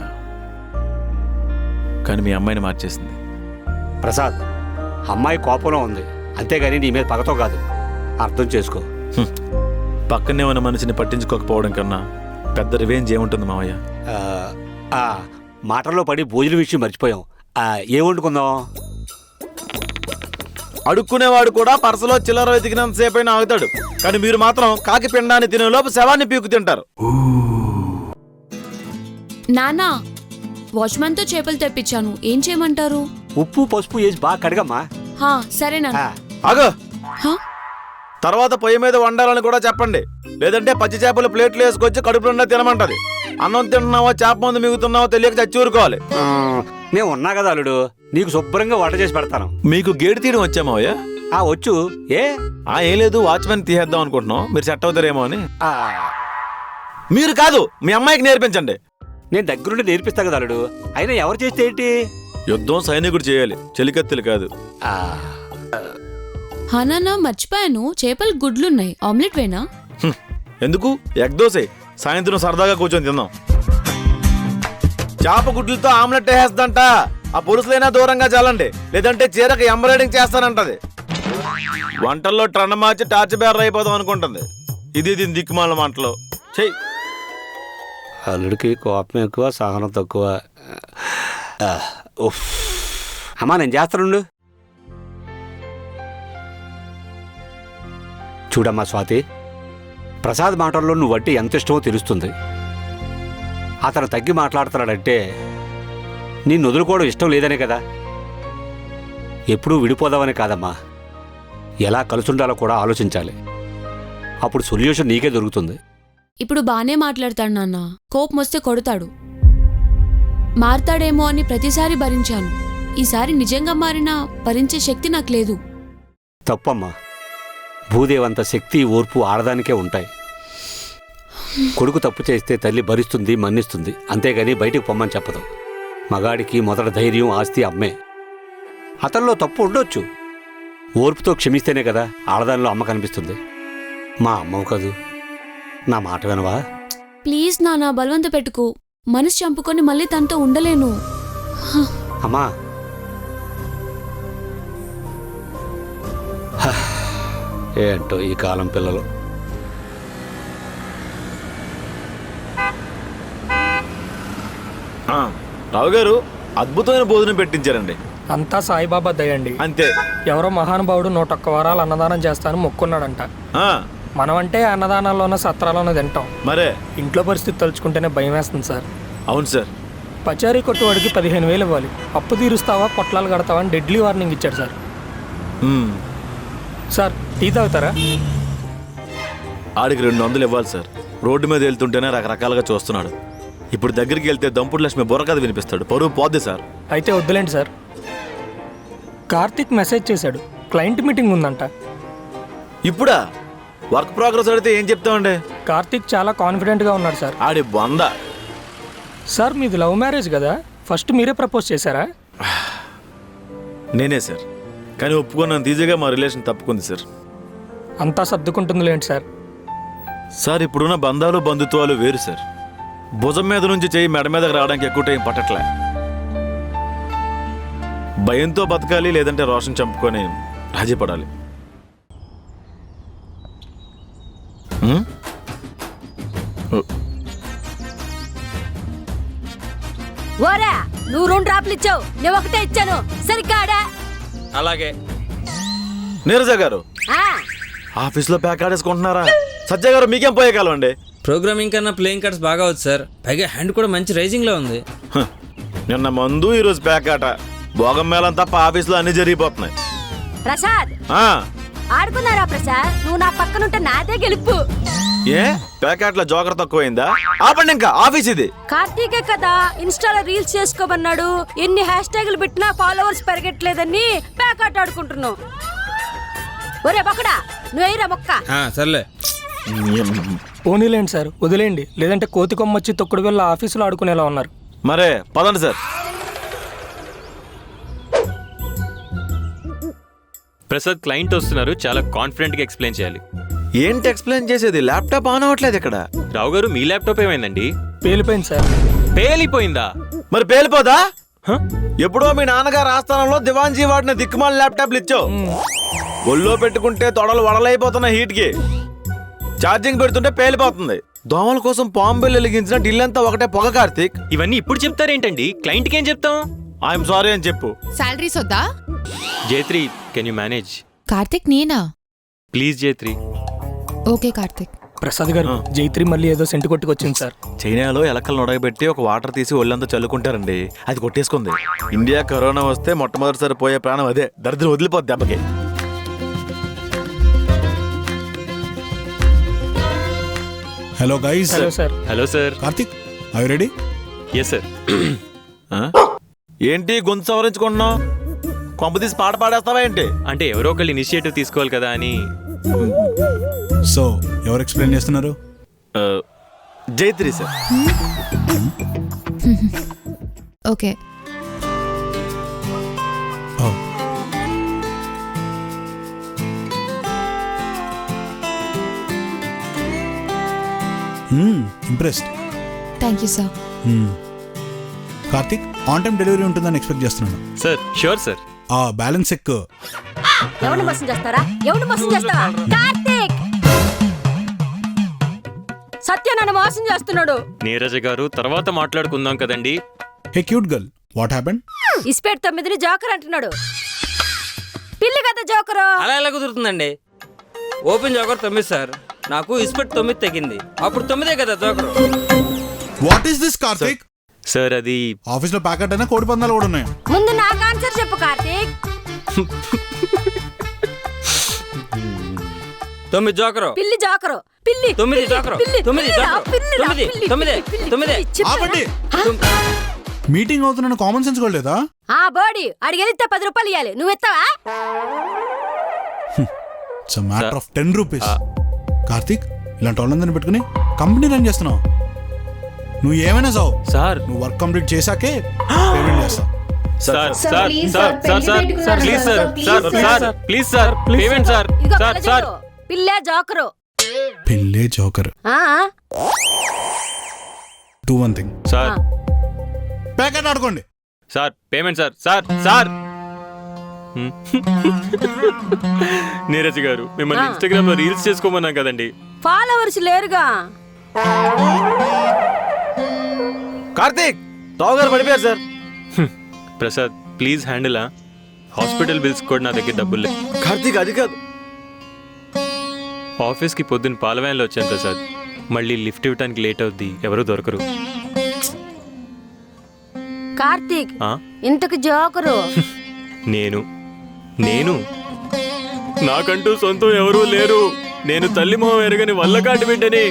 కానీ మీ అమ్మాయిని మార్చేసింది. ప్రసాద్, అమ్మాయి కోపంలో ఉంది, అంతేగాని నీ మీద పగతో కాదు. అర్థం చేసుకో. పక్కనే ఉన్న మనిషిని పట్టించుకోకపోవడం కన్నా పెద్ద రివెంజ్ ఏముంటుంది మావయ్య? మాటల్లో పడి భోజనం విషయం మర్చిపోయాం. ఏం వండుకుందాం? అడుక్కునేవాడు కూడా పర్సలో చిల్లర వెతికినంత సేపైనా ఆగుతాడు, కానీ మీరు మాత్రం కాకి పిండాన్ని తినే లోపు శవాన్ని పీకు తింటారు. నానా, వాచ్మెన్ తో చేపలు తెప్పించాను, ఏం చేయమంటారు? ఉప్పు పసుపు వేసి బాగా కడగమ్మా. సరేనా? ఆగో, తర్వాత పొయ్యి మీద వండాలని కూడా చెప్పండి, లేదంటే పచ్చి చేపలు ప్లేట్లు వేసుకొచ్చి కడుపులో తినమంటది. అన్నం తింటున్నావో చేప మందు మిగుతున్నావో తెలియక చచ్చూరుకోవాలి. నేను ఉన్నా కదా అల్లుడు, నీకు శుభ్రంగా వంట చేసి పెడతాను. మీకు గేటు తీయడం వచ్చామావయ్య? వచ్చు. ఏం లేదు, వాచ్మెన్ తీసేద్దాం అనుకుంటున్నాం, మీరు సెట్ అవుతారేమో అని. మీరు కాదు, మీ అమ్మాయికి నేర్పించండి. నేను దగ్గరుండి నేర్పిస్తా కదా అల్లుడు. అయినా ఎవరు చేస్తే ఏంటి? యుద్ధం సైనికుడు చేయాలి, చెలికత్తులు కాదు. నానా మర్చిపోయాను, చేపలు గుడ్లున్నాయి, ఆమ్లెట్ వేనా? ఎందుకు, ఎగ్ దోసే, సాయంత్రం సరదాగా కూర్చొని తిందాం. చేప గుడ్లతో ఆమ్లెట్ వేసేద్దంట. ఆ పులుసులైనా దూరంగా చాలండి, లేదంటే చీరకు ఎంబ్రాయిడింగ్ చేస్తానంటది. వంటల్లో ట్రెండ్ మార్చి టార్చ్ బేరర్ అయిపోదాం అనుకుంటుంది. ఇది దీని దిక్కుమాల మాటలు. చెయ్యి. అల్లుడికి కోపం ఎక్కువ, సహనం తక్కువ. అమ్మా, నేను చేస్తానుండు. చూడమ్మా స్వాతి, ప్రసాద్ మాటల్లో నువ్వు అంటే ఎంత ఇష్టమో తెలుస్తుంది. అతను తగ్గి మాట్లాడుతున్నాడంటే నిన్ను వదులుకోవడం ఇష్టం లేదనే కదా. ఎప్పుడూ విడిపోదామని కాదమ్మా, ఎలా కలుసుండాలో కూడా ఆలోచించాలి. అప్పుడు సొల్యూషన్ నీకే దొరుకుతుంది. ఇప్పుడు బానే మాట్లాడతాడు నాన్న, కోపం వస్తే కొడతాడు. మారతాడేమో అని ప్రతిసారి భరించాను, ఈసారి నిజంగా మారినా భరించే శక్తి నాకు లేదు. తప్పమ్మా, భూదేవంత శక్తి ఓర్పు ఆడదానికే ఉంటాయి. కొడుకు తప్పు చేస్తే తల్లి భరిస్తుంది, మన్నిస్తుంది, అంతేగాని బయటికి పొమ్మని చెప్పదు. మగాడికి మొదట ధైర్యం, ఆస్తి అమ్మే. అతనిలో తప్పు ఉండొచ్చు, ఓర్పుతో క్షమిస్తేనే కదా ఆడదానిలో అమ్మ కనిపిస్తుంది. మా అమ్మవు కదూ, నా మాట వినవా? ప్లీజ్ నాన్న, బలవంత పెట్టుకు. మనసు చంపుకొని మళ్ళీ తనతో ఉండలేను. అమ్మా, ఏంటో ఈ కాలం పిల్లలు. రావు గారు అద్భుతమైన భోజనం పెట్టించారండి. అంతా సాయిబాబా దయండి. అంతే. ఎవరో మహానుభావుడు 101 వారాలు అన్నదానం చేస్తాను మొక్కున్నాడంట. మనమంటే అన్నదానాల్లోనో సత్రాల్లోనో తింటాం. మరే ఇంట్లో పరిస్థితి తలుచుకుంటేనే భయం వేస్తుంది సార్. అవును సార్. పచారీ కొట్టువాడికి 15,000 ఇవ్వాలి, అప్పు తీరుస్తావా పొట్లాలు కడతావా అని డెడ్లీ వార్నింగ్ ఇచ్చాడు సార్. సార్ టీ తాగుతారా? ఆడికి 200 ఇవ్వాలి సార్. రోడ్డు మీద వెళ్తుంటేనే రకరకాలుగా చూస్తున్నాడు. ఇప్పుడు దగ్గరికి వెళ్తే దంపుడు లక్ష్మి బుర్రకథ వినిపిస్తాడు, పరువు పోద్ది సార్. అయితే వద్దులేండి సార్. కార్తీక్ మెసేజ్ చేశాడు, క్లయింట్ మీటింగ్ ఉందంట. ఇప్పుడా? వర్క్ ప్రోగ్రెస్ అడిగితే ఏం చెప్తామండి? కార్తీక్ చాలా కాన్ఫిడెంట్గా ఉన్నాడు సార్. ఆడి బొంద. సార్ మీది లవ్ మ్యారేజ్ కదా, ఫస్ట్ మీరే ప్రపోజ్ చేశారా? నేనే సార్, కానీ ఒప్పుకున్నంత ఈజీగా మా రిలేషన్ తప్పుకుంది సార్. అంతా సర్దుకుంటుందిలేండి సార్. సార్ ఇప్పుడున్న బంధాలు బంధుత్వాలు వేరు సార్. భుజం మీద నుంచి చేయి మెడ మీదకి రావడానికి ఎక్కువ టైం పట్టట్లే. భయంతో బతకాలి, లేదంటే రోషన్ చంపుకొని రాజీ పడాలి. ఓరా, నువ్వు 2 డ్రాప్లు ఇచ్చావు, నేను ఒకటే ఇచ్చాను, సరిగ్గా. అలాగే. నీరజ గారు ఆఫీస్లో ప్యాక్ ఆడేసుకుంటున్నారా? సత్య గారు మీకేం పోయే కాలం అండి. ప్రోగ్రామింగ్ కన్నా ప్లేయింగ్ కార్డ్స్ బాగా వచ్చు సార్. పైగా హ్యాండ్ కూడా మంచి రైజింగ్లో ఉంది. నిన్న మందు, ఈరోజు ప్యాక్ ఆట. భోగం మేళం తప్ప ఆఫీస్లో అన్ని జరిగిపోతున్నాయి. ప్రసాద్, ఆడుకున్నారా ప్రసాద్? నువ్వు నా పక్కనుంటే నాదే గెలుపు. ఏ ప్యాకెట్ల జోకర్ తక్కువైందా? ఆపండి, ఇంకా ఆఫీస్ ఇది. కార్తీకే కదా ఇన్స్టాలో రీల్స్ చేసుకోమన్నాడు. ఎన్ని హ్యాష్ ట్యాగులు పెట్టినా ఫాలోవర్స్ పెరగట్లేదని ప్యాకెట్ ఆడుకుంటున్నావు. ఒరే బక్కడా, నువ్వేరా మొక్క. సర్లే. పోనీలేండి సార్, వదిలేండి, లేదంటే కోతి కొమ్మొచ్చి తొక్కుడు వెళ్ళి ఆఫీసులో ఆడుకునేలా ఉన్నారు. మరే పదండి సార్. ప్రసాద్, క్లయింట్ వస్తున్నారు, చాలా కాన్ఫిడెంట్గా ఎక్స్ప్లెయిన్ చేయాలి. ఏంటి ఎక్స్ప్లెయిన్ చేసేది? ల్యాప్టాప్ ఆన్ అవ్వట్లేదు ఇక్కడ. రావు గారు, మీ ల్యాప్టాప్ ఏమైందండి? పేలిపోయింది సార్. పేలిపోయిందా? మరి పేలిపోదా? ఎప్పుడో మీ నాన్నగారు ఆస్థానంలో దివాన్జీ వాడిన దిక్కుమాల ల్యాప్టాప్లు ఇచ్చావు. ఒళ్ళో పెట్టుకుంటే తొడలు వడలైపోతున్న హీట్ కి. ఛార్జింగ్ పెడుతుంటే పేలిపోతుంది. దోమల కోసం పాంబెల్ వెలిగించిన ఢిల్లంతా ఒకటే పొగ. కార్తీక్, ఇవన్నీ ఇప్పుడు చెప్తారేంటండి? క్లయింట్కి ఏం చెప్తాం? ఐఎమ్ సారీ అని చెప్పు. శాలరీస్ వద్దా? జైత్రి, కెన్ యూ మేనేజ్? కార్తీక్ నేనా? ప్లీజ్ జైత్రి. ఓకే కార్తీక్. ప్రసాద్ గారు, జైత్రి మళ్ళీ ఏదో సెంటు కొట్టుకొచ్చింది సార్. చైనాలో ఎలకలు నొడగబెట్టి ఒక వాటర్ తీసి ఒళ్ళంతా చల్లుకుంటారండి, అది కొట్టేసుకుంది. ఇండియా కరోనా వస్తే మొట్టమొదటిసారి పోయే ప్రాణం అదే. దరిద్రం వదిలిపోద్ది దెబ్బకి. Hello guys. Hello sir. Hello sir. Karthik, are you ready? Yes sir. ఏంటి గొంతు సవరించుకుంటున్నావు? కొంప తీసి పాట పాడేస్తావా ఏంటి? అంటే ఎవరో ఒకళ్ళు ఇనిషియేటివ్ తీసుకోవాలి కదా అని. సో ఎవరు ఎక్స్ప్లెయిన్ చేస్తున్నారు? Jaitri sir. Okay. Impressed. Thank you sir. Karthik, on time delivery ఉంటుందని ఎక్స్పెక్ట్ చేస్తున్నాను. Sir sure sir. ఆ బ్యాలెన్స్ చెక్. ఎవరిని మోసం చేస్తారా? ఎవరిని మోసం చేస్తావా? కార్తీక్, సత్య నన్ను మోసం చేస్తున్నాడు. నీరజ గారు, తర్వాత మాట్లాడుకుందాం కదండి. Hey cute girl, what happened? ఇస్పేట్ 9ని జోకర్ అంటున్నాడు. పిల్లి కదా జోకరు. అలా ఎలా కుదురుతుందండి? ఓపెన్ జోకర్ 9 సార్, నాకు ఇస్పెట్ 9 తగ్గింది. అప్పుడు 9 కదా joker. What is this Karthik? Sir అది ఆఫీస్ లో ప్యాకెట్ అయినా కోడి పందాలు కూడా ఉన్నాయి. ముందు నాకు ఆన్సర్ చెప్పు కార్తీక్. 9 జోకరు. పిల్లి జోకరు. పిల్లి 9 జోకరు. 9 జోకరు. 9. ఆపండి. మీటింగ్ అవుతున్న కామన్ సెన్స్ కూడా లేదా? ఆ బోడి అడిగి వెళ్తే 10 రూపాయలు ఇవ్వాలి, నువ్వు ఇస్తావా? It's a matter of 10 rupees. Karthik, ఇలాంటి వాళ్ళందరిని పెట్టుకుని కంపెనీ రన్ చేస్తున్నావు. నువ్వు ఏమైనా చావు సార్, నువ్వు వర్క్ కంప్లీట్ చేశాకే పేమెంట్ చేస్తావు. Sir sir sir sir sir please sir sir sir please sir payment sir sir sir పిల్లే జోకరు. పిల్లే joker. Do one thing sir, packet ఆడుకోండి sir payment sir sir sir. Neeraj గారు, మిమ్మల్ని Instagram లో reels చేసుకోమన్నాం కదండి. Followers లేరుగా. Karthik, రావు గారు పడిపోయారు sir. Prasad please handle. Hospital bills కూడా నా దగ్గర డబ్బులు లేవు. కార్తీక్ అది కాదు. ఆఫీస్కి పొద్దున్న పాల వ్యాన్లో వచ్చాను ప్రసాద్. మళ్ళీ లిఫ్ట్ ఇవ్వడానికి లేట్ అవుద్ది, ఎవరు దొరకరు. కార్తీక్ ఆ? ఇంతకు జోకరు. నేను నాకంటూ సొంతం ఎవరూ లేరు. నేను తల్లి మొహం ఎరగని వల్లకాటి బిడ్డని.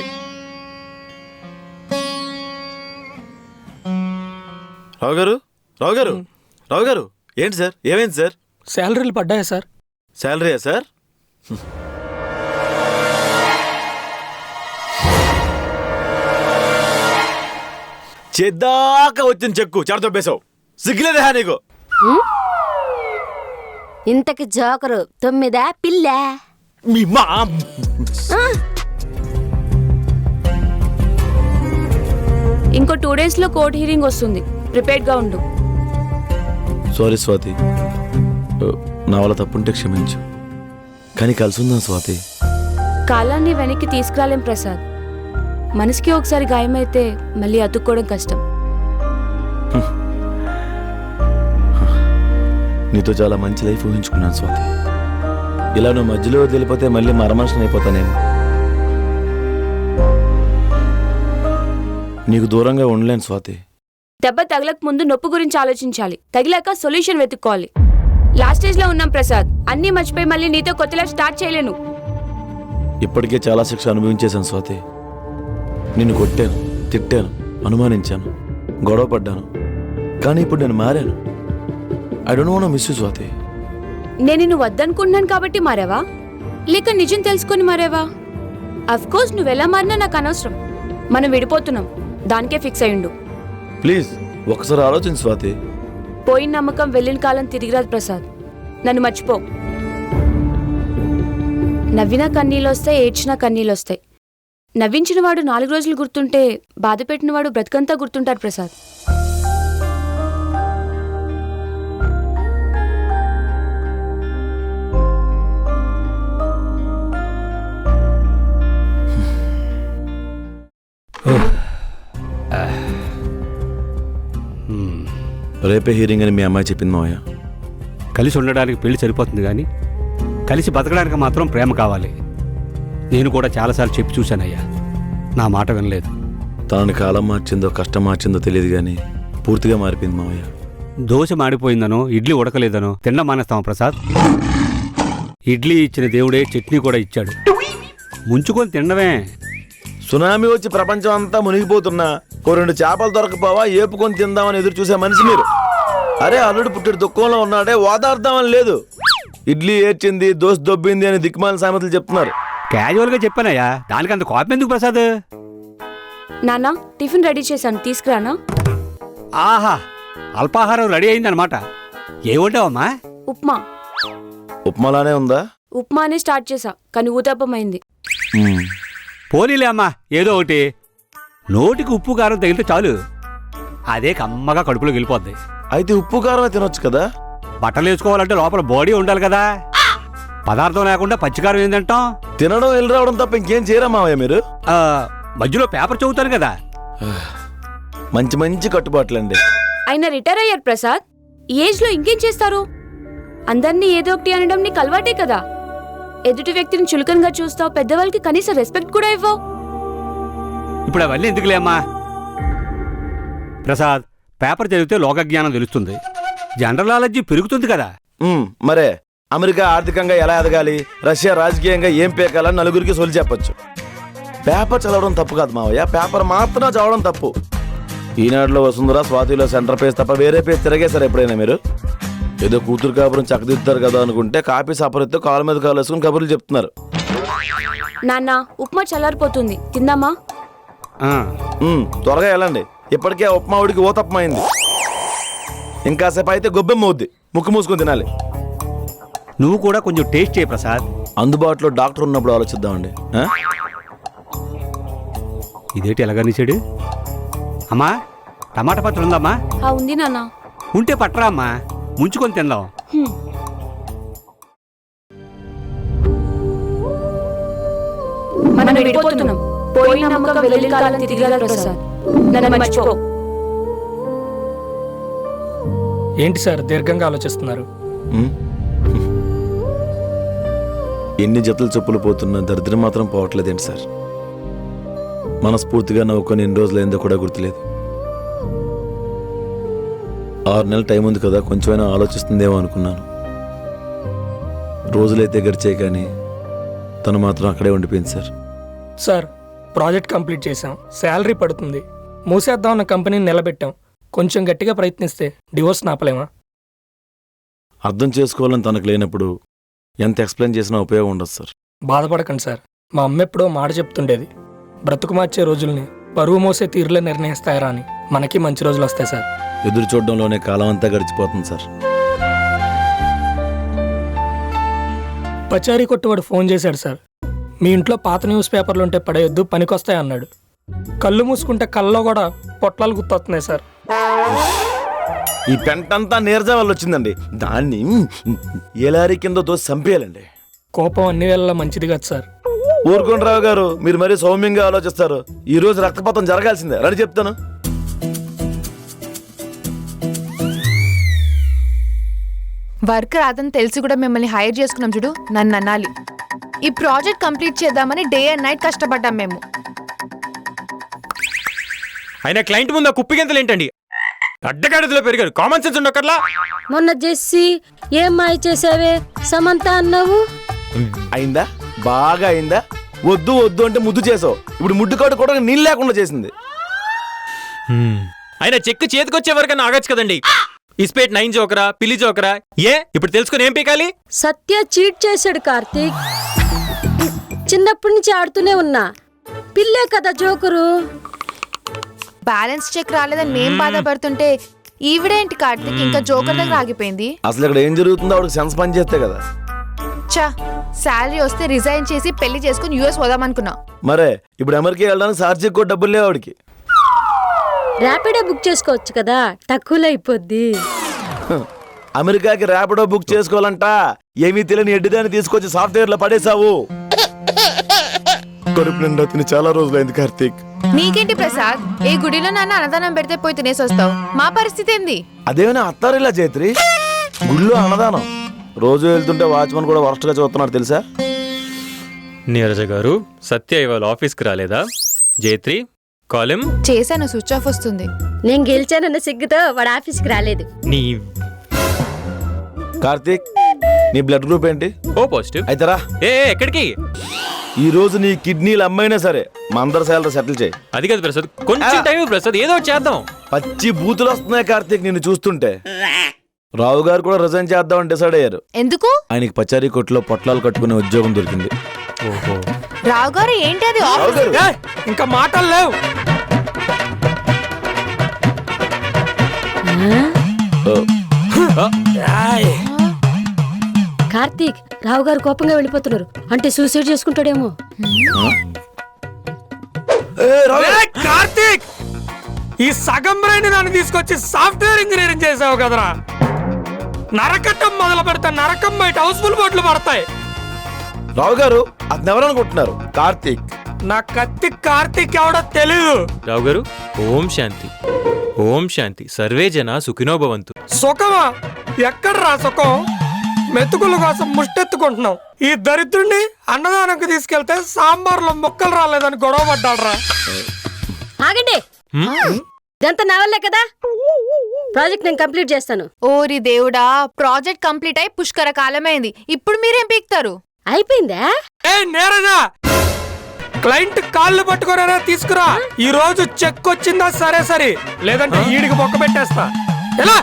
రావు గారు, రావు గారు, రావు గారు, ఏంటి సార్, ఏమైంది సార్? శాలరీలు పడ్డాయా సార్? శాలరీయా సార్? చేద్దాకా వచ్చిన చెక్కు చెడతొబ్బేశావు. సిగ్గులేదా నీకు? ఇంతకి జోకరు 9 పిల్ల. మీ మా ఇంకో 2 days లో కోర్ట్ హీరింగ్ వస్తుంది, ప్రిపేర్డ్ గా ఉండు. సారీ స్వాతి, నా వల్ల తప్పుంటే క్షమించు, కానీ కలిసి ఉందాం స్వాతి. కాలాన్ని వెనక్కి తీసుకురాలేం ప్రసాద్. మనసుకి ఒకసారి గాయమైతే మళ్ళీ అతుక్కోవడం కష్టం. నీతో చాలా మంచి లైఫ్ ఊహించుకున్నాను స్వాతి. ఇలా నువ్వు మధ్యలో వదిలిపోతే మళ్ళీ మరమనుషుని అయిపోతానేమో. నీకు దూరంగా ఉండలేను స్వాతి. దెబ్బ తగలక ముందు నొప్పి గురించి ఆలోచించాలి, తగిలాక సొల్యూషన్ వెతుక్కోవాలి. లాస్ట్ స్టేజ్ లో ఉన్నాం ప్రసాద్. అన్నీ మర్చిపోయి మళ్ళీ నీతో కొత్త లైఫ్ స్టార్ట్ చేయలేను. ఇప్పటికే చాలా శిక్ష అనుభవించేశాను స్వాతి. నిన్ను కొట్టాను, తిట్టాను, అనుమానించాను, గొడవ పడ్డాను, కానీ ఇప్పుడు నేను మారాను. I don't want to miss you Swathi. నేను నువ్వు వద్దనుకుంటున్నాను కాబట్టి మారావా, లేక నిజం తెలుసుకొని మారావా? అఫ్ కోర్స్ నువ్వెలా మారినా నాకు అనవసరం. మనం విడిపోతున్నాం, దానికే ఫిక్స్ అయ్యిండు. ప్లీజ్ ఒకసారి ఆలోచించు స్వాతి. పోయిన నమ్మకం వెళ్ళిన కాలం తిరిగిరాదు ప్రసాద్. నన్ను మర్చిపో. నవ్వినా కన్నీళ్ళు వస్తాయి, ఏడ్చినా కన్నీళ్ళు వస్తాయి. నవ్వించిన వాడు 4 రోజులు గుర్తుంటే బాధ పెట్టిన వాడు బ్రతుకంతా గుర్తుంటాడు ప్రసాద్. రేపే హీరింగ్ అని మీ అమ్మాయి చెప్పింది మావయ్య. కలిసి ఉండడానికి పెళ్లి సరిపోతుంది కానీ కలిసి బతకడానికి మాత్రం ప్రేమ కావాలి. నేను కూడా చాలాసార్లు చెప్పి చూశానయ్యా, నా మాట వినలేదు. తనని కాలం మార్చిందో కష్టం మార్చిందో తెలియదు కానీ పూర్తిగా మారిపోయింది మావయ్య. దోశ మాడిపోయిందనో ఇడ్లీ ఉడకలేదనో తిన్న మానేస్తాం ప్రసాద్. ఇడ్లీ ఇచ్చిన దేవుడే చట్నీ కూడా ఇచ్చాడు, ముంచుకొని తినడమే. సునామీ వచ్చి ప్రపంచం అంతా మునిగిపోతున్నా 2 చేపలు దొరకపోవా ఏపుకొని తిందామని ఎదురు చూసే మనిషి మీరు. అరే అల్లుడు పుట్టిన దుఃఖంలో ఉన్నాడే, ఓదార్దామని లేదు. ఇడ్లీ ఏడ్చింది, దోశ దొబ్బింది అని దిక్కుమాల సామెతలు చెప్తున్నారు. క్యాజువల్గా చెప్పానయ్యా, దానికి అంత కోపం ఎందుకు ప్రసాద్? నాన్న టిఫిన్ రెడీ చేశాను, తీసుకురానా? ఆహా, అల్పాహారం రెడీ అయిందనమాట. ఏమంటావమ్మా? ఉప్మా. ఉప్మాలానే ఉందా? ఉప్మానే స్టార్ట్ చేశా, కానీ ఊతప్పం అయింది. పోనీలే అమ్మా, ఏదో ఒకటి. నోటికి ఉప్పు కారం తగిలితే చాలు, అదే కమ్మగా కడుపులోకి వెళ్ళిపోద్ది. అయితే ఉప్పు కారమే తినొచ్చు కదా. బట్టలు వేసుకోవాలంటే లోపల బాడీ ఉండాలి కదా. పదార్థం లేకుండా పచ్చికారం ఏంటంటాం? తినడం వెళ్ళి రావడం తప్ప ఇంకేం చేయరా మావయ్య మీరు? మధ్యలో పేపర్ చదువుతాను కదా. మంచి మంచి కట్టుబాట్లండి. ఆయన రిటైర్ అయ్యారు ప్రసాద్. ఈ ఏజ్ లో ఇంకేం చేస్తారు? అందరినీ ఏదో ఒకటి అనడం నీకు అలవాటే కదా. ఎదుటి వ్యక్తిని చులకనగా చూస్తావు, పెద్దవాళ్ళకి కనీసం రెస్పెక్ట్ కూడా ఇవ్వవు. ఇప్పుడు అవన్నీ ఎందుకులే అమ్మా. ప్రసాద్, పేపర్ చదివితే లోకజ్ఞానం తెలుస్తుంది, జనరల్ నాలెడ్జి పెరుగుతుంది కదా. మరే అమెరికా ఆర్థికంగా ఎలా ఎదగాలి, రష్యా రాజకీయంగా ఏం పేకాలని నలుగురికి సొలి చెప్పొచ్చు. పేపర్ చదవడం తప్పు కాదు మావయ్య, పేపర్ మాత్రం చదవడం తప్పు. ఈనాడులో వసుంధర, స్వాతిలో సెంటర్ పేజ్ తప్ప వేరే పేజ్ తిరగేశారు ఎప్పుడైనా మీరు? ఏదో కూతురు కాపురం చక్కదిద్దుతారు కదా అనుకుంటే కాపీ సపరెత్తు కాళ్ళ మీద కాలు వేసుకుని కబుర్లు చెప్తున్నారు. నాన్న ఉప్మా చల్లారిపోతుంది, తిందామా? త్వరగా వెళ్ళండి, ఇప్పటికే ఉప్మా ఉడికి ఊతప్పమైంది. ఇంకాసేపు అయితే గొబ్బెమ్మ అవుద్ది, ముక్కు మూసుకొని తినాలి. నువ్వు కూడా కొంచెం టేస్ట్ చేయి ప్రసాద్. అందుబాటులో డాక్టర్ ఉన్నప్పుడు ఆలోచిద్దామండి. ఇదేంటి ఎలాగనిసాడు? అమ్మా టమాటా పచ్చడి ఉందమ్మా? ఉంది నాన్న. ఉంటే పట్టరా అమ్మా, ముంచుకొని తిందాం. మనం విడిపోతున్నాం. పోయిన నమ్మకం వెళ్ళిన కాలం తిరిగి రాదు ప్రసాద్. నన్ను మర్చిపో. ఏంటి సార్ దీర్ఘంగా ఆలోచిస్తున్నారు? ఎన్ని జతలు చెప్పులు పోతున్నా దరిద్రం మాత్రం పోవట్లేదేంటి సార్? మనస్ఫూర్తిగా నవ్వుకొని ఎన్ని రోజులు అయిందో కూడా గుర్తులేదు. 6 నెలల టైం ఉంది కదా, కొంచెమైనా ఆలోచిస్తుందేమో అనుకున్నాను. రోజులైతే గడిచే కానీ తను మాత్రం అక్కడే ఉండిపోయింది సార్. సార్ ప్రాజెక్ట్ కంప్లీట్ చేసాం, శాలరీ పడుతుంది, మూసేద్దాం అన్న కంపెనీని నిలబెట్టాం. కొంచెం గట్టిగా ప్రయత్నిస్తే డివోర్స్ నాపలేమా? అర్థం చేసుకోవాలని తనకు లేనప్పుడు ఎంత ఎక్స్ప్లెయిన్ చేసినా ఉపయోగం ఉండదు సార్. బాధపడకండి సార్, మా అమ్మ ఎప్పుడో మాట చెప్తుండేది, బ్రతుకు మార్చే రోజుల్ని పరువు మోసే తీరులే నిర్ణయిస్తాయరా అని. మనకి మంచి రోజులు వస్తాయి సార్. ఎదురు చూడడంలోనే కాలం అంతా గడిచిపోతుంది సార్. పచారీ కొట్టువాడు ఫోన్ చేశాడు సార్. మీ ఇంట్లో పాత న్యూస్ పేపర్లు ఉంటే పడేయొద్దు, పనికొస్తాయి అన్నాడు. కళ్ళు మూసుకుంటే కళ్ళలో కూడా పొట్లాలు గుర్తొస్తున్నాయి సార్. ఈ పెంటంతా నీరజం వల్ల వచ్చిందండి, దాన్ని ఏలారి కింద తోసి చంపేయాలండి. కోపం అన్ని వేళలా మంచిది కాదు సార్. ఊరుకోండి రావు గారు, మీరు మరీ సౌమ్యంగా ఆలోచిస్తారు. ఈ రోజు రక్తపాతం జరగాల్సిందే, రండి చెప్తాను. వర్క్ రాదని తెలిసి కూడా మిమ్మల్ని హైర్ చేసుకున్నాం చూడు, నన్ను అనాలి. ఈ ప్రాజెక్ట్ కంప్లీట్ చేద్దామని డే అండ్ నైట్ కష్టపడ్డాం మేము. అయినా క్లయింట్ ముందు కుప్పిగంతలు ఏంటండి? అడ్డగాడిలో పెరిగారు, కామన్ సెన్స్ ఉండకర్లా. మొన్న జెస్సీ ఏం మాయ చేసావే సమంత అన్నావు? అయిందా? బాగా అయిందా? వద్దు వద్దు అంటే ముద్దు చేసావు, ఇప్పుడు ముడ్డు కాడు కూడా నీళ్ళు లేకుండా చేసింది. అయినా చెక్ చేతికొచ్చే వరకన్నా ఆగచ్చు కదండి. ఇస్పేట్ 9 జోకరా, పిల్లి జోకరా? ఇప్పుడు తెలుసుకుని ఏం పీకాలి? సత్య చీట్ చేశాడు కార్తీక్. చిన్నప్పటి నుంచి ఆడుతూనే ఉన్నా, పిల్లే కదా జోకరు. బ్యాలెన్స్ చెక్ రాలేదని మేం బాధపడుతుంటే ఈవిడేంటి కార్తీక్ ఇంకా జోకర్ దగ్గర ఆగిపోయింది? అసలు ఇక్కడ ఏం జరుగుతుందో ఆవిడకి సెన్స్ పని చేస్తే కదా. చా, శాలరీ వస్తే రిజైన్ చేసి పెళ్లి చేసుకుని యూఎస్ పోదామనుకున్నా. మరే ఇప్పుడు అమెరికా వెళ్ళడానికి సార్జీకి కూడా డబ్బులు లేవు ఆవిడకి. ర్యాపిడో బుక్ చేసుకోవచ్చు కదా, తక్కువలో అయిపోద్ది. అమెరికాకి ర్యాపిడో బుక్ చేసుకోవాలంట. ఏమీ తెలియని ఎడ్డిదాన్ని తీసుకొచ్చి సాఫ్ట్వేర్ లో పడేసావు. కడుపు నిండా తిని చాలా రోజులైంది కార్తీక్. నీకేంటి ప్రసాద్, ఏ గుడిలో నాన్న అన్నదానం పెడితే పోయి తినేసి వస్తావు. మా పరిస్థితి ఏంది? అదేమైనా అత్తారిలా జైత్రి, గుళ్ళో అన్నదానం. రోజు వెళ్తుంటే వాచ్మన్ కూడా వరస్ట్ గా చూస్తున్నాడు తెలుసా? నీరజ గారు, సత్య ఇవాళ ఆఫీస్కి రాలేదా? జైత్రి కాలిం చేశాను, స్విచ్ ఆఫ్ వస్తుంది. నేను గెలిచానన్న సిగ్గుతో వాడు ఆఫీస్కి రాలేదు. నీ కార్తీక్, నీ బ్లడ్ గ్రూప్ ఏంటి? O positive. అయితేరా. ఎక్కడికి? ఈ రోజు నీ కిడ్నీలు అమ్మైనా సరే మందర శాలరీ సెటిల్ చేయి. అది కాదు ప్రసాద్, కొంచెం టైం ప్రసాద్, ఏదో చేద్దాం. పచ్చి బూతులు వస్తున్నాయి కార్తీక్ నిన్ను చూస్తుంటే. రావు గారు కూడా రిజైన్ చేద్దామని డిసైడ్ అయ్యారు. ఎందుకు? ఆయనకి పచారీ కొట్టులో పొట్లాలు కట్టుకునే ఉద్యోగం దొరికింది. ఓహో, రావు గారు ఏంటి అది? ఇంకా మాటలు లేవు. కార్తీక్, రావు గారు కోపంగా వెళ్ళిపోతున్నారు, అంటే సూసైడ్ చేసుకుంటాడేమో. కార్తీక్, ఈ సగం బ్రెయిన్ నన్ను తీసుకొచ్చి సాఫ్ట్వేర్ ఇంజనీరింగ్ చేసావు కదరా. నరకటం మొదలు పెడితే నరకం బయట హౌస్ఫుల్ బోట్లు పడతాయి. రావు గారు అతను ఎవరనుకుంటున్నారు? కార్తీక్. నా కత్తి కార్తీక్ ఎవడో తెలీదు. రావు గారు, ఓం శాంతి. ఓం శాంతి. సర్వే జన సుఖినో భవంతు. సుఖమా? ఎక్కడరా సుఖం? మెతుకుల కోసం ముష్టెత్తుకుంటున్నాం. ఈ దరిద్రుణ్ణి అన్నదానంకి తీసుకెళ్తే సాంబార్లో ముక్కలు రాలేదని గొడవ పడ్డాడ్రా. ఆగండి, ఇదంతా నా వల్లే కదా. ప్రాజెక్ట్ నేను కంప్లీట్ చేస్తాను. ఓరి దేవుడా, ప్రాజెక్ట్ కంప్లీట్ అయి పుష్కర కాలమైంది. ఇప్పుడు మీరేం పీక్తారు? అయిపోయిందా? ఏ నేరజా, క్లయింట్ కాళ్ళు పట్టుకోరా తీసుకురా. ఈ రోజు చెక్ వచ్చిందా సరే సరే, లేదంటే ఈడికి బొక్క పెట్టేస్తా. ఎలా?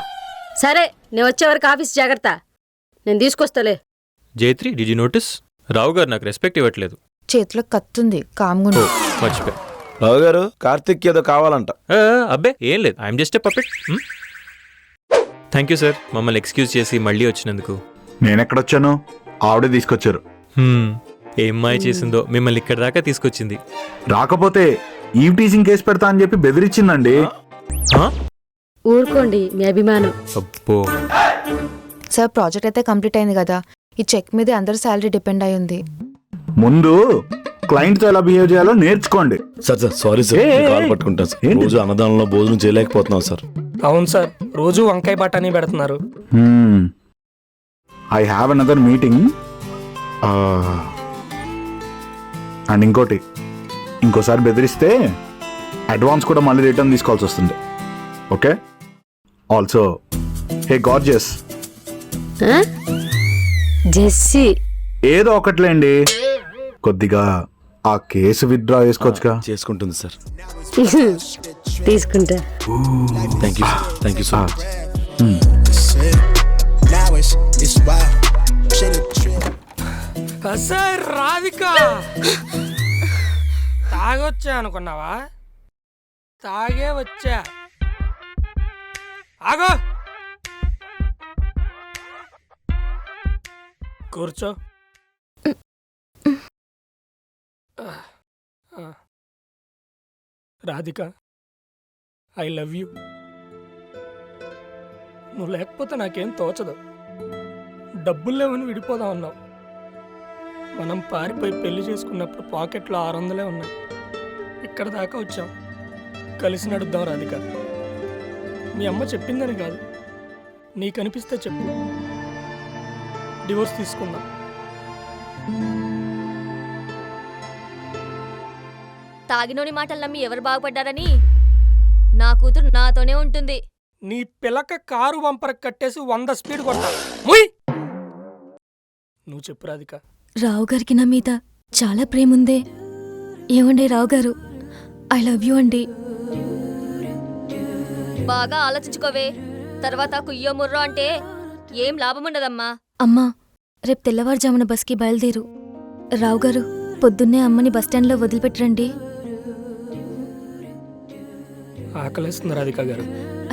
సరే, నేను వచ్చే వరకు ఆఫీస్ జాగ్రత్త, నేను తీసుకొస్తాలే. జైత్రి, డిడ్ యు నోటీస్? రావు గారు నాకు రెస్పెక్ట్ ఇవ్వట్లేదు. చేతిలో కత్తుంది, కామ్గుండు. మర్చిపోయా. రావు గారు కార్తిక్ ఏదో కావాలంట. అబ్బే ఏం లేదు, I'm just a puppet. Thank you sir మమ్మల్ని ఎక్స్క్యూజ్ చేసి మళ్ళీ వచ్చినందుకు. నేనెక్కడొచ్చాను, ఆవిడే తీసుకొచ్చారు. ఏం మాయ చేసిందో మిమ్మల్ని ఇక్కడ దాకా తీసుకొచ్చింది. రాకపోతే ఈవ్ టీజింగ్ కేసు పెడతా అని చెప్పి బెదిరించిందండి. ఊరుకోండి మీ అభిమానం. అబ్బో సార్ ప్రాజెక్ట్ అయితే కంప్లీట్ అయింది కదా, ఈ చెక్ మీద అందరి శాలరీ డిపెండ్ అయి ఉంది. ముందు క్లయింట్తో ఎలా బిహేవ్ చేయాలో నేర్చుకోండి. సార్ సారీ సార్, కాల్ పట్టుకుంటాను సార్. రోజు అన్నదానంలో భోజనం చేయలేకపోతున్నాం సార్. అవును సార్, రోజు వంకాయ బఠానీ పెడుతున్నారు. I have another meeting. And ఇంకోసారి బెదిరిస్తే అడ్వాన్స్ కూడా మళ్ళీ రిటర్న్ తీసుకోవాల్సి వస్తుంది. Okay. Also hey gorgeous, Jessie ఏదో ఒకట్లేండి, కొద్దిగా ఆ కేసు విత్డ్రా చేసుకోవచ్చుగా. చేసుకుంటుంది సార్. తీసుకుంటా. Thank you so much. Sir Radhika తాగొచ్చా అనుకున్నావా? తాగే వచ్చా. ఆగో కూర్చో. Radhika, I love you. నువ్వు లేకపోతే నాకేం తోచదు. డబ్బులు లేవని విడిపోదాం అన్నావు. మనం పారిపోయి పెళ్లి చేసుకున్నప్పుడు పాకెట్లో 600 ఉన్నాయి. ఇక్కడ దాకా వచ్చాం. కలిసి నడుద్దాం రాధిక. మీ అమ్మ చెప్పిందని కాదు, నీకు అనిపిస్తే చెప్పు. డివోర్స్ తీసుకుందాం. తాగినోని మాటలు నమ్మి ఎవరు బాగుపడ్డారని నా కూతురు నాతోనే ఉంటుంది. నీ పిలక కారు వంపర కట్టేసి 100 స్పీడ్ కొట్టా. నువ్వు చెప్పు రాధిక. రావు గారికి నా మీద చాలా ప్రేమ ఉందే. ఏమండే రావు గారు, ఐ లవ్ యూ అండి. బాగా ఆలోచించుకోవే, తర్వాత కుయ్యో ముర్రో అంటే ఏం లాభం ఉండదమ్మా. అమ్మా, రేపు తెల్లవారుజామున బస్కి బయలుదేరు. రావు గారు, పొద్దున్నే అమ్మని బస్టాండ్లో వదిలిపెట్టరండి. ఆకలేస్తుంది రాధిక గారు.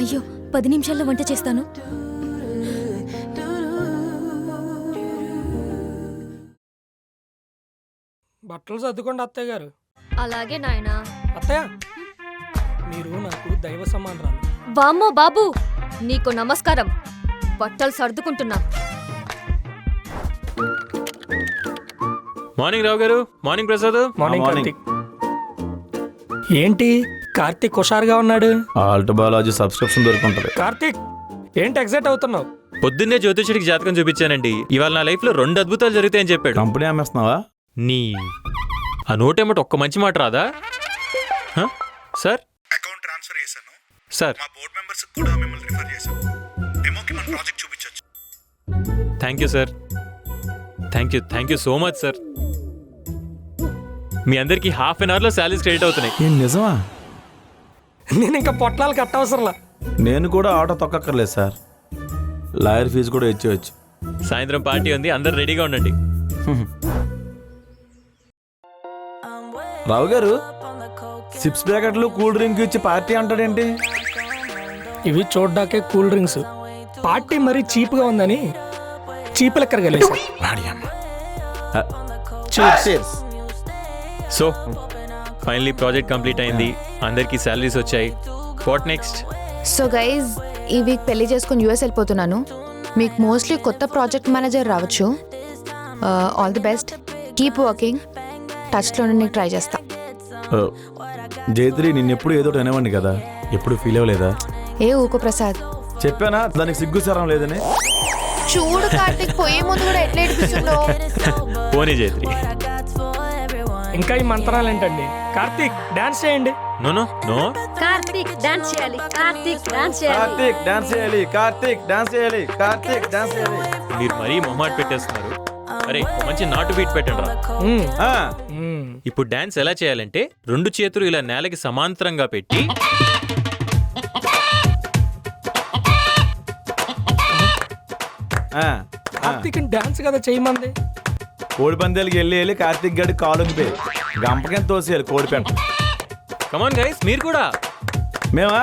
అయ్యో, 10 నిమిషాల్లో వంట చేస్తాను. బట్టలు సర్దుకోండి అత్తయ్య గారు. అలాగే నాయనా. అత్తయ్య, మీరు నాకు దైవ సమానరాలు. వామ్మో బాబు, నీకు నమస్కారం. బట్టలు సర్దుకుంటున్నా. మార్నింగ్ రావు గారు. మార్నింగ్ ప్రసాద్. మార్నింగ్ కార్తీక్. ఏంటి కార్తీక్ హుషారుగా ఉన్నాడు? ఆల్ట్ బయాలజీ సబ్స్క్రిప్షన్ దొరుకుంటది. కార్తీక్, ఏంటి ఎగ్జైట్ అవుతున్నావు? పొద్దున్నే జ్యోతిషుడికి జాతకం చూపించానండి. ఇవాళ నా లైఫ్ లో 2 అద్భుతాలు జరుగుతాయని చెప్పాడు. కంపెనీ అమ్మేస్తున్నావా? నీ ఆ నోటేమట ఒక్క మంచి మాట రాదా? సార్ అకౌంట్ ట్రాన్స్ఫర్ చేశాను సార్. మా బోర్డ్ మెంబర్స్ కూడా మిమ్మల్ని రిఫర్ చేశాను. డెమోకి మన ప్రాజెక్ట్ చూపించొచ్చు. Thank you sir. Thank you so much sir. మీ అందరికి ½ an hourలో శాలరీస్ క్రెడిట్ అవుతున్నాయి. నిజమా? నేను ఇంకా పొట్లాలు కట్టవసరంలా. నేను కూడా ఆటో తొక్కక్కర్లేదు సార్. లాయర్ ఫీజు కూడా ఇచ్చేవచ్చు. సాయంత్రం పార్టీ ఉంది, అందరు రెడీగా ఉండండి. రావు గారు, చిప్స్ ప్యాకెట్లు కూల్ డ్రింక్ ఇచ్చి పార్టీ అంటాడేంటి? ఇవి చూడ్డాకే కూల్ డ్రింక్స్. పార్టీ మరీ చీప్గా ఉందని చీప్ లెక్కర్ కలిసి. సో ఫైనలీ ప్రాజెక్ట్ కంప్లీట్ అయింది, అందరికి శాలరీస్ వచ్చాయి. What next? సో గైజ్, ఈ వీక్ పెళ్లి చేసుకుని యూఎస్ వెళ్ళిపోతున్నాను. మీకు మోస్ట్లీ కొత్త ప్రాజెక్ట్ మేనేజర్ రావచ్చు. All the best, keep working. టచ్లో నీకు ట్రై చేస్తా. జైత్రి, నిన్నెప్పుడు ఏదో అనేవాడిని కదా, ఎప్పుడు ఫీల్ అవ్వలేదా? ఏ ఊకో ప్రసాద్, చెప్పానా దానికి సిగ్గు సరం లేదని? చూడు కార్తీక్, పోయే ముందు కూడా ఎట్లా ఏడిపిస్తుందో. పోనీ జైత్రి. ఇంకా ఈ మంత్రాలు ఏంటండి? కార్తీక్, డాన్స్ చేయండి. No no no. Karthik dance చేయాలి, కార్తీక్ డాన్స్ చేయాలి, కార్తీక్ డాన్స్ చేయాలి, కార్తీక్ డాన్స్ చేయాలి, కార్తీక్ డాన్స్ చేయాలి. మీరు మరీ మొహమాట పెట్టేస్తున్నారు. అరే, మంచి నాటు బీట్ పెట్టండి రా. ఇప్పుడు డాన్స్ ఎలా చేయాలంటే 2 చేతులు ఇలా నేలకి సమాంతరంగా పెట్టి కార్తీక్ డాన్స్ కదా చేయమంది. కోడి పందాలకి వెళ్ళి కార్తీక్ గడి కాలు ఉండిపోయి గంపకం తోసేయాలి కోడి పెంట. కమాన్ గైస్, మీరు కూడా. మేమా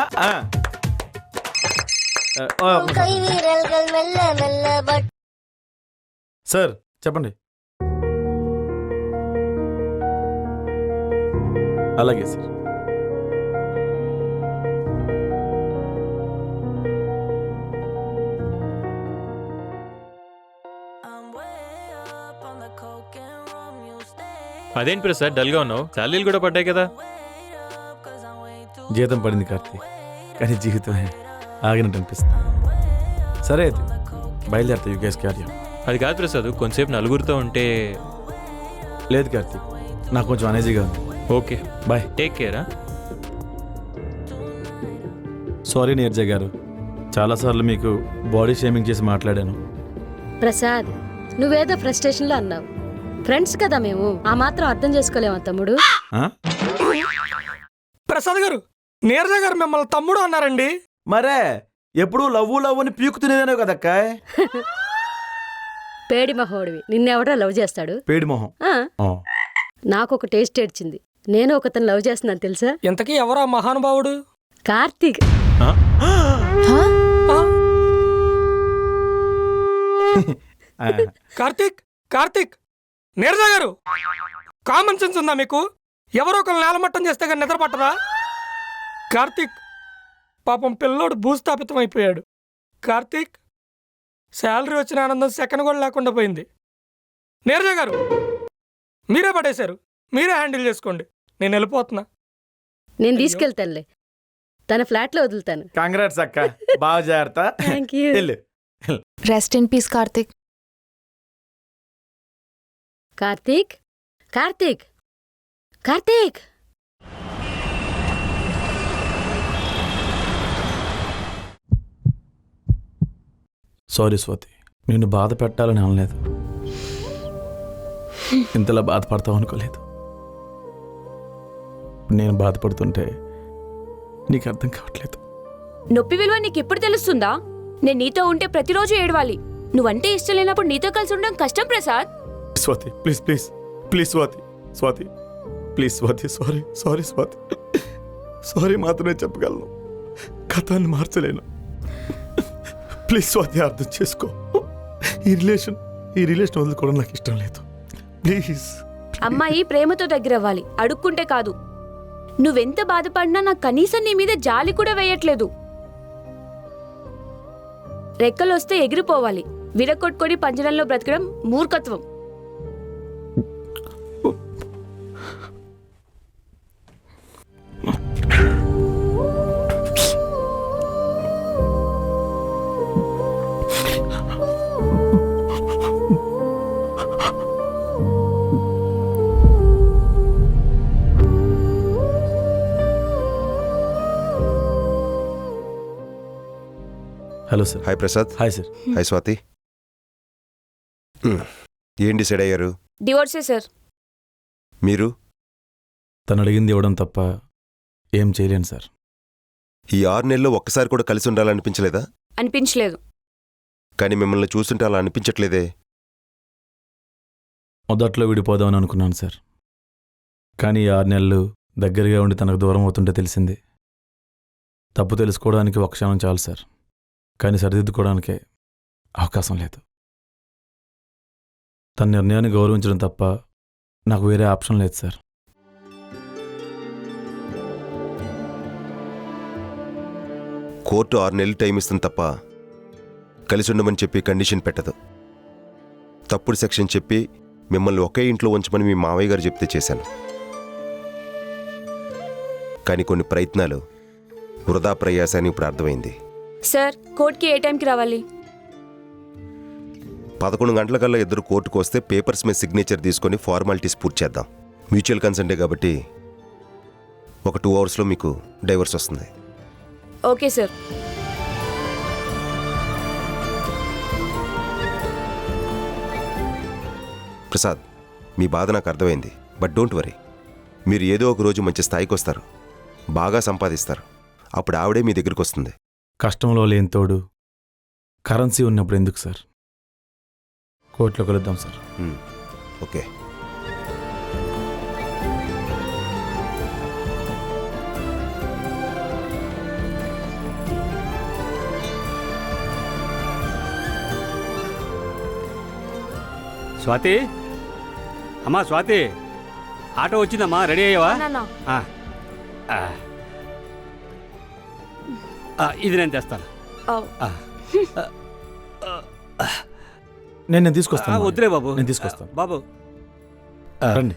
సార్ చెప్పండి. అలాగే సార్. అదేంటి ప్రసాద్ డల్గా ఉన్నావు? శాలరీలు కూడా పడ్డాయి కదా. జీతం పడింది కార్తీక్, కానీ జీవితమే ఆగినట్టు అనిపిస్తుంది. సరే అయితే బయలుదేరుతా యూకేఎస్ కార్యం. అది కాదు ప్రసాద్, కొంతసేపు నలుగురితో ఉంటే. లేదు కార్తీక్, నాకు కొంచెం అనేజీగా ఉంది. ఓకే బాయ్, టేక్ కేరా. సారీ నీరజ గారు, చాలాసార్లు మీకు బాడీ షేమింగ్ చేసి మాట్లాడాను. ప్రసాద్, నువ్వేదో ఫ్రస్ట్రేషన్లో అన్నావు. ఫ్రెండ్స్ కదా మేము, ఆ మాత్రం అర్థం చేసుకోలేమా తమ్ముడు? ప్రసాద్ గారు, నీరజ గారు మిమ్మల్ని తమ్ముడు అన్నారండి. మరే ఎప్పుడు లవ్ అని పీకు తినేదానే కదక్క. పేడి మొహోడివి, నిన్నెవడో లవ్ చేస్తాడు? పేడి మొహం. నాకు ఒక టేస్ట్ ఏడ్చింది. నేను ఒకతను లవ్ చేస్తున్నాను తెలుసా? ఎంతకీ ఎవరా మహానుభావుడు? కార్తీక్. కార్తీక్ కార్తీక్ నీరజ గారు, కామన్ సెన్స్ ఉందా మీకు? ఎవరో ఒకరు నేలమట్టం చేస్తే కానీ నిద్ర పట్టదా? కార్తీక్, పాపం పిల్లోడు భూస్థాపితం అయిపోయాడు. కార్తీక్, శాలరీ వచ్చిన ఆనందం సెకండ్ కూడా లేకుండా పోయింది. నీరజ గారు, మీరే పడేశారు, మీరే హ్యాండిల్ చేసుకోండి, నేను వెళ్ళిపోతున్నా. నేను తీసుకెళ్తానులే, తన ఫ్లాట్లో వదులుతాను. కంగ్రాట్స్ అక్క, బాగా జాగ్రత్త. Thank you. Rest in piece Karthik. Karthik, Karthik, Karthik. Sorry Swathi, నిన్ను బాధ పెట్టాలని అనలేదు. ఇంతలా బాధపడతావు అనుకోలేదు. నేను బాధపడుతుంటే నీకు అర్థం కావట్లేదు. నొప్పి విలువ నీకు ఎప్పుడు తెలుస్తుందా? నేను నీతో ఉంటే ప్రతిరోజు ఏడవాలి. నువ్వంటే ఇష్టం లేనప్పుడు నీతో కలిసి ఉండడం కష్టం Prasad. Swathi please please please Swathi, Swathi please Swathi, sorry sorry Swathi, sorry మాత్రమే చెప్పగలను, కథాన్ని మార్చలేను. ప్లీజ్ స్వాతి, అర్థం చేసుకో. ఈ రిలేషన్ వదులుకోవడం నాకు ఇష్టం లేదు. ప్లీజ్. అమ్మాయి ప్రేమతో దగ్గర అవ్వాలి, అడుక్కుంటే కాదు. నువ్వెంత బాధపడినా నాకు కనీసం నీ మీద జాలి కూడా వేయట్లేదు. రెక్కలొస్తే ఎగిరిపోవాలి, విరగొట్టుకొని పంజరంలో బ్రతకడం మూర్ఖత్వం. Hello sir. Hi Prasad. Hi sir. Hi Swathi. ఏం డిసైడ్ అయ్యారు? డివోర్సే సార్. మీరు? తను అడిగింది ఇవ్వడం తప్ప ఏం చేయలేను సార్. ఈ 6 నెలల్లో ఒక్కసారి కూడా కలిసి ఉండాలనిపించలేదా? అనిపించలేదు. కానీ మిమ్మల్ని చూస్తుంటే అలా అనిపించట్లేదే. మొదట్లో విడిపోదామని అనుకున్నాను సార్, కానీ 6 నెలలు దగ్గరగా ఉండి తనకు దూరం అవుతుంటే తెలిసింది. తప్పు తెలుసుకోవడానికి ఒక క్షణం చాలు సార్, కానీ సరిదిద్దుకోవడానికే అవకాశం లేదు. తన నిర్ణయాన్ని గౌరవించడం తప్ప నాకు వేరే ఆప్షన్ లేదు సార్. కోర్టు 6 నెలలు టైం ఇస్తుంది తప్ప కలిసి ఉండమని చెప్పి కండిషన్ పెట్టదు. తప్పుడు సెక్షన్ చెప్పి మిమ్మల్ని ఒకే ఇంట్లో ఉంచమని మీ మావయ్య గారు చెప్తే చేశాను. కానీ కొన్ని ప్రయత్నాలు వృధా ప్రయాసాన్ని ఇప్పుడు అర్థమైంది. సార్, కోర్టుకి ఏ టైంకి రావాలి? 11 గంటలకల్లా ఇద్దరు కోర్టుకు వస్తే పేపర్స్ మీద సిగ్నేచర్ తీసుకొని ఫార్మాలిటీస్ పూర్తి చేద్దాం. మ్యూచువల్ కన్సెంటే కాబట్టి ఒక 2 అవర్స్లో మీకు డైవర్స్ వస్తుంది. Okay sir. ప్రసాద్, మీ బాధ నాకు అర్థమైంది. బట్ డోంట్ వరీ, మీరు ఏదో ఒక రోజు మంచి స్థాయికి వస్తారు, బాగా సంపాదిస్తారు. అప్పుడు ఆవిడే మీ దగ్గరికి వస్తుంది. కష్టంలో లేని తోడు కరెన్సీ ఉన్నప్పుడు ఎందుకు సార్? కోర్టులో కలుద్దాం సార్. ఓకే. స్వాతి, అమ్మా స్వాతి, ఆటో వచ్చిందమ్మా, రెడీ అయ్యావా? ఆ. ఆ. ఇది నేను తెస్తాను. నేను తీసుకొస్తాను. వద్దులే బాబు, నేను తీసుకొస్తాను. బాబు రండి.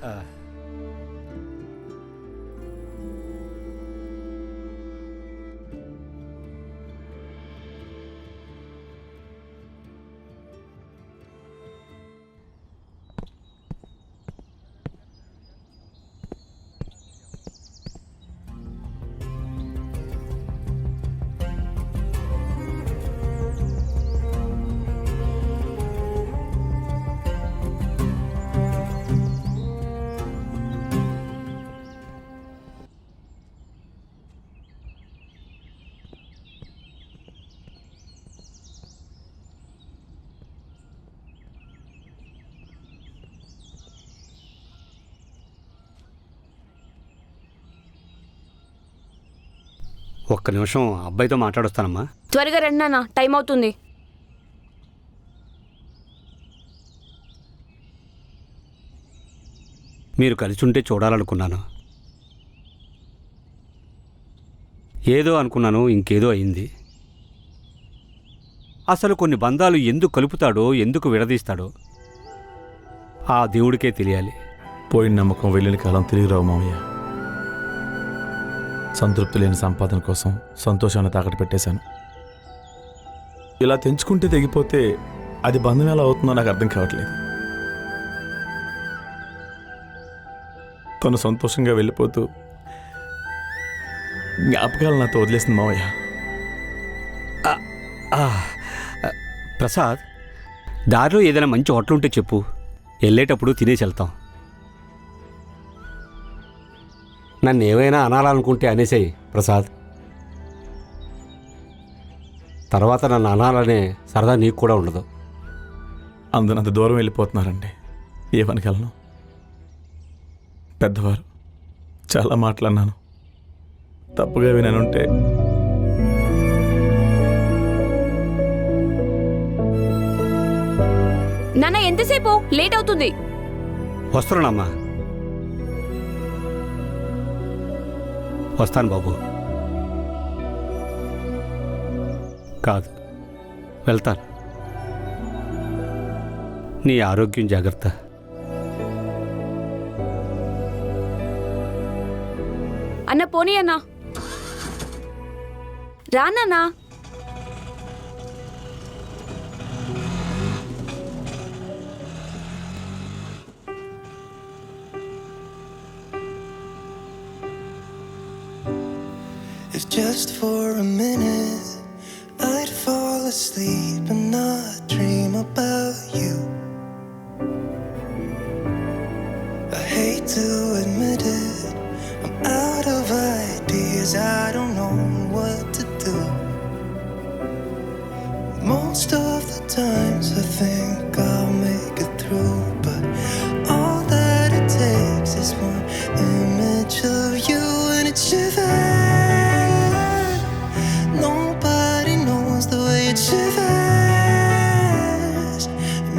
ఒక్క నిమిషం అబ్బాయితో మాట్లాడొస్తానమ్మా. త్వరగా రండి నాన్న, టైం అవుతుంది. మీరు కలిసి ఉంటే చూడాలనుకున్నాను. ఏదో అనుకున్నాను, ఇంకేదో అయింది. అసలు కొన్ని బంధాలు ఎందుకు కలుపుతాడో, ఎందుకు విడదీస్తాడో ఆ దేవుడికే తెలియాలి. పోయిన నమ్మకం వెళ్ళిన కాలం తిరిగి రావు మామయ్య. సంతృప్తి లేని సంపాదన కోసం సంతోషాన్ని తాకట్టు పెట్టేశాను. ఇలా తెంచుకుంటే తెగిపోతే అది బంధం ఎలా అవుతుందో నాకు అర్థం కావట్లేదు. తను సంతోషంగా వెళ్ళిపోతూ జ్ఞాపకాలు నాతో వదిలేసింది మావయ్య. ప్రసాద్, దారిలో ఏదైనా మంచి హోటల్ ఉంటే చెప్పు, వెళ్ళేటప్పుడు తినేసి వెళ్తాం. నన్ను ఏమైనా అనాలనుకుంటే అనేసేయి ప్రసాద్. తర్వాత నన్ను అనాలనే సరదా నీకు కూడా ఉండదు. అందరంత దూరం వెళ్ళిపోతున్నారండి, ఏమనగలను. పెద్దవారు చాలా మాట్లాడినాను, తప్పుగా వినానుంటే నాన్న ఎంతసేపు? లేట్ అవుతుంది. వస్తున్నానమ్మా. వస్తాను బాబు. కాదు, వెళ్తాను. నీ ఆరోగ్యం జాగ్రత్త. అన్న పోనీ అన్నా, రానన్నా. If just for a minute I'd fall asleep and not dream about you. I hate to admit it, I'm out of ideas, I don't know what to do. Most of the times I think I'll make it through, but all that it takes is one image of you and it shivers. Nobody knows the way it shivers.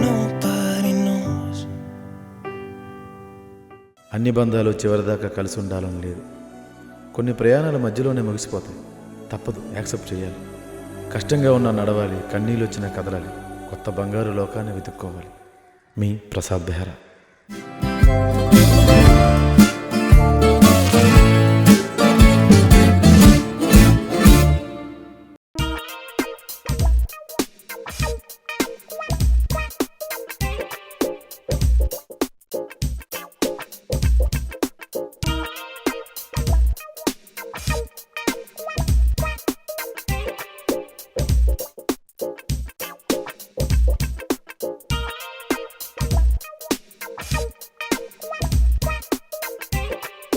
Nobody knows. అన్ని బంధాలు చివరిదాకా కలిసి ఉండాలని లేదు. కొన్ని ప్రయాణాల మధ్యలోనే ముగిసిపోతాయి. తప్పదు, యాక్సెప్ట్ చేయాలి. కష్టంగా ఉన్నా నడవాలి, కన్నీళ్ళు వచ్చినా కదలాలి, కొత్త బంగారు లోకాన్ని వెతుక్కోవాలి. మీ ప్రసాద్ బెహ్రా.